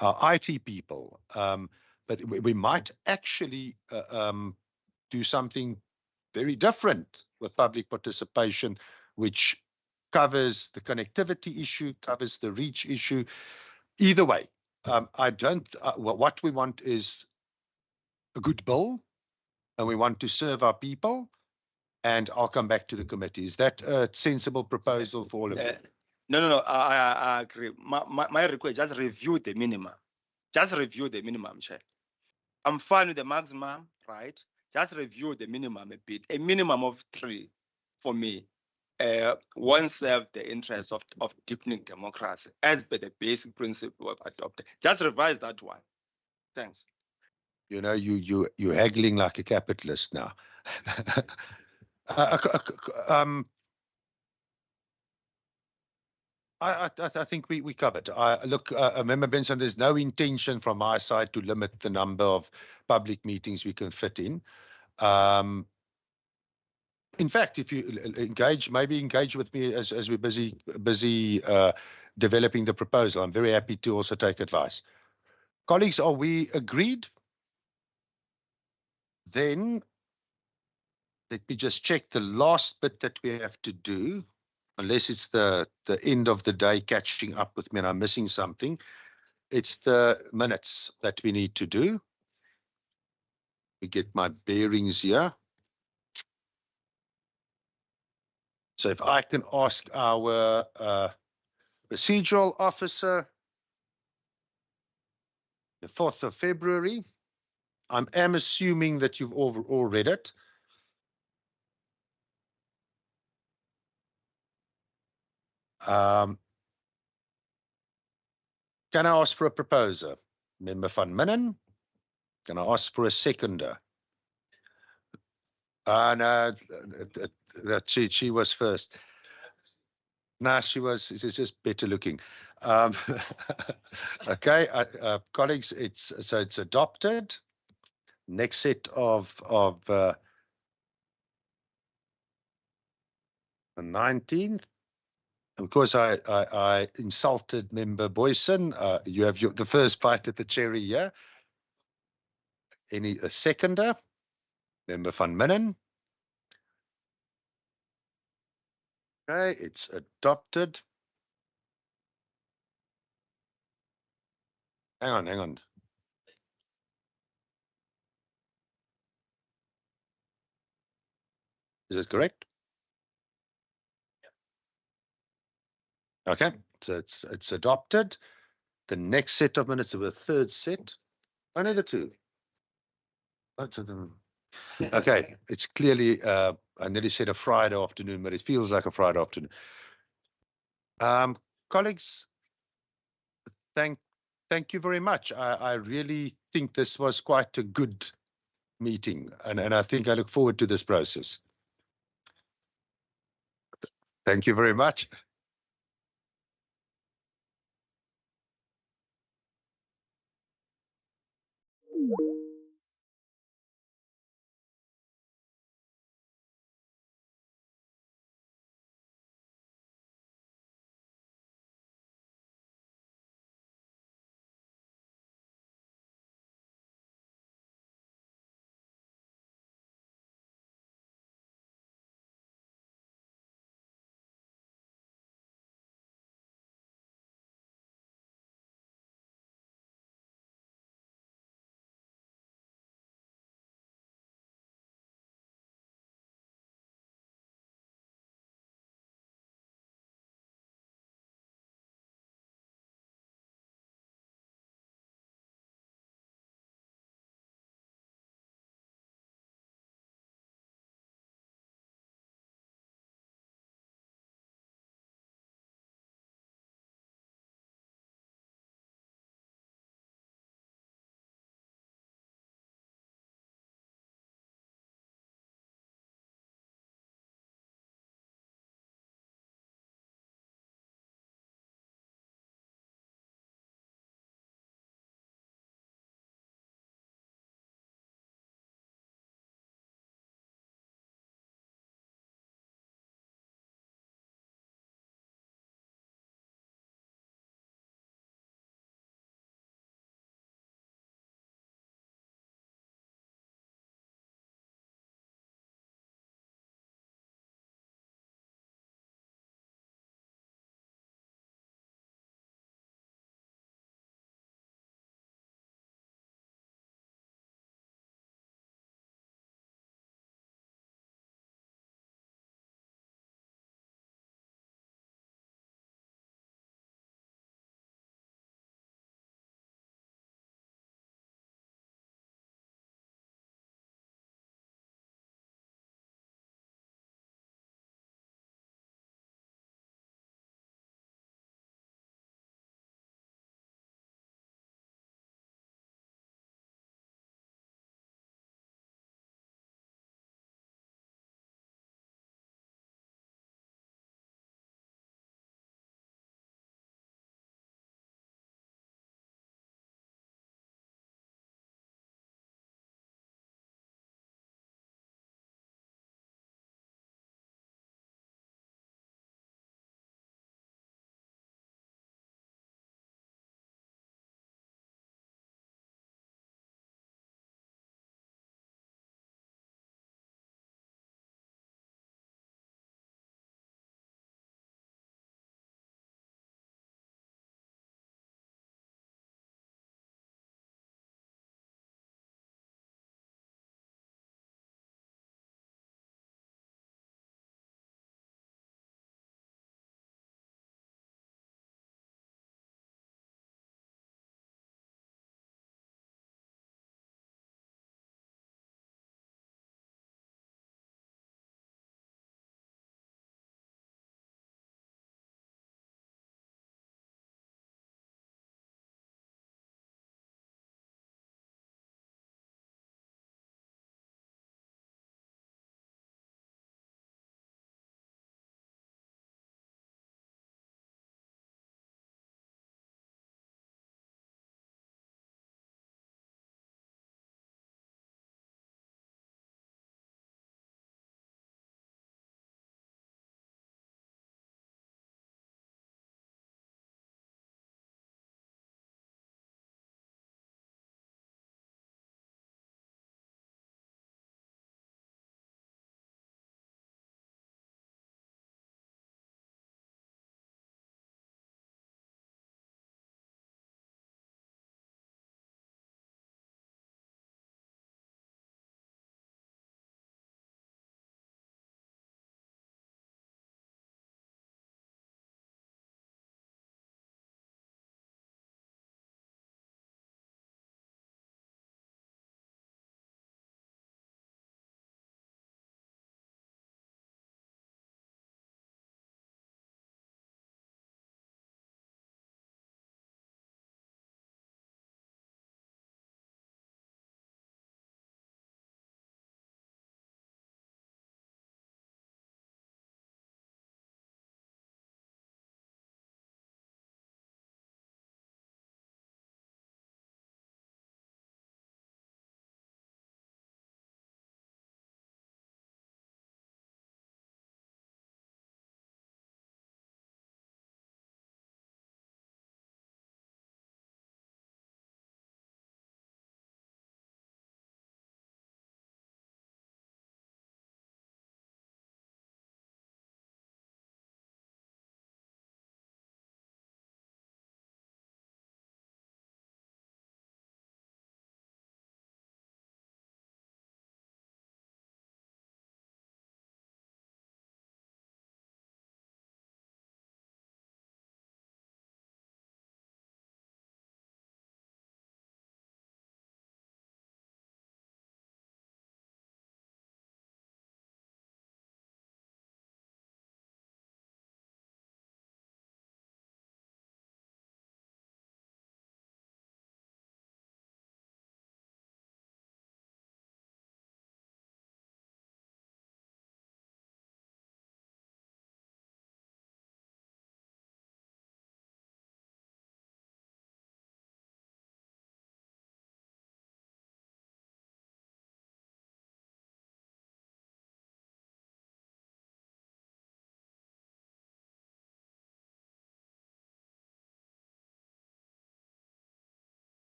IT people. But we might actually do something very different with public participation, which covers the connectivity issue, covers the reach issue. Either way, I don't. What we want is a good bill, and we want to serve our people. And I'll come back to the committee. Is that a sensible proposal for all of you? No. I agree. My request, just review the minimum. Just review the minimum, Chair. I'm fine with the maximum, right? Just review the minimum a bit. A minimum of 3 for me won't serve the interest of deepening democracy as per the basic principle of adopted. Just revise that one. Thanks. You know, you're haggling like a capitalist now. I think we covered. Look, Member Benson, there's no intention from my side to limit the number of public meetings we can fit in. In fact, if you maybe engage with me as we're busy developing the proposal. I'm very happy to also take advice. Colleagues, are we agreed? Then let me just check the last bit that we have to do, unless it's the end of the day catching up with me and I'm missing something. It's the minutes that we need to do. Let me get my bearings here. So if I can ask our procedural officer, the 4th of February, I am assuming that you've all read it. Can I ask for a proposer? Member van Minnen? Can I ask for a seconder? No, she was first. No, she's just better looking. Okay, colleagues, it's adopted. Next set of the 19th. Because I insulted Member Boyson, you have the first bite at the cherry here. A seconder? Member van Minnen? Okay, it's adopted. Hang on. Is it correct? Okay, so it's adopted. The next set of minutes of a third set. Only the 2. Both of them. Okay, it's clearly I nearly said a Friday afternoon, but it feels like a Friday afternoon. Colleagues, thank you very much. I really think this was quite a good meeting, and I think I look forward to this process. Thank you very much.